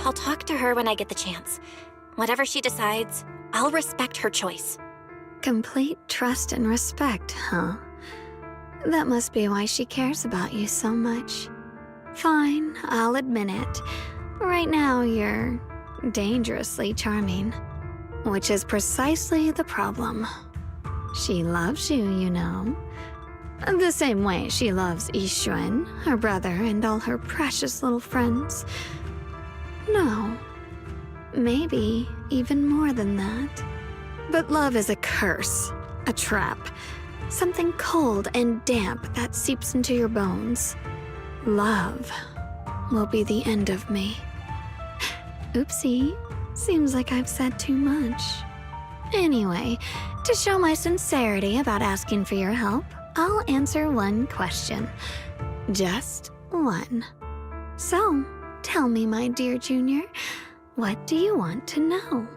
I'll talk to her when I get the chance. Whatever she decides, I'll respect her choice. Complete trust and respect, huh? That must be why she cares about you so much. Fine, I'll admit it. Right now, you're dangerously charming. Which is precisely the problem. She loves you, you know. The same way she loves Yixuan, her brother, and all her precious little friends. No. Maybe even more than that. But love is a curse, a trap. Something cold and damp that seeps into your bones. Love will be the end of me. Oopsie. Seems like I've said too much. Anyway, to show my sincerity about asking for your help, I'll answer one question. Just one. So, tell me, my dear Junior, what do you want to know?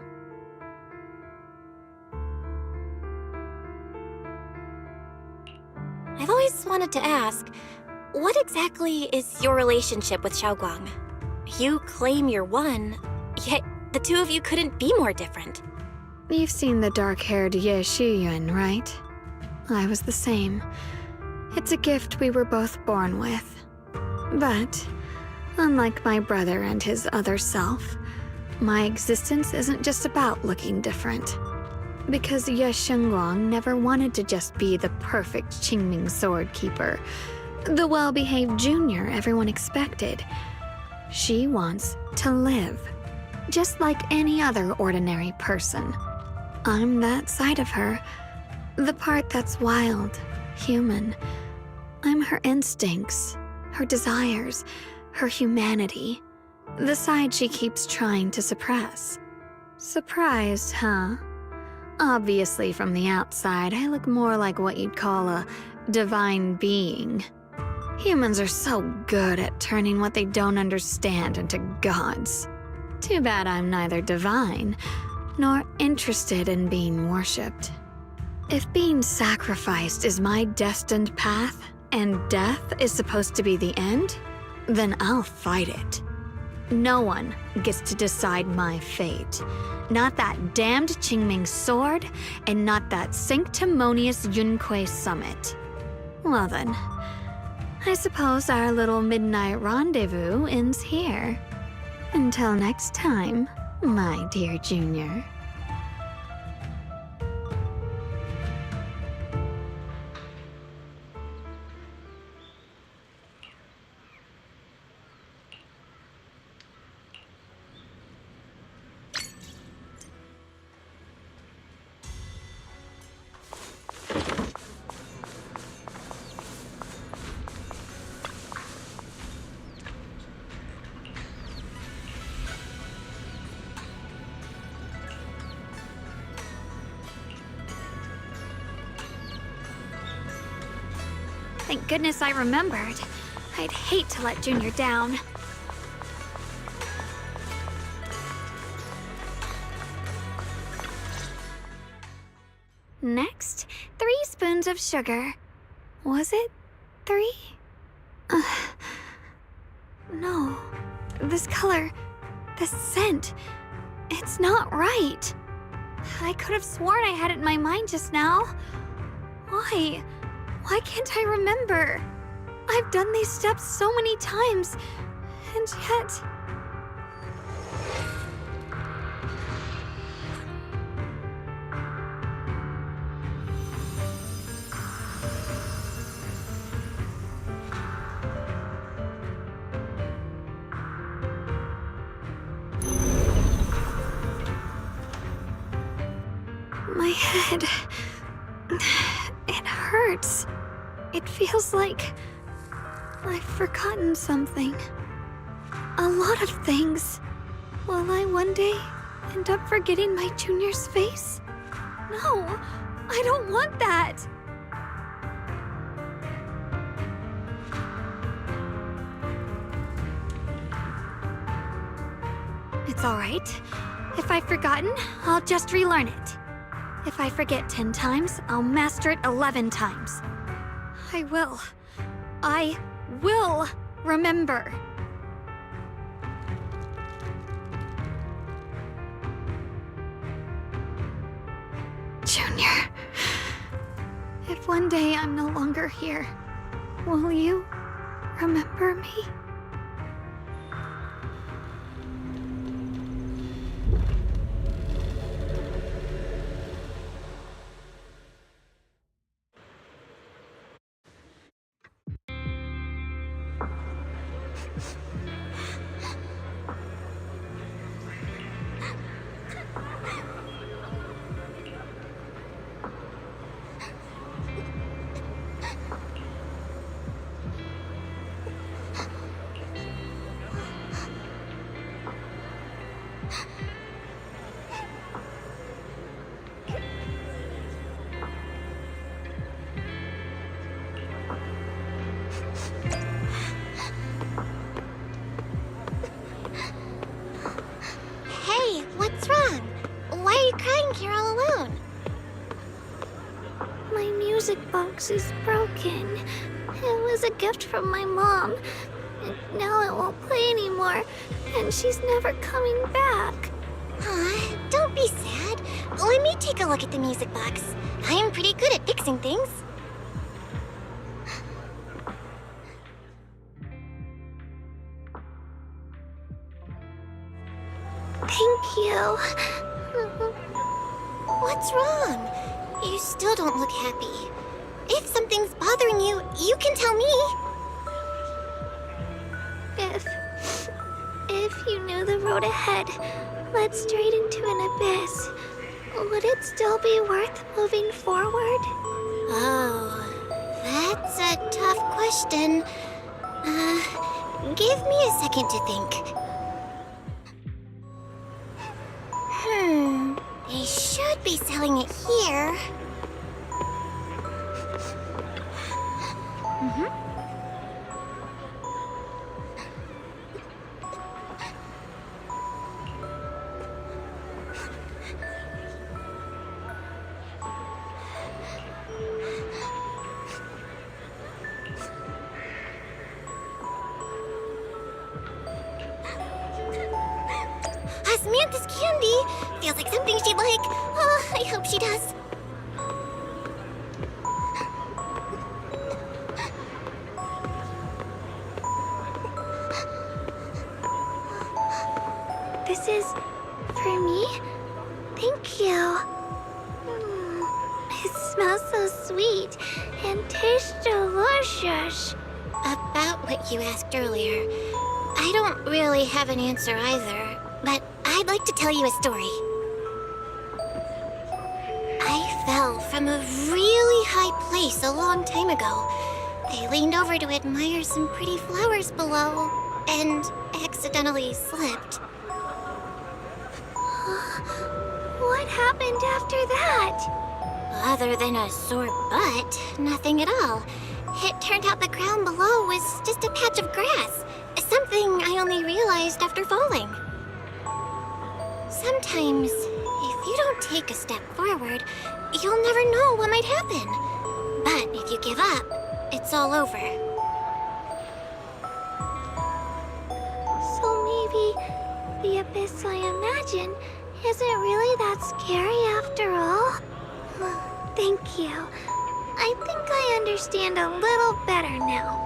I've always wanted to ask, what exactly is your relationship with Shunguang? You claim you're one, yet the two of you couldn't be more different. You've seen the dark-haired Ye Shiyuan, right? I was the same. It's a gift we were both born with. But, unlike my brother and his other self, my existence isn't just about looking different. Because Ye Shunguang never wanted to just be the perfect Qingming sword keeper, the well-behaved junior everyone expected. She wants to live, just like any other ordinary person. I'm that side of her, the part that's wild, human. I'm her instincts, her desires, her humanity, the side she keeps trying to suppress. Surprised, huh? Obviously, from the outside, I look more like what you'd call a divine being. Humans are so good at turning what they don't understand into gods. Too bad I'm neither divine, nor interested in being worshipped. If being sacrificed is my destined path, and death is supposed to be the end, then I'll fight it. No one gets to decide my fate. Not that damned Qingming sword, and not that sanctimonious Yunquei Summit. Well then, I suppose our little midnight rendezvous ends here. Until next time, my dear Junior. Thank goodness I remembered. I'd hate to let Junior down. Next, 3 spoons of sugar. Was it 3? No. This color, this scent, it's not right. I could have sworn I had it in my mind just now. Why? Why can't I remember? I've done these steps so many times, and yet... My head... it hurts. It feels like I've forgotten something. A lot of things. Will I one day end up forgetting my Junior's face? No, I don't want that. It's all right. If I've forgotten, I'll just relearn it. If I forget 10 times, I'll master it 11 times. I will remember. Junior, if one day I'm no longer here, will you remember me? What's wrong? Why are you crying here all alone? My music box is broken. It was a gift from my mom. And now it won't play anymore, and she's never coming back. Aw, don't be sad. Let me take a look at the music box. I am pretty good at fixing things. Thank you. What's wrong? You still don't look happy. If something's bothering you, you can tell me. If you knew the road ahead led straight into an abyss, would it still be worth moving forward? Oh, that's a tough question. Give me a second to think. They should be selling it here. Osmanthus candy! Feels like something she'd like. Oh, I hope she does. This is for me? Thank you. It smells so sweet and tastes delicious. About what you asked earlier, I don't really have an answer either, but I'd like to tell you a story. I fell from a really high place a long time ago. I leaned over to admire some pretty flowers below, and accidentally slipped. What happened after that? Other than a sore butt, nothing at all. It turned out the ground below was just a patch of grass. Something I only realized after falling. Sometimes, if you don't take a step forward, you'll never know what might happen. But if you give up, it's all over. So maybe the abyss I imagine isn't really that scary after all? Thank you. I think I understand a little better now.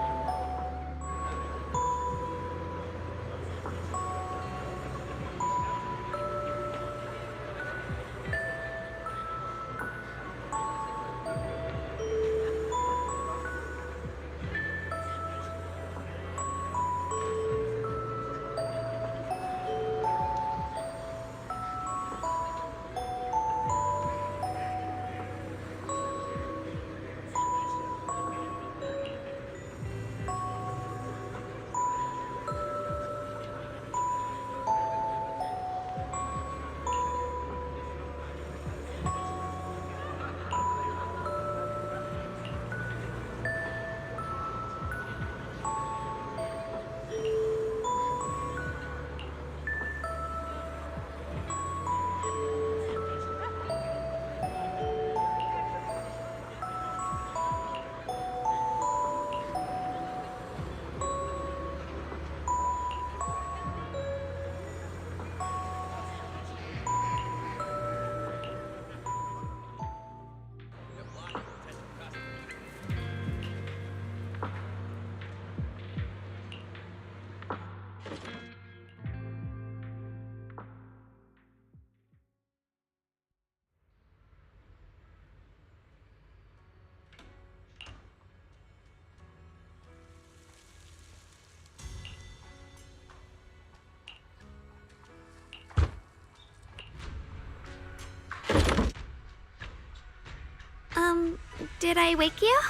Did I wake you?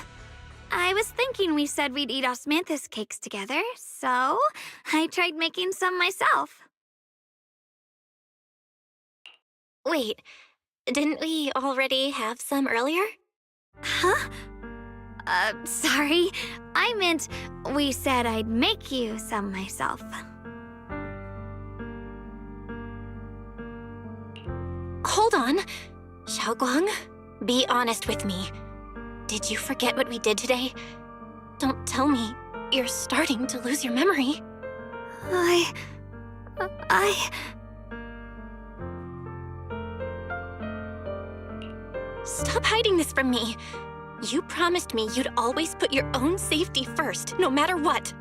I was thinking we said we'd eat osmanthus cakes together, so I tried making some myself. Wait, didn't we already have some earlier? Huh? Sorry. I meant we said I'd make you some myself. Hold on. Shunguang, be honest with me. Did you forget what we did today? Don't tell me you're starting to lose your memory. Stop hiding this from me. You promised me you'd always put your own safety first, no matter what.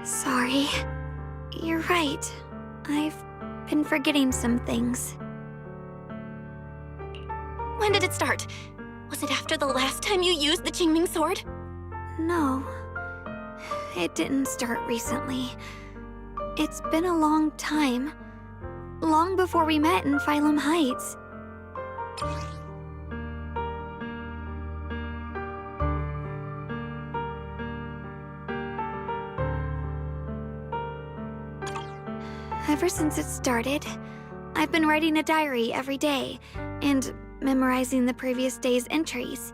Sorry. You're right. I've been forgetting some things. When did it start? Was it after the last time you used the Qingming sword? No. It didn't start recently. It's been a long time. Long before we met in Phylum Heights. Ever since it started, I've been writing a diary every day, and memorizing the previous day's entries,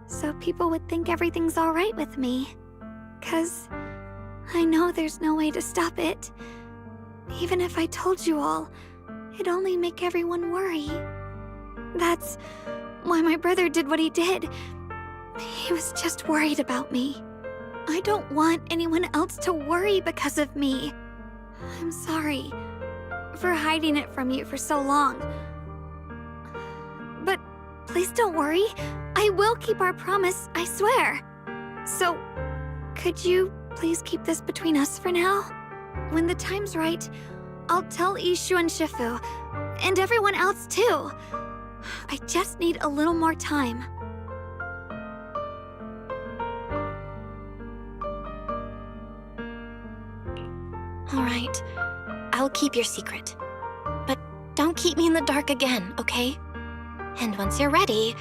so people would think everything's alright with me. 'Cause I know there's no way to stop it. Even if I told you all, it'd only make everyone worry. That's why my brother did what he did. He was just worried about me. I don't want anyone else to worry because of me. I'm sorry for hiding it from you for so long. But please don't worry. I will keep our promise, I swear. So, could you please keep this between us for now? When the time's right, I'll tell Ishu and Shifu, and everyone else too. I just need a little more time. All right, I'll keep your secret. But don't keep me in the dark again, okay? And once you're ready,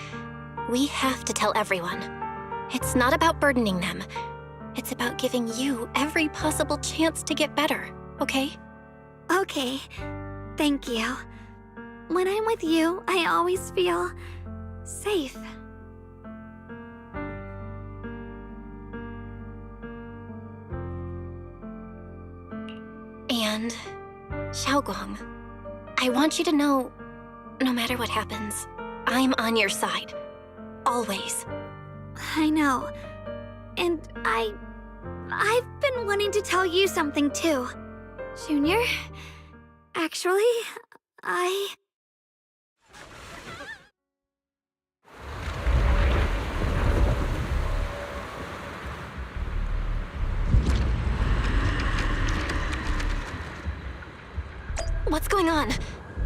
we have to tell everyone. It's not about burdening them. It's about giving you every possible chance to get better, okay? Okay, thank you. When I'm with you, I always feel safe. And Shunguang, I want you to know, no matter what happens, I'm on your side. Always. I know. And I've been wanting to tell you something too. Junior, actually, What's going on?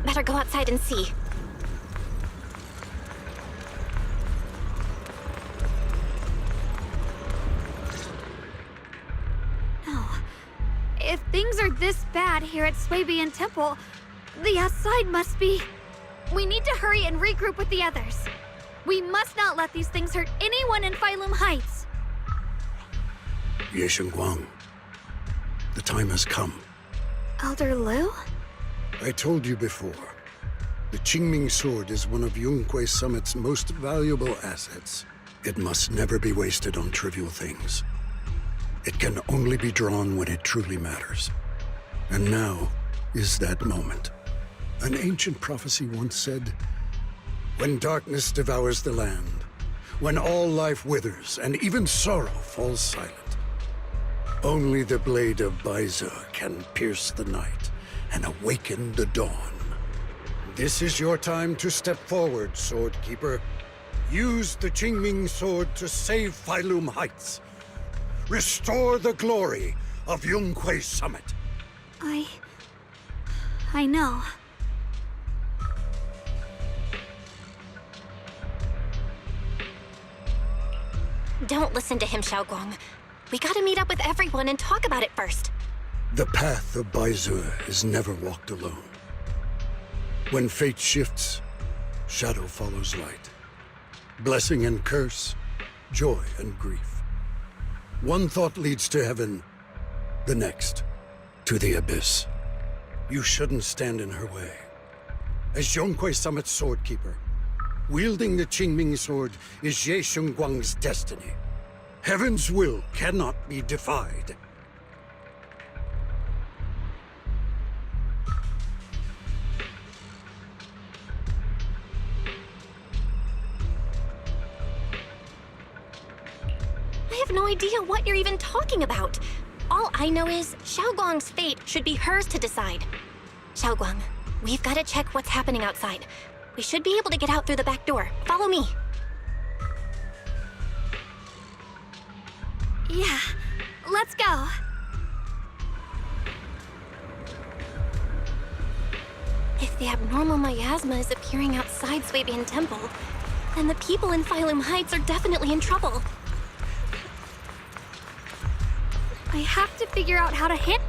Better go outside and see. No. If things are this bad here at Swabian Temple, the outside must be... We need to hurry and regroup with the others. We must not let these things hurt anyone in Phylum Heights. Ye Shunguang, the time has come. Elder Liu? I told you before, the Qingming sword is one of Yunquay Summit's most valuable assets. It must never be wasted on trivial things. It can only be drawn when it truly matters. And now is that moment. An ancient prophecy once said, when darkness devours the land, when all life withers and even sorrow falls silent, only the blade of Bahasa can pierce the night and awaken the dawn. This is your time to step forward, Sword Keeper. Use the Qingming sword to save Phylum Heights. Restore the glory of Yunquay Summit. I know. Don't listen to him, Shunguang. We gotta meet up with everyone and talk about it first. The path of Bahasa is never walked alone. When fate shifts, shadow follows light. Blessing and curse, joy and grief. One thought leads to heaven, the next to the abyss. You shouldn't stand in her way. As Yunquay Summit's sword keeper, wielding the Qingming sword is Ye Shunguang's destiny. Heaven's will cannot be defied. I have no idea what you're even talking about. All I know is Shunguang's fate should be hers to decide. Shunguang, we've got to check what's happening outside. We should be able to get out through the back door. Follow me. Yeah, let's go. If the abnormal miasma is appearing outside Swabian Temple, then the people in Phylum Heights are definitely in trouble. I have to figure out how to hit...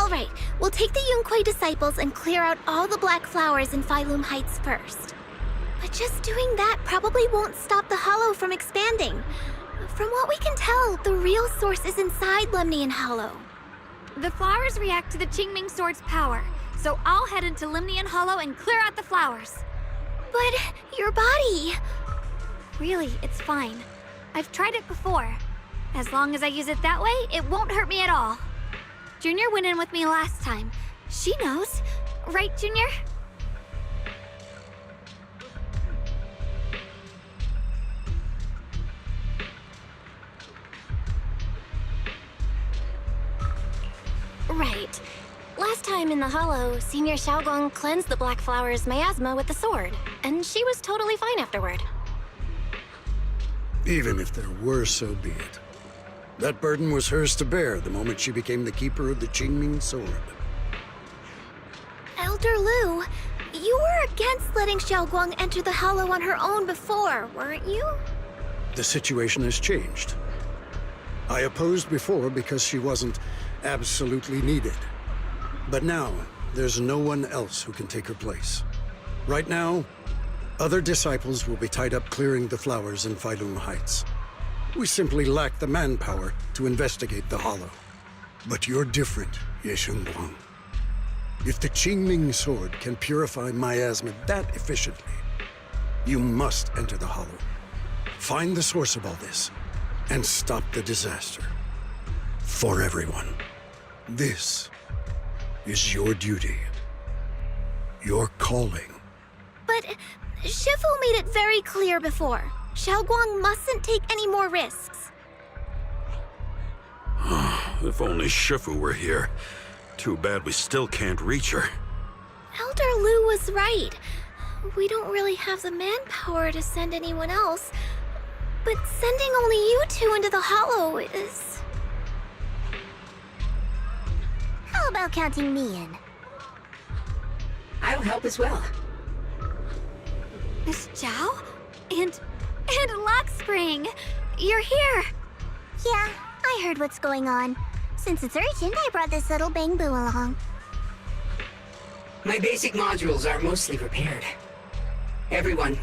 Alright, we'll take the Yunquei disciples and clear out all the black flowers in Phylum Heights first. But just doing that probably won't stop the Hollow from expanding. From what we can tell, the real source is inside Lemnian Hollow. The flowers react to the Qingming Sword's power, so I'll head into Lemnian Hollow and clear out the flowers. But your body... Really, it's fine. I've tried it before. As long as I use it that way, it won't hurt me at all. Junior went in with me last time. She knows. Right, Junior? Right. Last time in the Hollow, Senior Shunguang cleansed the black flower's miasma with the sword, and she was totally fine afterward. Even if there were, so be it. That burden was hers to bear the moment she became the keeper of the Qingming Sword. Elder Lu, you were against letting Xiaoguang enter the Hollow on her own before, weren't you? The situation has changed. I opposed before because she wasn't absolutely needed. But now, there's no one else who can take her place. Right now, other disciples will be tied up clearing the flowers in Phylum Heights. We simply lack the manpower to investigate the Hollow. But you're different, Ye Shunguang. If the Qingming Sword can purify miasma that efficiently, you must enter the Hollow. Find the source of all this, and stop the disaster. For everyone. This is your duty. Your calling. But Shifu made it very clear before. Xiaoguang mustn't take any more risks. If only Shifu were here. Too bad we still can't reach her. Elder Lu was right. We don't really have the manpower to send anyone else. But sending only you two into the Hollow is... How about counting me in? I'll help as well. Miss Zhao? And Lockspring! You're here! Yeah, I heard what's going on. Since it's urgent, I brought this little Bangbu along. My basic modules are mostly repaired. Everyone,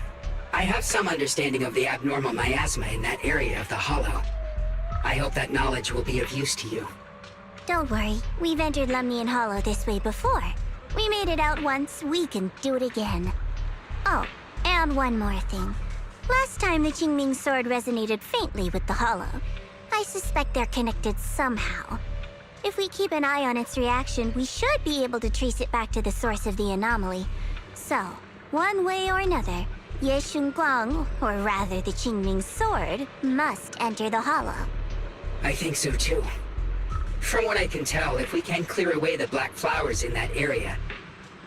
I have some understanding of the abnormal miasma in that area of the Hollow. I hope that knowledge will be of use to you. Don't worry, we've entered Lemnian Hollow this way before. We made it out once, we can do it again. Oh, and one more thing. Last time the Qingming Sword resonated faintly with the Hollow. I suspect they're connected somehow. If we keep an eye on its reaction, we should be able to trace it back to the source of the anomaly. So, one way or another, Ye Shunguang, or rather the Qingming Sword, must enter the Hollow. I think so too. From what I can tell, if we can clear away the black flowers in that area,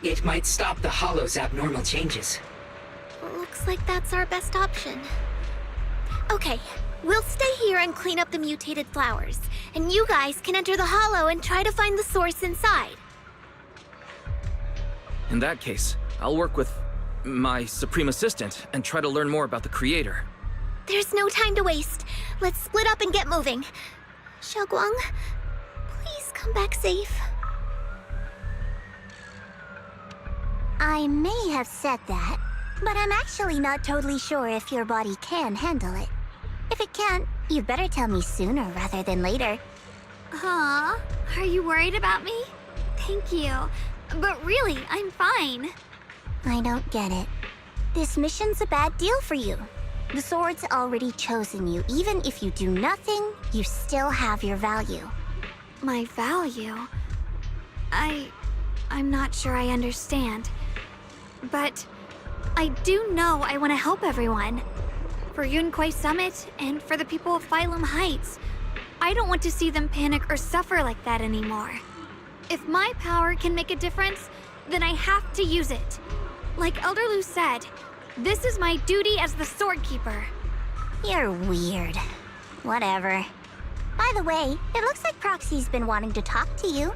it might stop the Hollow's abnormal changes. Looks like that's our best option. Okay, we'll stay here and clean up the mutated flowers, and you guys can enter the Hollow and try to find the source inside. In that case, I'll work with my Supreme Assistant and try to learn more about the Creator. There's no time to waste. Let's split up and get moving. Xiaoguang, please come back safe. I may have said that, but I'm actually not totally sure if your body can handle it. If it can't, you'd better tell me sooner rather than later. Aw, are you worried about me? Thank you. But really, I'm fine. I don't get it. This mission's a bad deal for you. The sword's already chosen you. Even if you do nothing, you still have your value. My value? I'm not sure I understand. But I do know I want to help everyone. For Yunquei Summit and for the people of Phylum Heights. I don't want to see them panic or suffer like that anymore. If my power can make a difference, then I have to use it. Like Elder Lu said, this is my duty as the Sword Keeper. You're weird. Whatever. By the way, it looks like Proxy's been wanting to talk to you.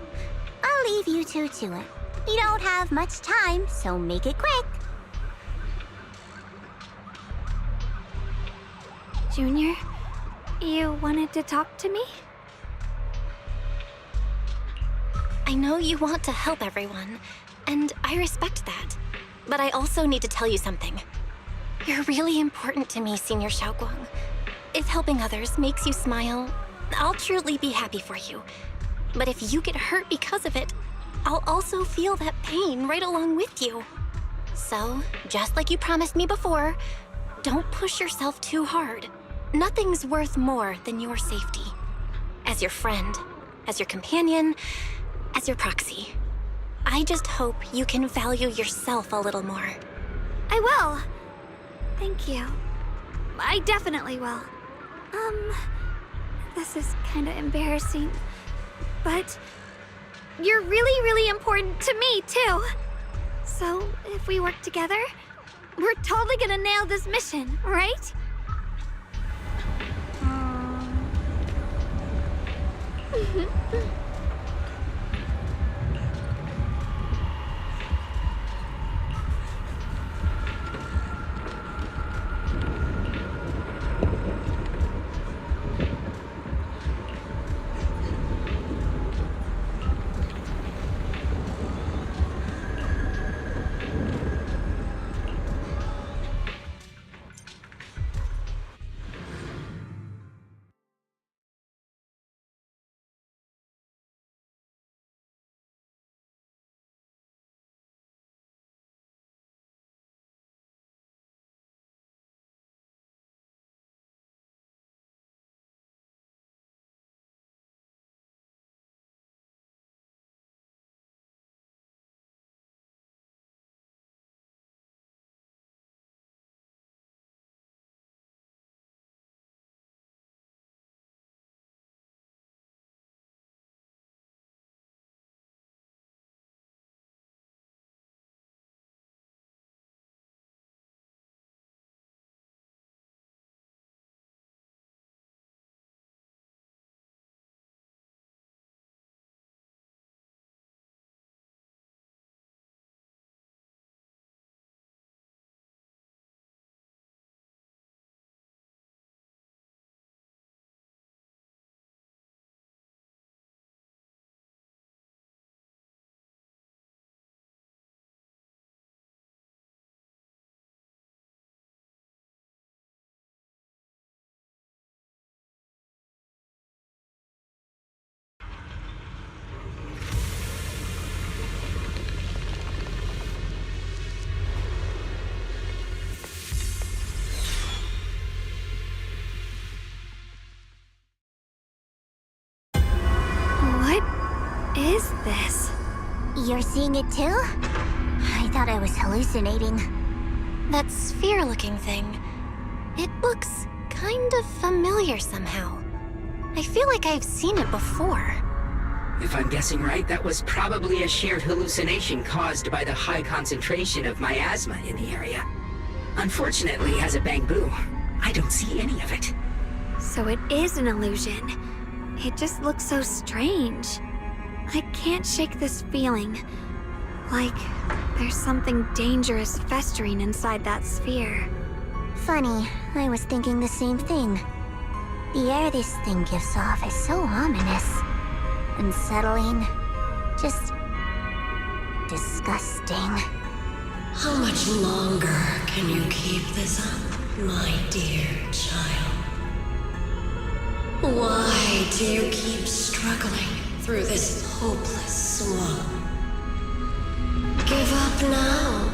I'll leave you two to it. You don't have much time, so make it quick. Junior, you wanted to talk to me? I know you want to help everyone, and I respect that. But I also need to tell you something. You're really important to me, Senior Shunguang. If helping others makes you smile, I'll truly be happy for you. But if you get hurt because of it, I'll also feel that pain right along with you. So, just like you promised me before, don't push yourself too hard. Nothing's worth more than your safety. As your friend, as your companion, as your proxy. I just hope you can value yourself a little more. I will. Thank you. I definitely will. This is kinda embarrassing, but you're really, really important to me, too. So, if we work together, we're totally gonna nail this mission, right? Is this? You're seeing it too? I thought I was hallucinating. That sphere-looking thing. It looks kind of familiar somehow. I feel like I've seen it before. If I'm guessing right, that was probably a shared hallucination caused by the high concentration of miasma in the area. Unfortunately, as a Bangbu, I don't see any of it. So it is an illusion. It just looks so strange. I can't shake this feeling. Like there's something dangerous festering inside that sphere. Funny, I was thinking the same thing. The air this thing gives off is so ominous. Unsettling. Just disgusting. How much longer can you keep this up, my dear child? Why do you keep struggling through this hopeless swamp? Give up now.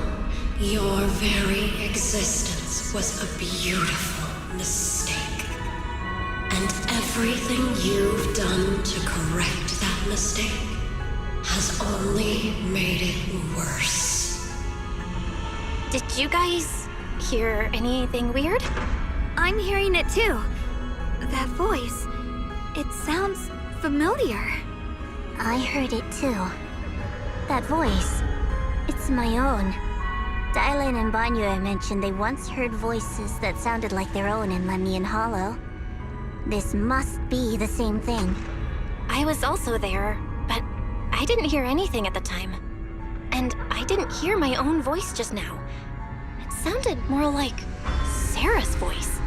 Your very existence was a beautiful mistake. And everything you've done to correct that mistake has only made it worse. Did you guys hear anything weird? I'm hearing it too. That voice. It sounds familiar. I heard it too. That voice. It's my own. Dylan and Banyue mentioned they once heard voices that sounded like their own in Lemnian Hollow. This must be the same thing. I was also there, but I didn't hear anything at the time. And I didn't hear my own voice just now. It sounded more like Sarah's voice.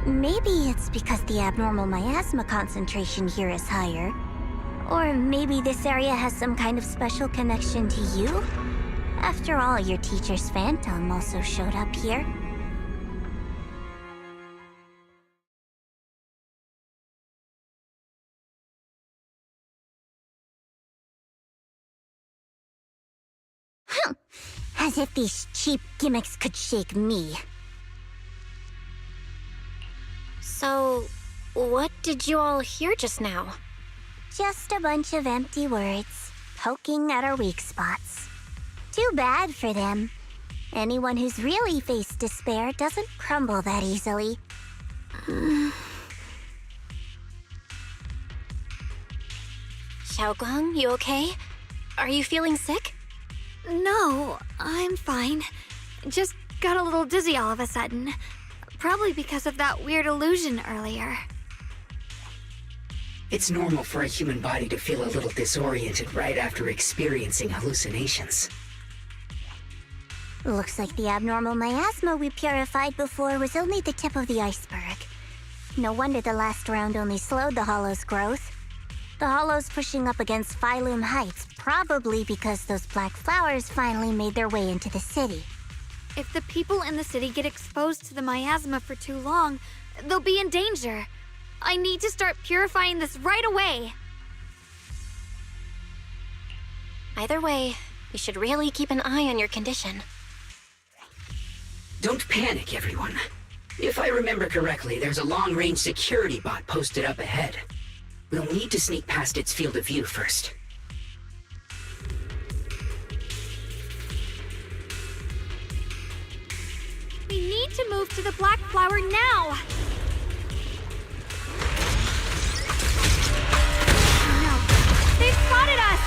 Maybe it's because the abnormal miasma concentration here is higher. Or maybe this area has some kind of special connection to you? After all, your teacher's phantom also showed up here. As if these cheap gimmicks could shake me. So, what did you all hear just now? Just a bunch of empty words, poking at our weak spots. Too bad for them. Anyone who's really faced despair doesn't crumble that easily. Shunguang, you okay? Are you feeling sick? No, I'm fine. Just got a little dizzy all of a sudden. Probably because of that weird illusion earlier. It's normal for a human body to feel a little disoriented right after experiencing hallucinations. Looks like the abnormal miasma we purified before was only the tip of the iceberg. No wonder the last round only slowed the Hollow's growth. The Hollow's pushing up against Phylum Heights, probably because those black flowers finally made their way into the city. If the people in the city get exposed to the miasma for too long, they'll be in danger. I need to start purifying this right away. Either way, you should really keep an eye on your condition. Don't panic, everyone. If I remember correctly, there's a long-range security bot posted up ahead. We'll need to sneak past its field of view first. We need to move to the black flower now! No, they've spotted us!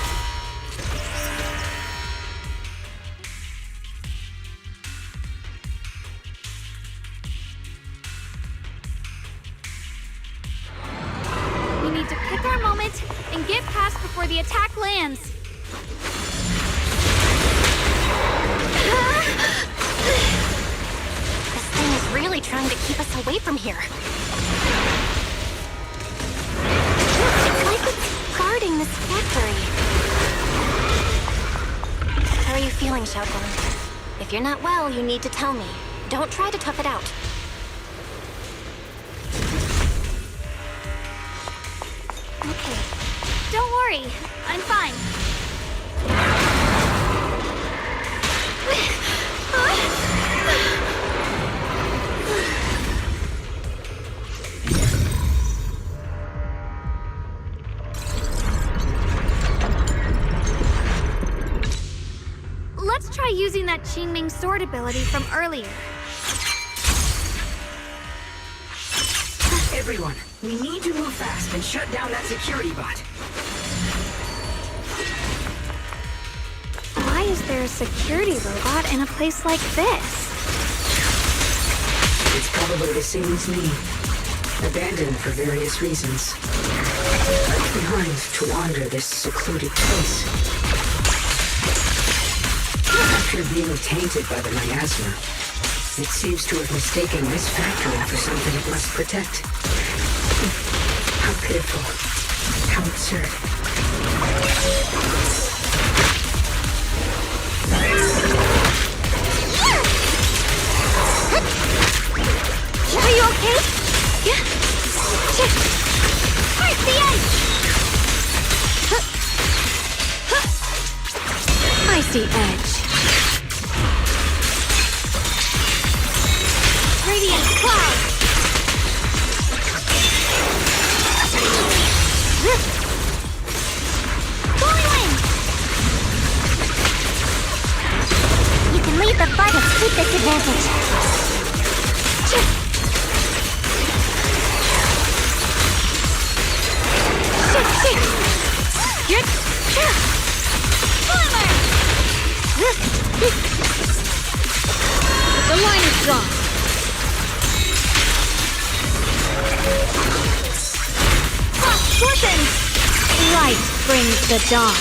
We need to pick our moment and get past before the attack lands. This thing is really trying to keep us away from here. It's like it's guarding this factory. How are you feeling, Shunguang? If you're not well, you need to tell me. Don't try to tough it out. Okay, don't worry, I'm fine. Let's try using that Qingming sword ability from earlier. Everyone, we need to move fast and shut down that security bot. Why is there a security robot in a place like this? It's probably the same as me. Abandoned for various reasons. Left behind to wander this secluded place. After being tainted by the miasma, it seems to have mistaken this factory for something it must protect. How pitiful. How absurd. Are you okay? Yeah. Where's the edge? I see edge. Radiant cloud! Holy wind! You can lead the fight and keep this advantage. The line is drawn. Listen! Light brings the dawn.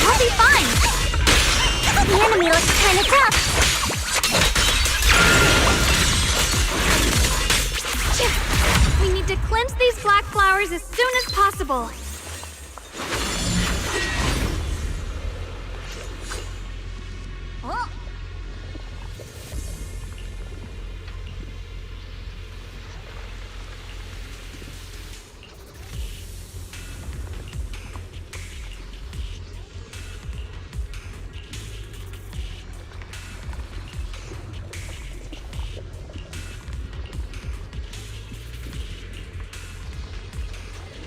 I'll be fine. The enemy looks kind of tough. cleanse these black flowers as soon as possible. Oh.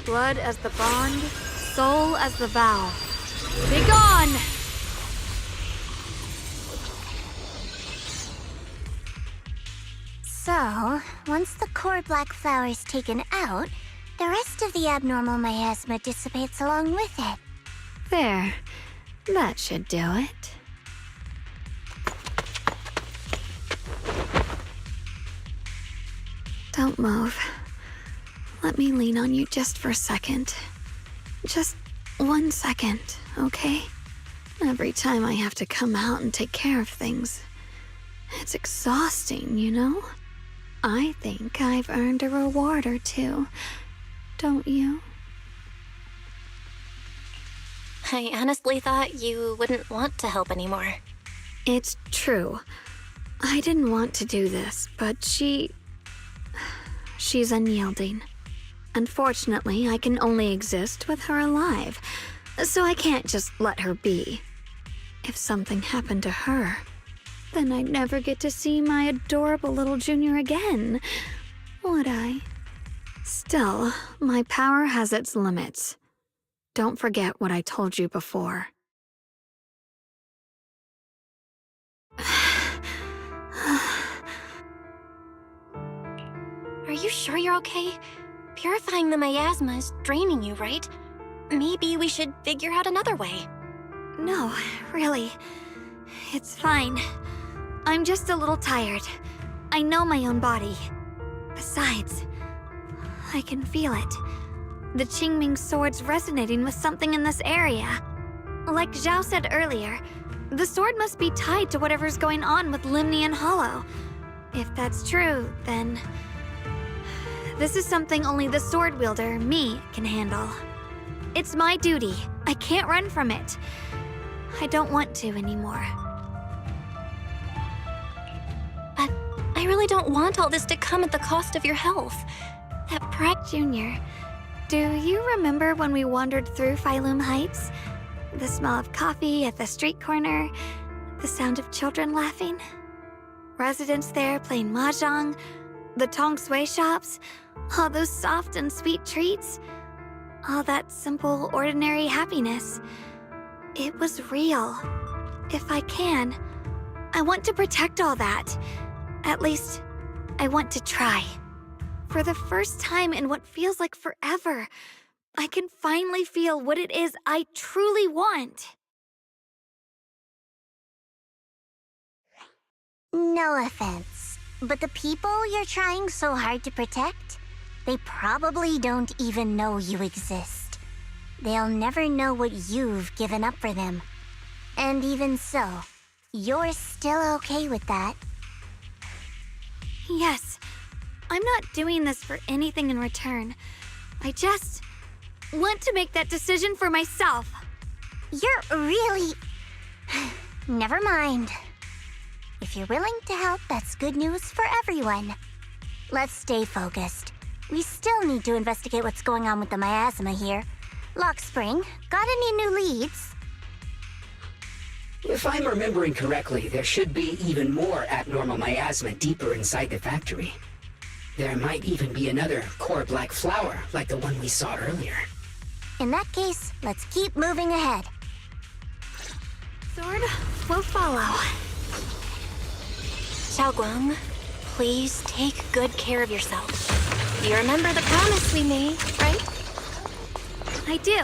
Blood as the bond, soul as the vow. Begone! So, once the core black flower is taken out, the rest of the abnormal miasma dissipates along with it. There. That should do it. Don't move. Let me lean on you just for a second. Just 1 second, okay? Every time I have to come out and take care of things, it's exhausting, you know? I think I've earned a reward or two, don't you? I honestly thought you wouldn't want to help anymore. It's true. I didn't want to do this, but she's unyielding. Unfortunately, I can only exist with her alive, so I can't just let her be. If something happened to her, then I'd never get to see my adorable little junior again, would I? Still, my power has its limits. Don't forget what I told you before. Are you sure you're okay? Purifying the miasma is draining you, right? Maybe we should figure out another way. No, really. It's fine. I'm just a little tired. I know my own body. Besides, I can feel it. The Qingming sword's resonating with something in this area. Like Zhao said earlier, the sword must be tied to whatever's going on with Limnian Hollow. If that's true, then this is something only the sword wielder, me, can handle. It's my duty. I can't run from it. I don't want to anymore. But I really don't want all this to come at the cost of your health. That Junior, do you remember when we wandered through Phylum Heights? The smell of coffee at the street corner, the sound of children laughing? Residents there playing mahjong, the Tong Sui shops, all those soft and sweet treats, all that simple, ordinary happiness. It was real. If I can, I want to protect all that. At least, I want to try. For the first time in what feels like forever, I can finally feel what it is I truly want. No offense, but the people you're trying so hard to protect, they probably don't even know you exist. They'll never know what you've given up for them. And even so, you're still okay with that. Yes, I'm not doing this for anything in return. I just want to make that decision for myself. You're really... Never mind. If you're willing to help, that's good news for everyone. Let's stay focused. We still need to investigate what's going on with the miasma here. Lockspring, got any new leads? If I'm remembering correctly, there should be even more abnormal miasma deeper inside the factory. There might even be another core black flower like the one we saw earlier. In that case, let's keep moving ahead. Sword will follow. Shunguang, please take good care of yourself. You remember the promise we made, right? I do.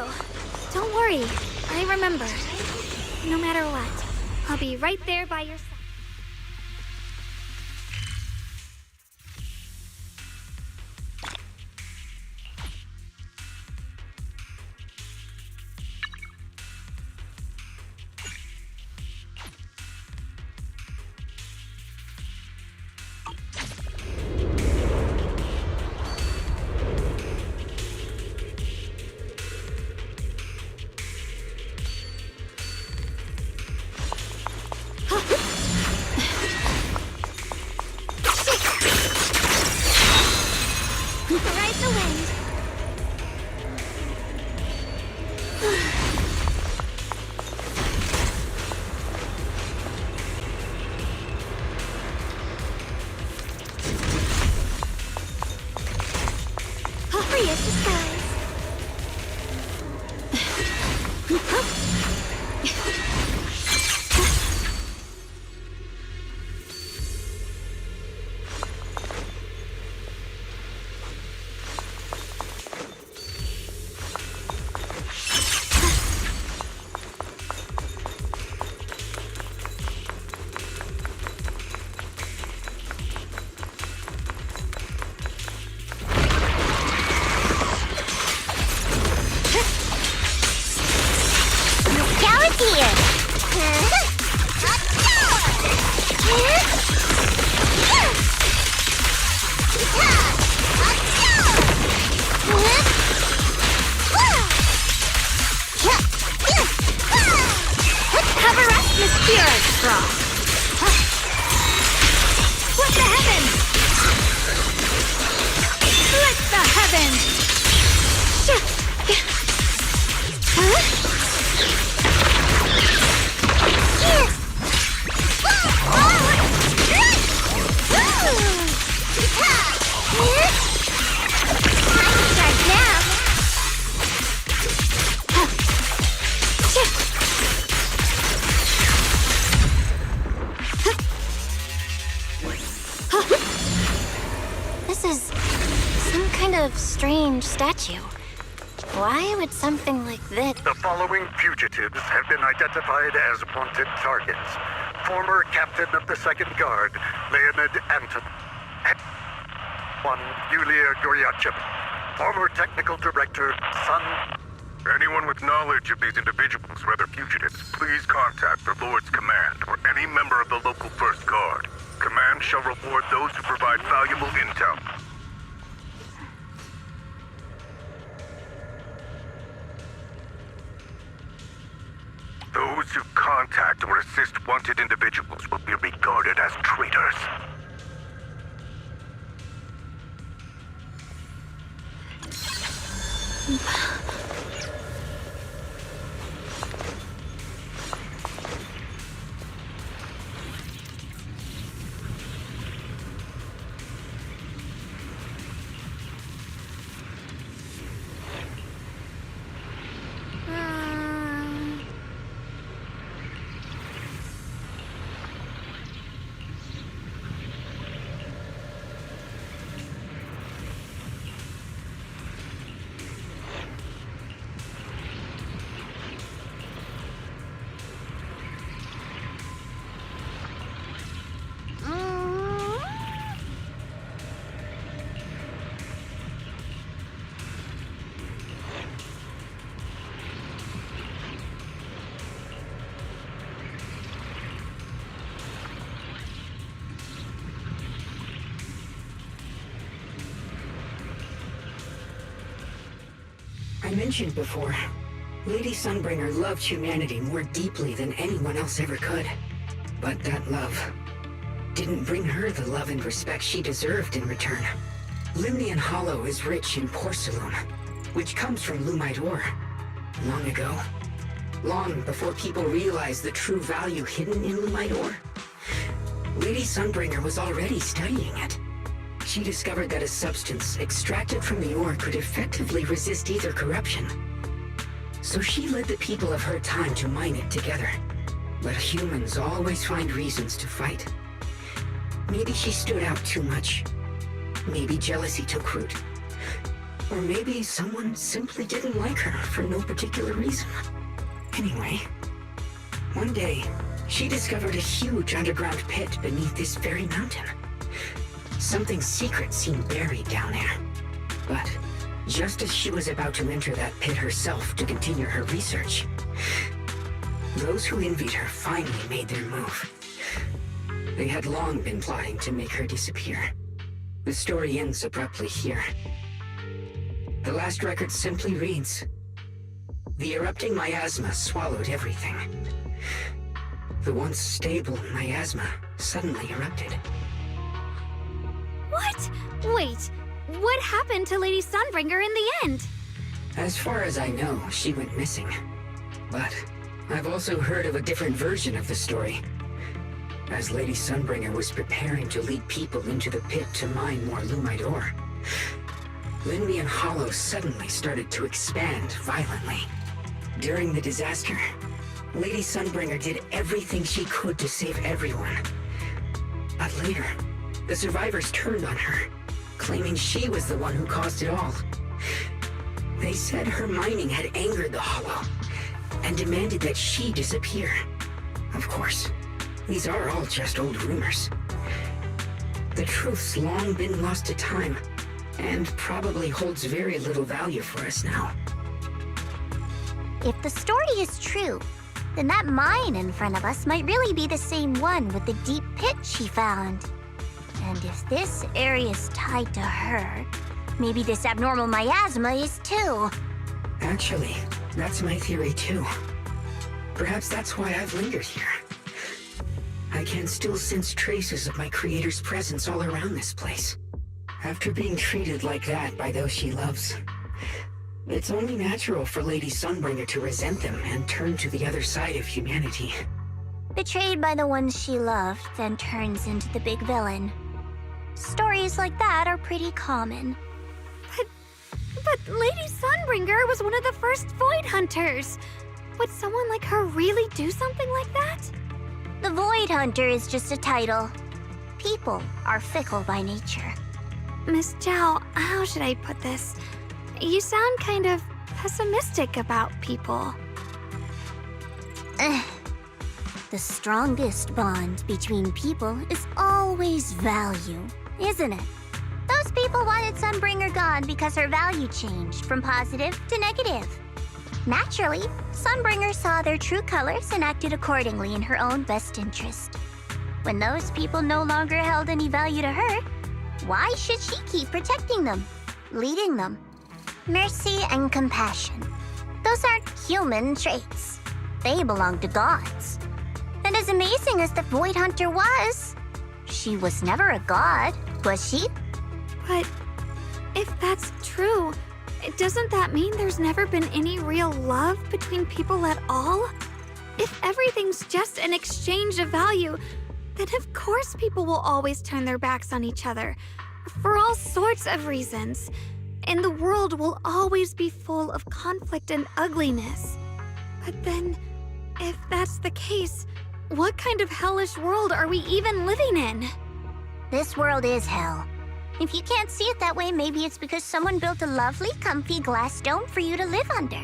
Don't worry. I remember. No matter what, I'll be right there by your side. Disguise, disguise. Strange statue. Why would something like this... The following fugitives have been identified as wanted targets. Former Captain of the 2nd Guard, Leonid Anton. One, Yulia Goryachev. Former Technical Director, Sun... Anyone with knowledge of these individuals, whether fugitives, please contact the Lord's Command or any member of the local 1st Guard. Command shall reward those who provide valuable intel. Those who contact or assist wanted individuals will be regarded as traitors. I mentioned before, Lady Sunbringer loved humanity more deeply than anyone else ever could. But that love didn't bring her the love and respect she deserved in return. Limnian Hollow is rich in porcelain, which comes from Lumite ore. Long ago, long before people realized the true value hidden in Lumite ore, Lady Sunbringer was already studying it. She discovered that a substance extracted from the ore could effectively resist either corruption. So she led the people of her time to mine it together. But humans always find reasons to fight. Maybe she stood out too much. Maybe jealousy took root. Or maybe someone simply didn't like her for no particular reason. Anyway, one day, she discovered a huge underground pit beneath this very mountain. Something secret seemed buried down there. But just as she was about to enter that pit herself to continue her research, those who envied her finally made their move. They had long been plotting to make her disappear. The story ends abruptly here. The last record simply reads, "The erupting miasma swallowed everything." The once stable miasma suddenly erupted. What? Wait, what happened to Lady Sunbringer in the end? As far as I know, she went missing. But I've also heard of a different version of the story. As Lady Sunbringer was preparing to lead people into the pit to mine more Lumite ore, Lindy and Hollow suddenly started to expand violently. During the disaster, Lady Sunbringer did everything she could to save everyone. But later, the survivors turned on her, claiming she was the one who caused it all. They said her mining had angered the Hollow, and demanded that she disappear. Of course, these are all just old rumors. The truth's long been lost to time, and probably holds very little value for us now. If the story is true, then that mine in front of us might really be the same one with the deep pit she found. And if this area is tied to her, maybe this abnormal miasma is too. Actually, that's my theory too. Perhaps that's why I've lingered here. I can still sense traces of my creator's presence all around this place. After being treated like that by those she loves, it's only natural for Lady Sunbringer to resent them and turn to the other side of humanity. Betrayed by the ones she loved, then turns into the big villain. Stories like that are pretty common. But Lady Sunbringer was one of the first Void Hunters. Would someone like her really do something like that? The Void Hunter is just a title. People are fickle by nature. Miss Zhao, how should I put this? You sound kind of pessimistic about people. The strongest bond between people is always value, isn't it? Those people wanted Sunbringer gone because her value changed from positive to negative. Naturally, Sunbringer saw their true colors and acted accordingly in her own best interest. When those people no longer held any value to her, why should she keep protecting them, leading them? Mercy and compassion. Those aren't human traits. They belong to gods. And as amazing as the Void Hunter was, she was never a god, was she? But if that's true, doesn't that mean there's never been any real love between people at all? If everything's just an exchange of value, then of course people will always turn their backs on each other, for all sorts of reasons. And the world will always be full of conflict and ugliness. But then, if that's the case, what kind of hellish world are we even living in? This world is hell. If you can't see it that way, maybe it's because someone built a lovely, comfy glass dome for you to live under.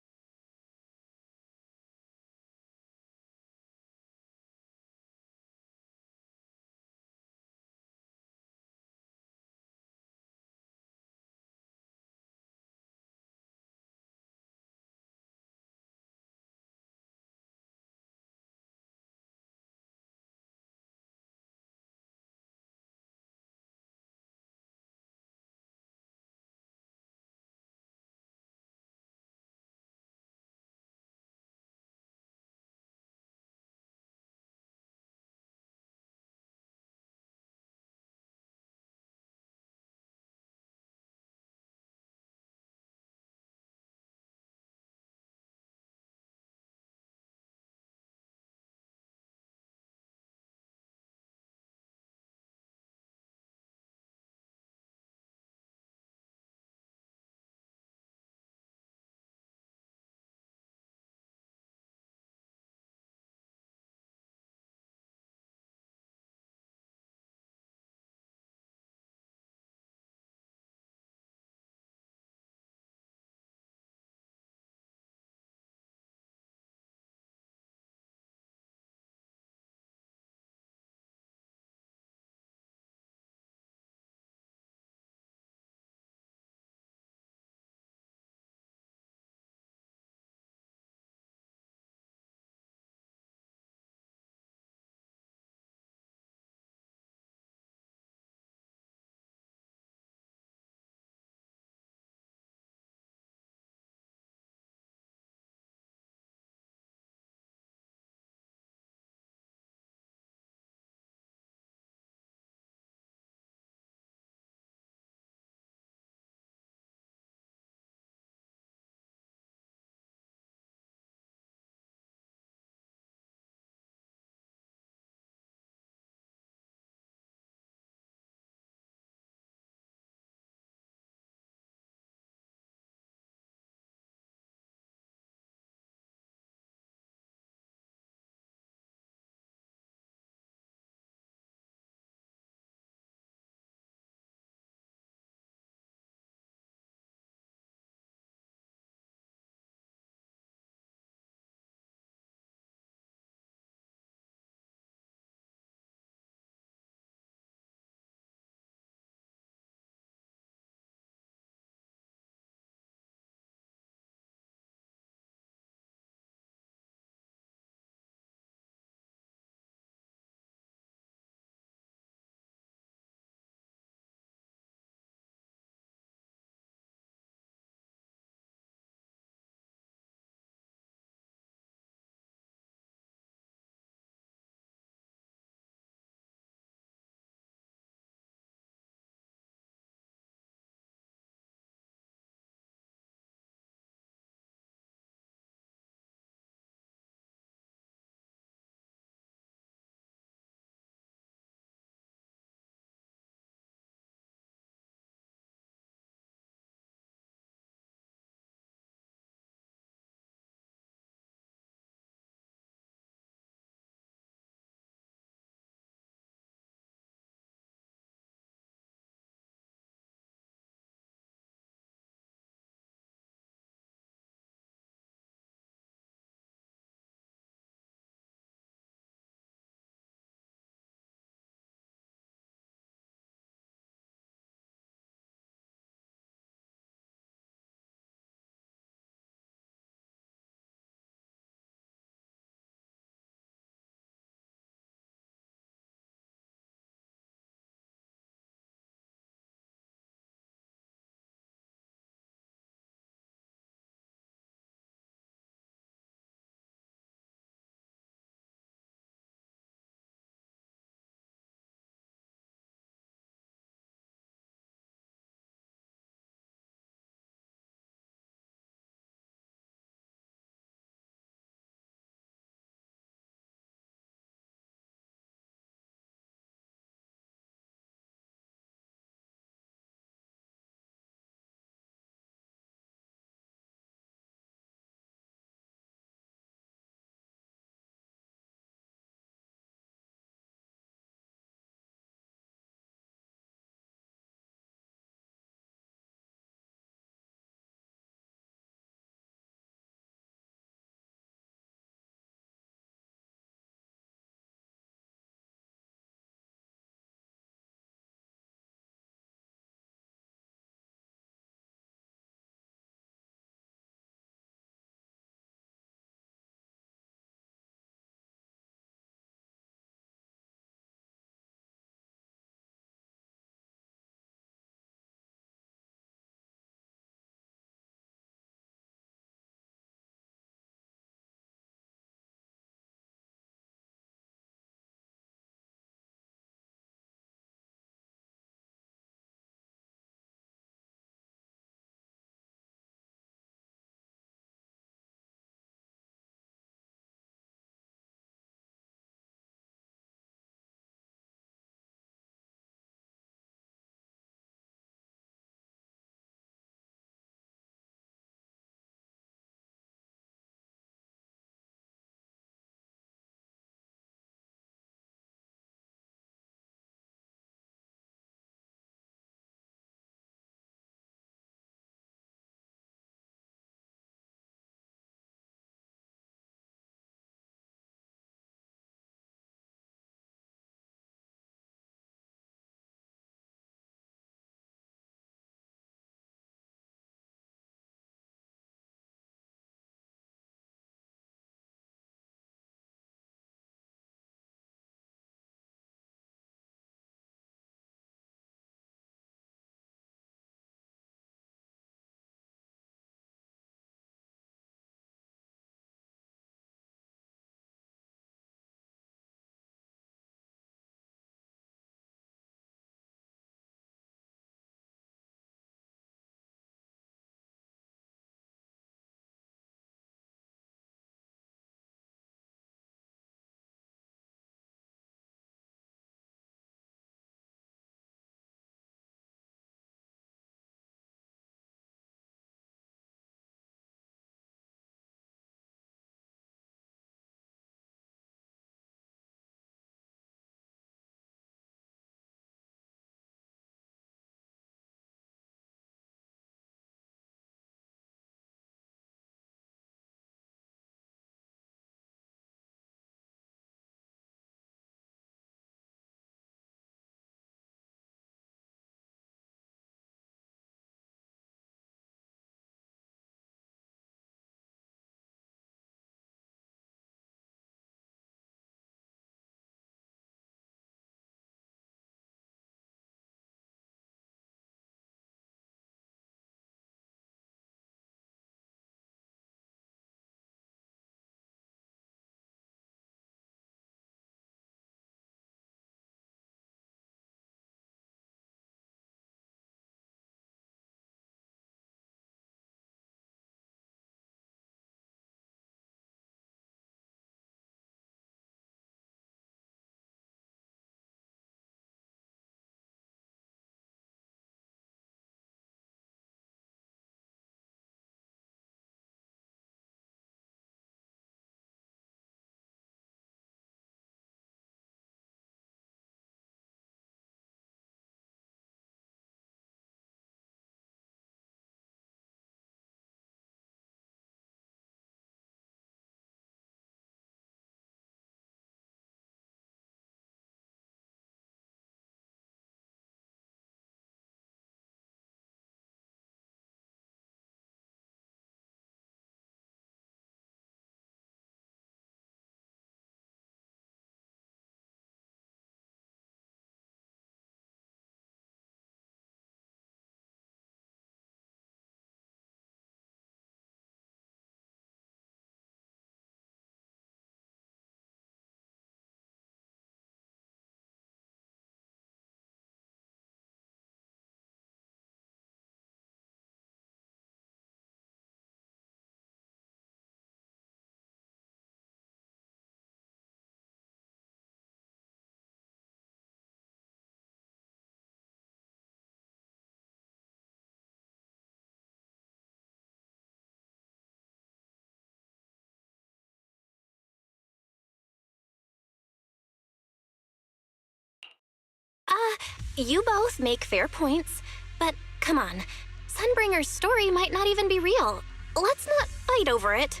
You both make fair points, but come on. Sunbringer's story might not even be real. Let's not fight over it.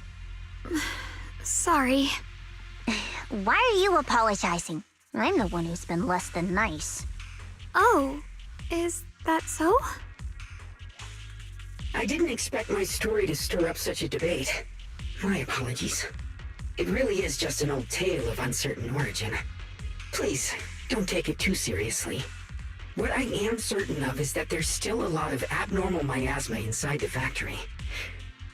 Sorry. Why are you apologizing? I'm the one who's been less than nice. Oh, is that so? I didn't expect my story to stir up such a debate. My apologies. It really is just an old tale of uncertain origin. Please, don't take it too seriously. What I am certain of is that there's still a lot of abnormal miasma inside the factory.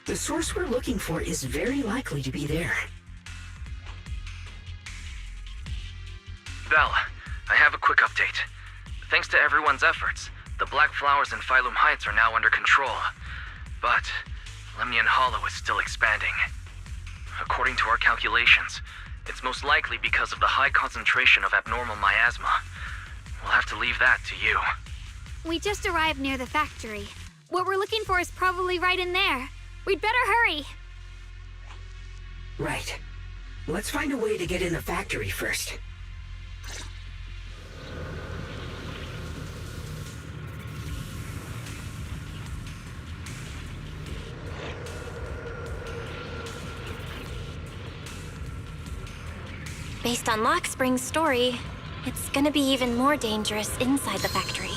The source we're looking for is very likely to be there. Belle, I have a quick update. Thanks to everyone's efforts, the Black Flowers in Phylum Heights are now under control. But Lemnian Hollow is still expanding. According to our calculations, it's most likely because of the high concentration of abnormal miasma. We'll have to leave that to you. We just arrived near the factory. What we're looking for is probably right in there. We'd better hurry. Right. Let's find a way to get in the factory first. Based on Lockspring's story, it's gonna be even more dangerous inside the factory.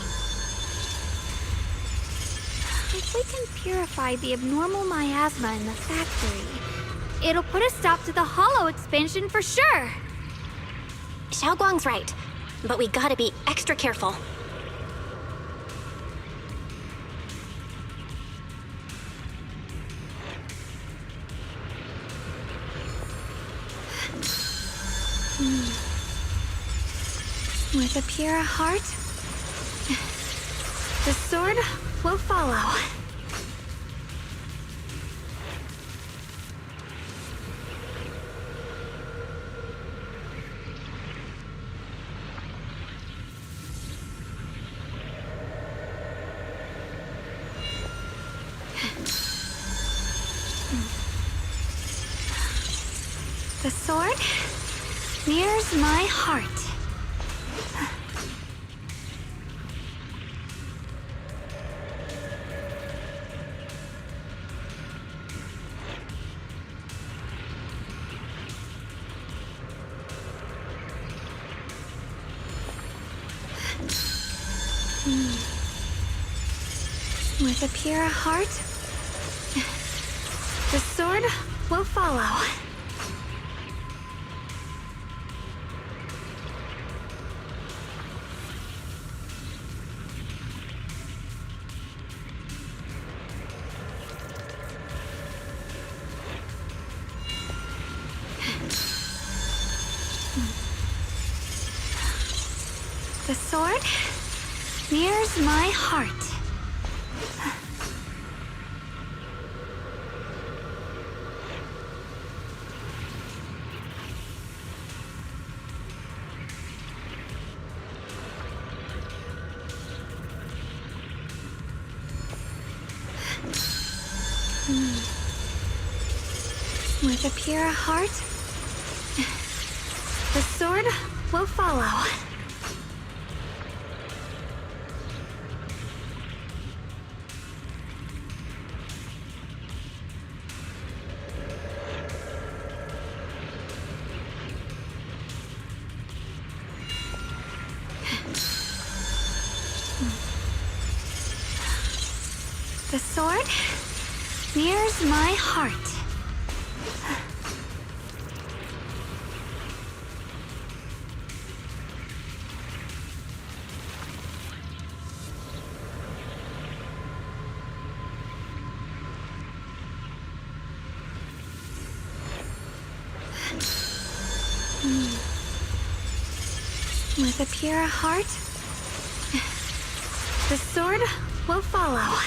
If we can purify the abnormal miasma in the factory, it'll put a stop to the Hollow expansion for sure. Xiaoguang's right, but we gotta be extra careful. With a pure heart, the sword will follow. The sword mirrors my heart. With a pure heart, the sword will follow. The sword mirrors my heart. With a pure heart, the sword will follow. The sword mirrors my heart. With a pure heart, the sword will follow.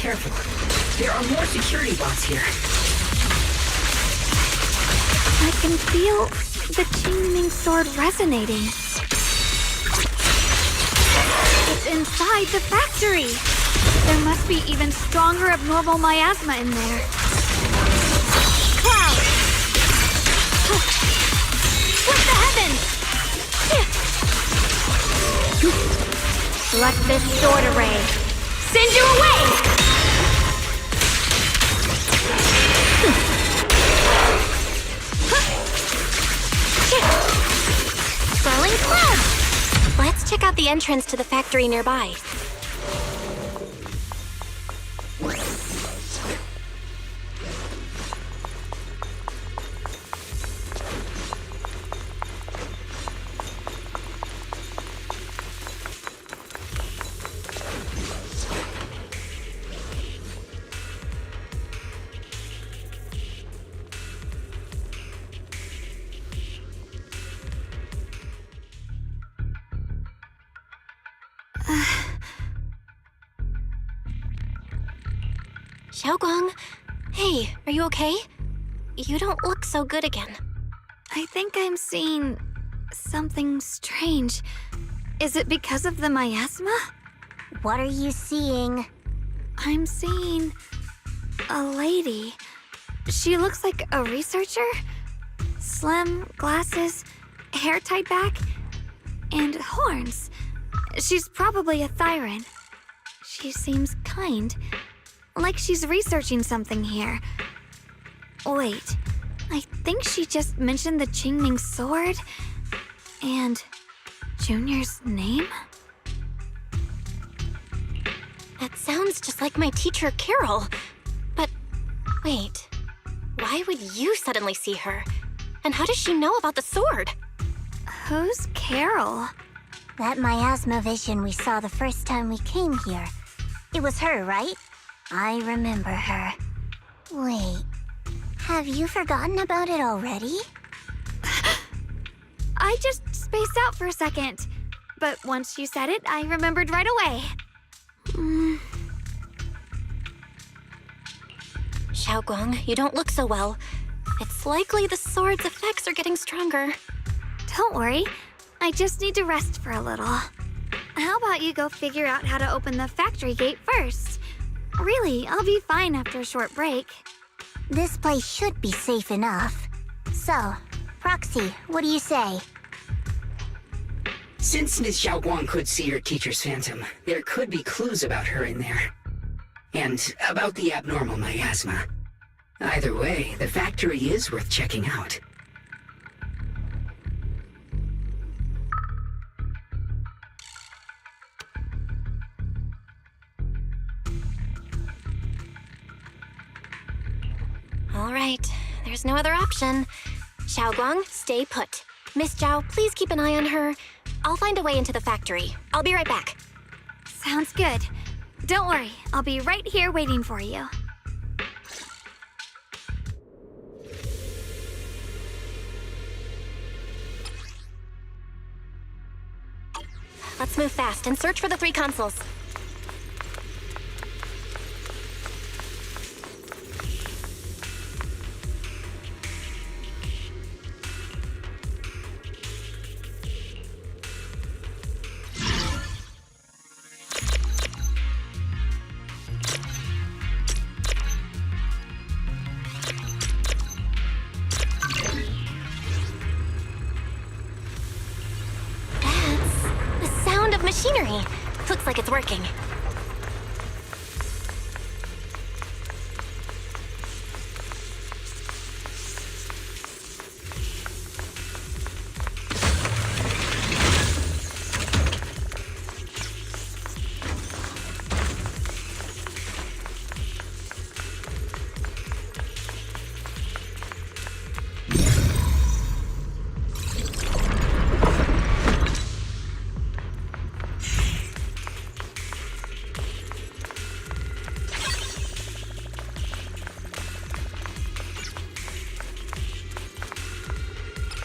careful. There are more security bots here. I can feel the Qingming sword resonating. It's inside the factory. There must be even stronger abnormal miasma in there. Cloud! Split the heavens! Select this sword array. Send you away! Swirling clouds! Let's check out the entrance to the factory nearby. Shunguang, hey, are you okay? You don't look so good again. I think I'm seeing something strange. Is it because of the miasma? What are you seeing? I'm seeing a lady. She looks like a researcher. Slim, glasses, hair tied back, and horns. She's probably a Thyran. She seems kind, like she's researching something here. Wait, I think she just mentioned the Qingming sword and Junior's name? That sounds just like my teacher, Carol. But wait, why would you suddenly see her? And how does she know about the sword? Who's Carol? That miasma vision we saw the first time we came here. It was her, right? I remember her. Wait, have you forgotten about it already? I just spaced out for a second. But once you said it, I remembered right away. Shunguang, you don't look so well. It's likely the sword's effects are getting stronger. Don't worry. I just need to rest for a little. How about you go figure out how to open the factory gate first? Really, I'll be fine after a short break. This place should be safe enough. So, Proxy, what do you say? Since Ms. Shunguang could see her teacher's phantom, there could be clues about her in there. And about the abnormal miasma. Either way, the factory is worth checking out. All right, there's no other option. Shunguang, stay put. Miss Zhao, please keep an eye on her. I'll find a way into the factory. I'll be right back. Sounds good. Don't worry, I'll be right here waiting for you. Let's move fast and search for the 3 consoles. Machinery. Looks like it's working.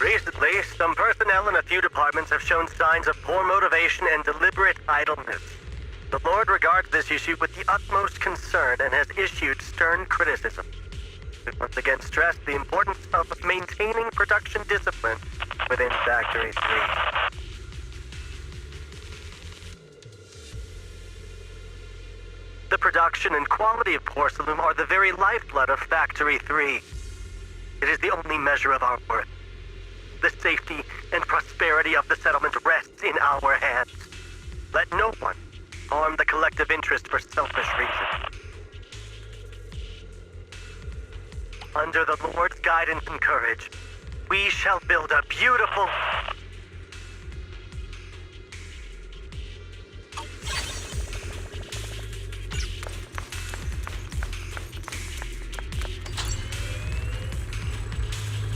Recently, some personnel in a few departments have shown signs of poor motivation and deliberate idleness. The Lord regards this issue with the utmost concern and has issued stern criticism. We once again stress the importance of maintaining production discipline within Factory 3. The production and quality of porcelain are the very lifeblood of Factory 3. It is the only measure of our worth. The safety and prosperity of the settlement rests in our hands. Let no one harm the collective interest for selfish reasons. Under the Lord's guidance and courage, we shall build a beautiful...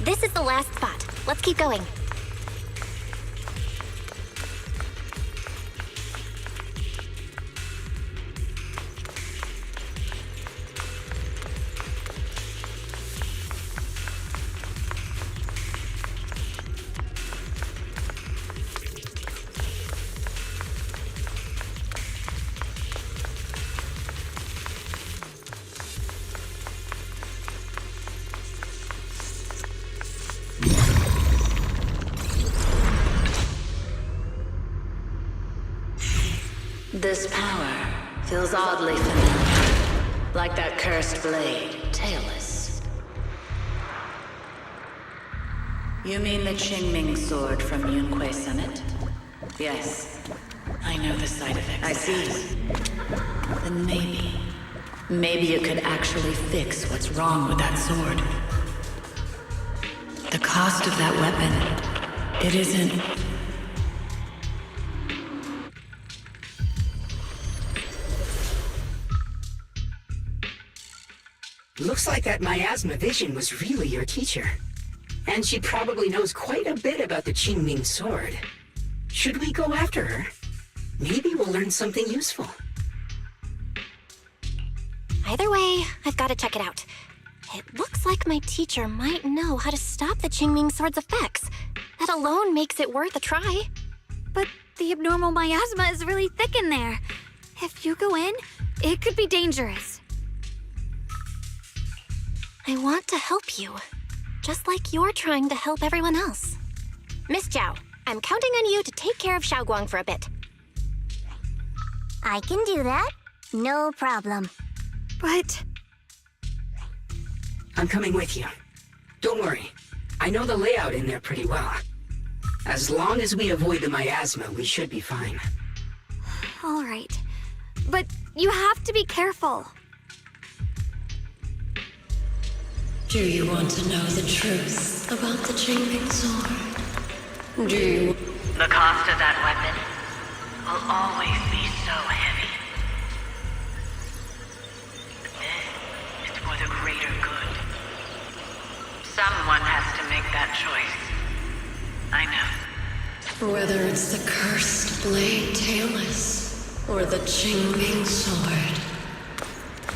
This is the last spot. Let's keep going. This power feels oddly familiar, like that cursed blade, tailless. You mean the Qingming sword from Yunque Summit? Yes, I know the side effects. I see. Then maybe you could actually fix what's wrong with that sword. The cost of that weapon, it isn't... Looks like that miasma vision was really your teacher. And she probably knows quite a bit about the Qingming sword. Should we go after her? Maybe we'll learn something useful. Either way, I've got to check it out. It looks like my teacher might know how to stop the Qingming sword's effects. That alone makes it worth a try. But the abnormal miasma is really thick in there. If you go in, it could be dangerous. I want to help you, just like you're trying to help everyone else. Miss Zhao, I'm counting on you to take care of Shunguang for a bit. I can do that. No problem. But... I'm coming with you. Don't worry. I know the layout in there pretty well. As long as we avoid the miasma, we should be fine. All right. But you have to be careful. Do you want to know the truth about the Qingming sword? Do you... The cost of that weapon will always be so heavy. This is for the greater good. Someone has to make that choice. I know. Whether it's the cursed blade tailless or the Qingming sword,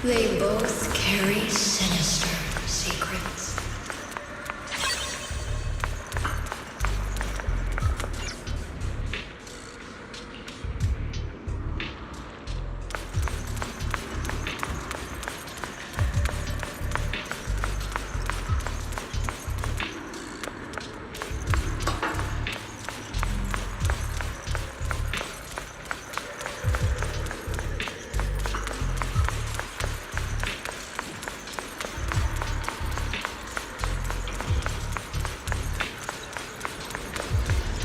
they both carry sinister secrets.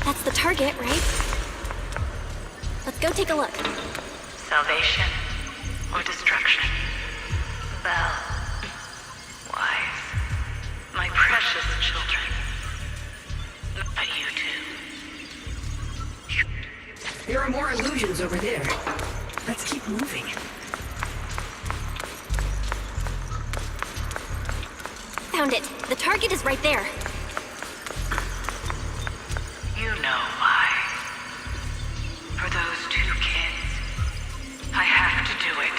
That's the target, right? Let's go take a look. Salvation or destruction? Well, wise, my precious children. But you too. There are more illusions over there. Let's keep moving. Found it. The target is right there. You know why. For those two kids, I have to do it.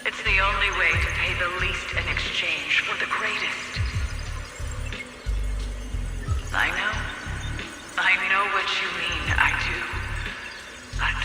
It's the only way to pay the least in exchange for the greatest. I know what you mean, I do. But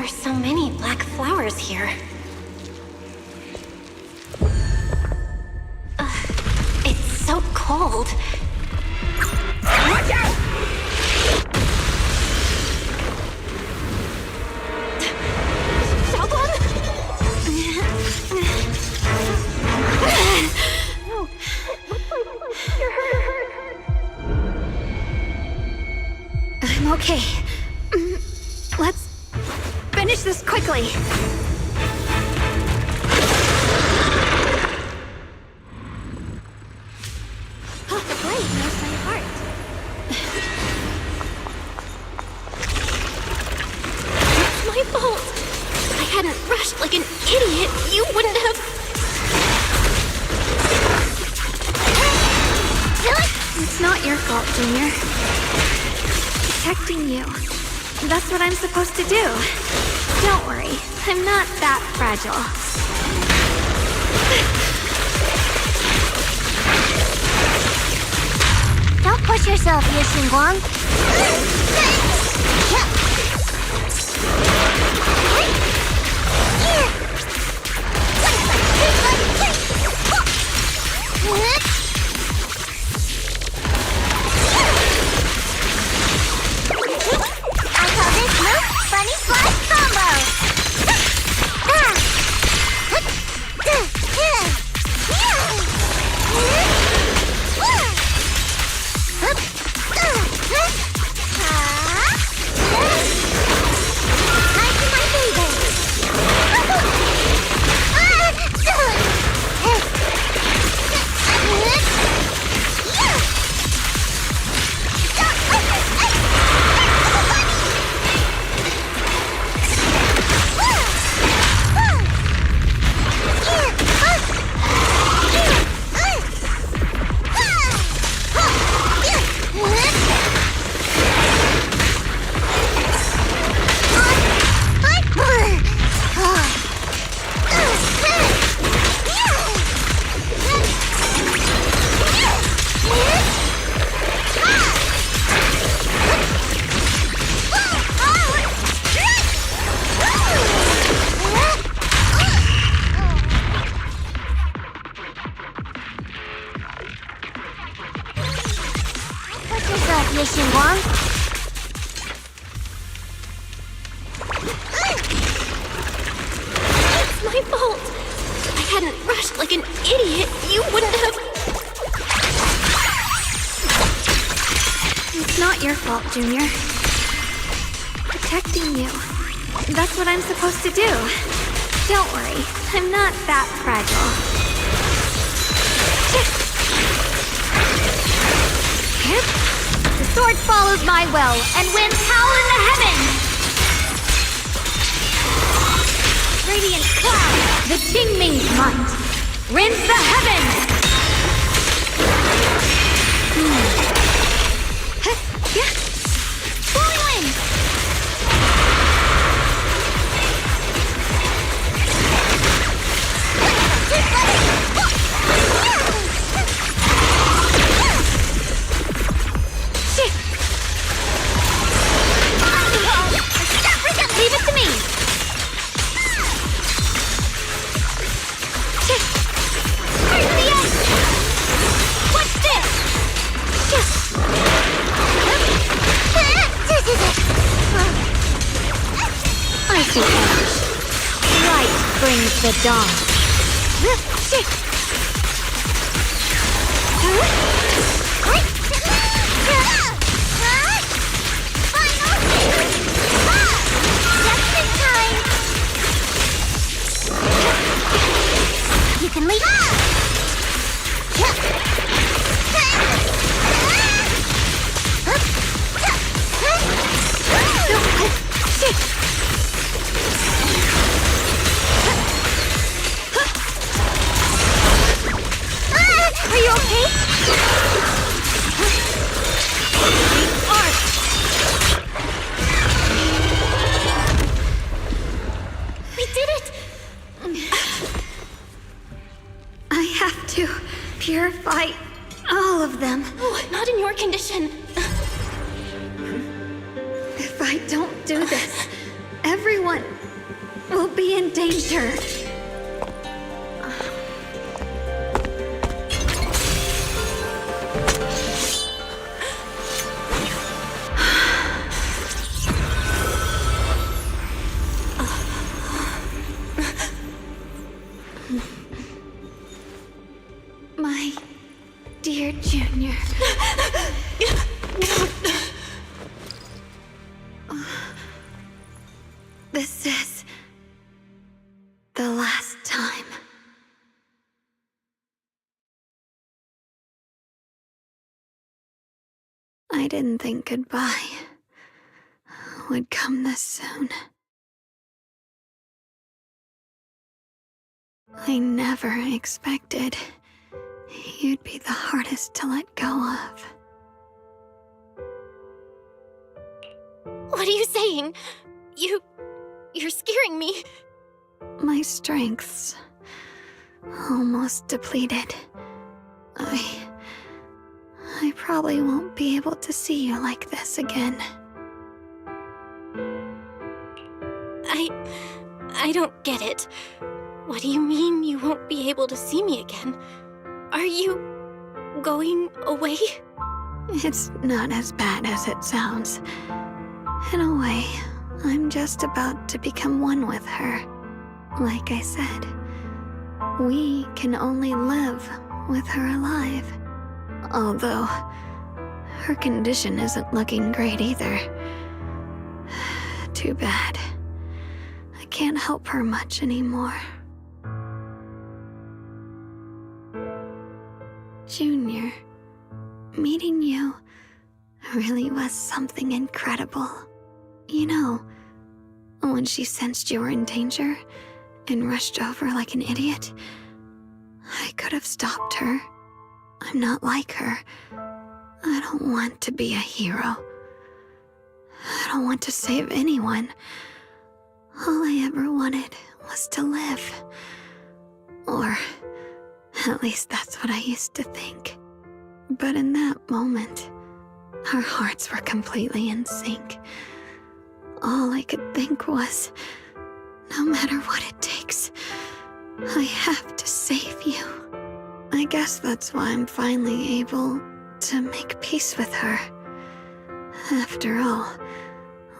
are so many black flowers here? It's so cold. Watch out! I'm okay. Let's finish this quickly. Oh, the blade knows my heart. It's my fault. If I hadn't rushed like an idiot, you wouldn't have... It's not your fault, Junior. Protecting you. That's what I'm supposed to do. Don't worry, I'm not that fragile. Don't push yourself here, Shunguang. Bunny Flash Combo! Shunguang. It's my fault. If I hadn't rushed like an idiot, you wouldn't have... It's not your fault, Junior. Protecting you. That's what I'm supposed to do. Don't worry, I'm not that fragile. The sword follows my will and wins howl in the heavens! Radiant cloud, the Qingming's might, rends the heavens! Flowing wind! Leave it to me! Where's the end? What's this? I see colors. Light brings the dawn. You can leave. Are you okay? We did it! I have to purify all of them. Oh, not in your condition. If I don't do this, Everyone will be in danger. My dear Junior. This is the last time. I didn't think goodbye would come this soon. I never expected you'd be the hardest to let go of. What are you saying? You're scaring me. My strength's almost depleted. I probably won't be able to see you like this again. I don't get it. What do you mean you won't be able to see me again? Are you going away? It's not as bad as it sounds. In a way, I'm just about to become one with her. Like I said, we can only live with her alive. Although, her condition isn't looking great either. Too bad. I can't help her much anymore. Junior, meeting you really was something incredible. You know, when she sensed you were in danger and rushed over like an idiot, I could have stopped her. I'm not like her. I don't want to be a hero. I don't want to save anyone. All I ever wanted was to live. Or at least that's what I used to think. But in that moment, our hearts were completely in sync. All I could think was, no matter what it takes, I have to save you. I guess that's why I'm finally able to make peace with her. After all,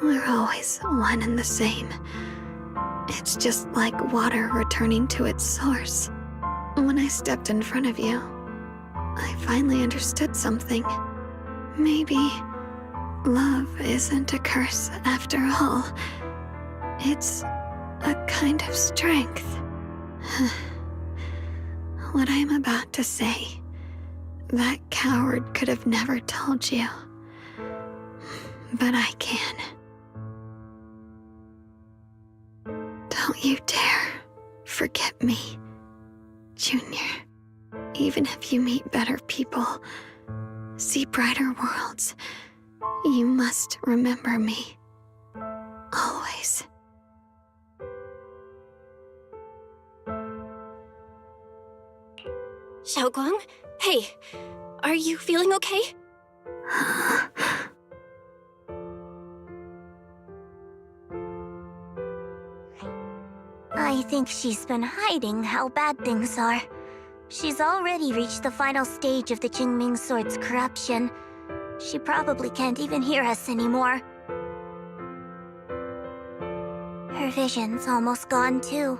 we're always one and the same. It's just like water returning to its source. When I stepped in front of you, I finally understood something. Maybe love isn't a curse after all. It's a kind of strength. What I'm about to say, that coward could have never told you. But I can. Don't you dare forget me, Junior. Even if you meet better people, see brighter worlds, you must remember me. Always. Shunguang? Hey, are you feeling okay? I think she's been hiding how bad things are. She's already reached the final stage of the Qingming Sword's corruption. She probably can't even hear us anymore. Her vision's almost gone too.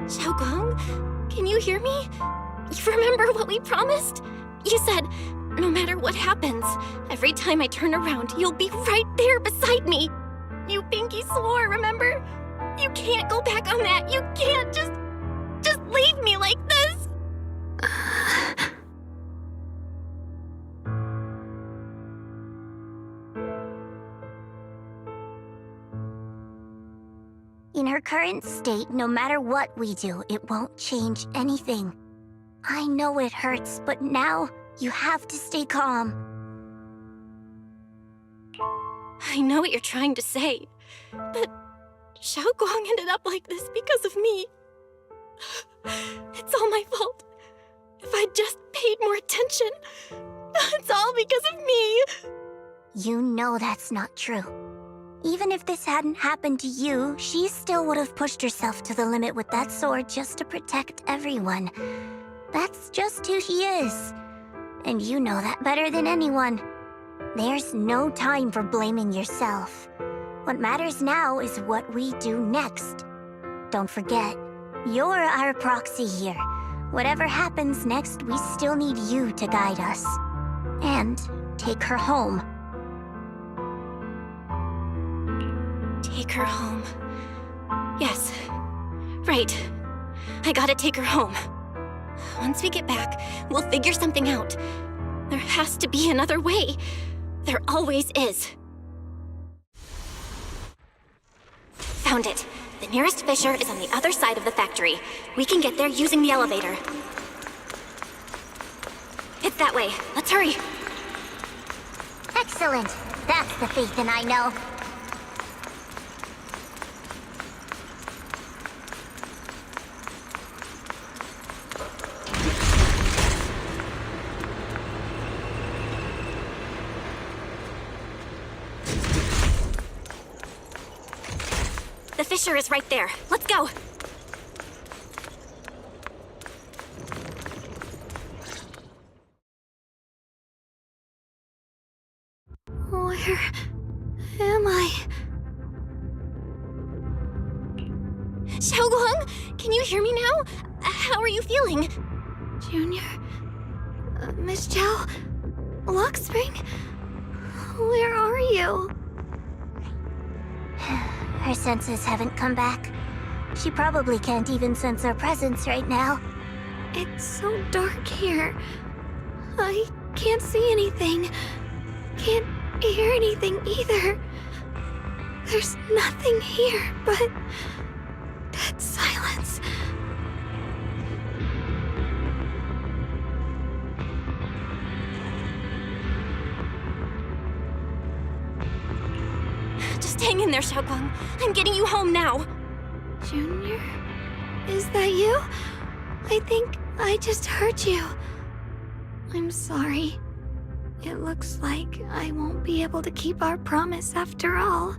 Shunguang, can you hear me? You remember what we promised? You said, no matter what happens, every time I turn around, you'll be right there beside me. You pinky swore, remember? You can't go back on that. You can't just leave me like this. In her current state, no matter what we do, it won't change anything. I know it hurts, but now you have to stay calm. I know what you're trying to say, but Shunguang ended up like this because of me. It's all my fault. If I'd just paid more attention, it's all because of me. You know that's not true. Even if this hadn't happened to you, she still would have pushed herself to the limit with that sword just to protect everyone. That's just who she is. And you know that better than anyone. There's no time for blaming yourself. What matters now is what we do next. Don't forget, you're our proxy here. Whatever happens next, we still need you to guide us. And take her home. Take her home. Yes. Right. I gotta take her home. Once we get back, we'll figure something out. There has to be another way. There always is. Found it. The nearest fissure is on the other side of the factory. We can get there using the elevator. It's that way. Let's hurry. Excellent. That's the Phaethon I know. The fissure is right there. Let's go. Where am I? Shunguang, can you hear me now? How are you feeling? Junior? Miss Chow? Lockspring? Where are you? Her senses haven't come back. She probably can't even sense our presence right now. It's so dark here. I can't see anything. Can't hear anything either. There's nothing here but dead silence. Just hang in there, Shunguang. I'm getting you home now. Junior? Is that you? I think I just heard you. I'm sorry. It looks like I won't be able to keep our promise after all.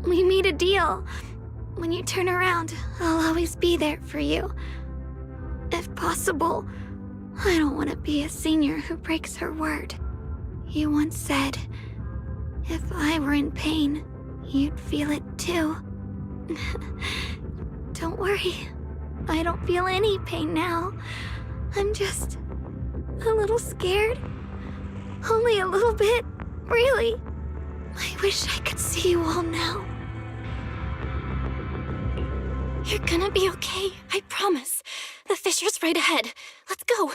We made a deal. When you turn around, I'll always be there for you. If possible, I don't want to be a senior who breaks her word. You once said, if I were in pain, you'd feel it too. Don't worry. I don't feel any pain now. I'm just a little scared. Only a little bit, really. I wish I could see you all now. You're gonna be okay, I promise. The fissure's right ahead. Let's go.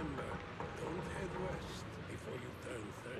remember, don't head west before you turn 30.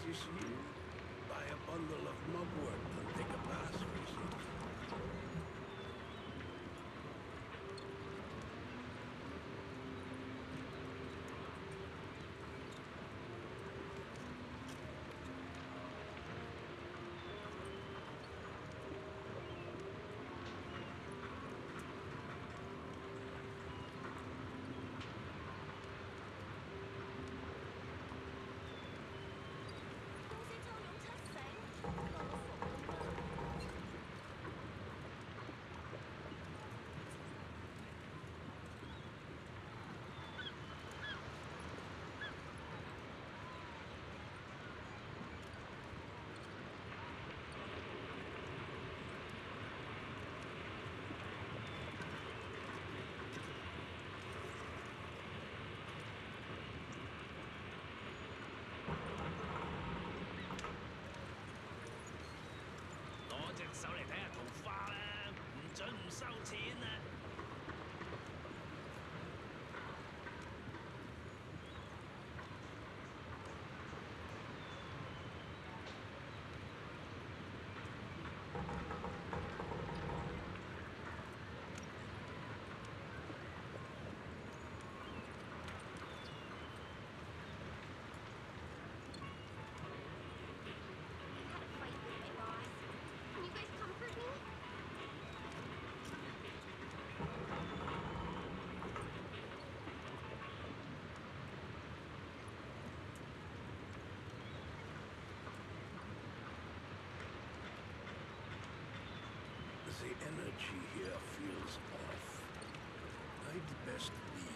This year, buy a bundle of mugwort and take a bass fishing. The energy here feels off. I'd best leave.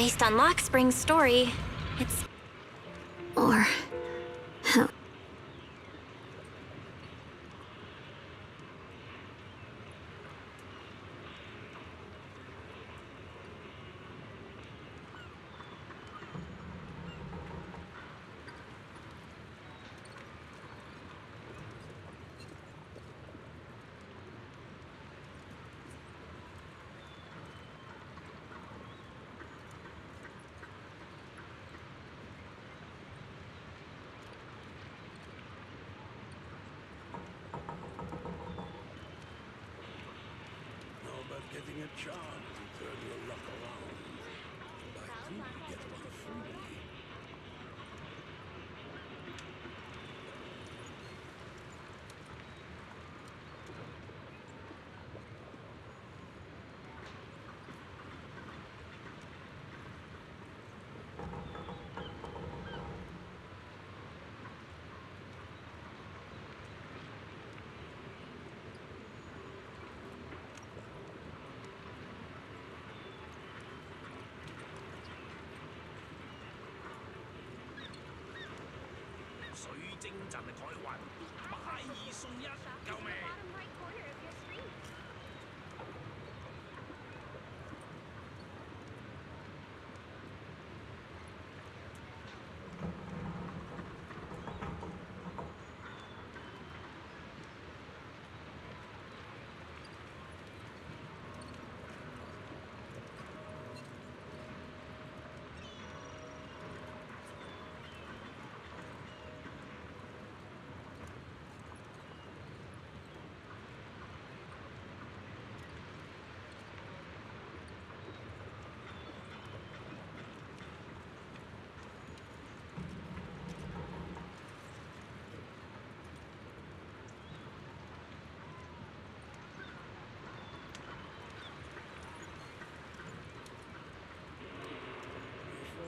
Based on Lock Spring's story, it's... Or... a charm to turn your luck around. Buy two, get one free.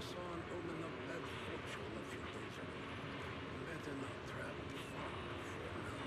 Opened up bad fortune a few days ago. Better not travel far for now.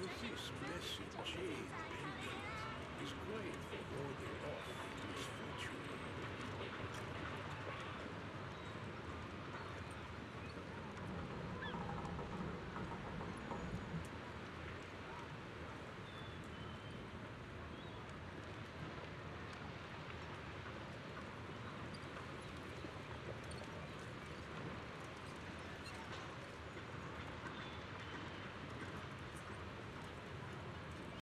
This blessed jade pendant is great for warding off misfortune.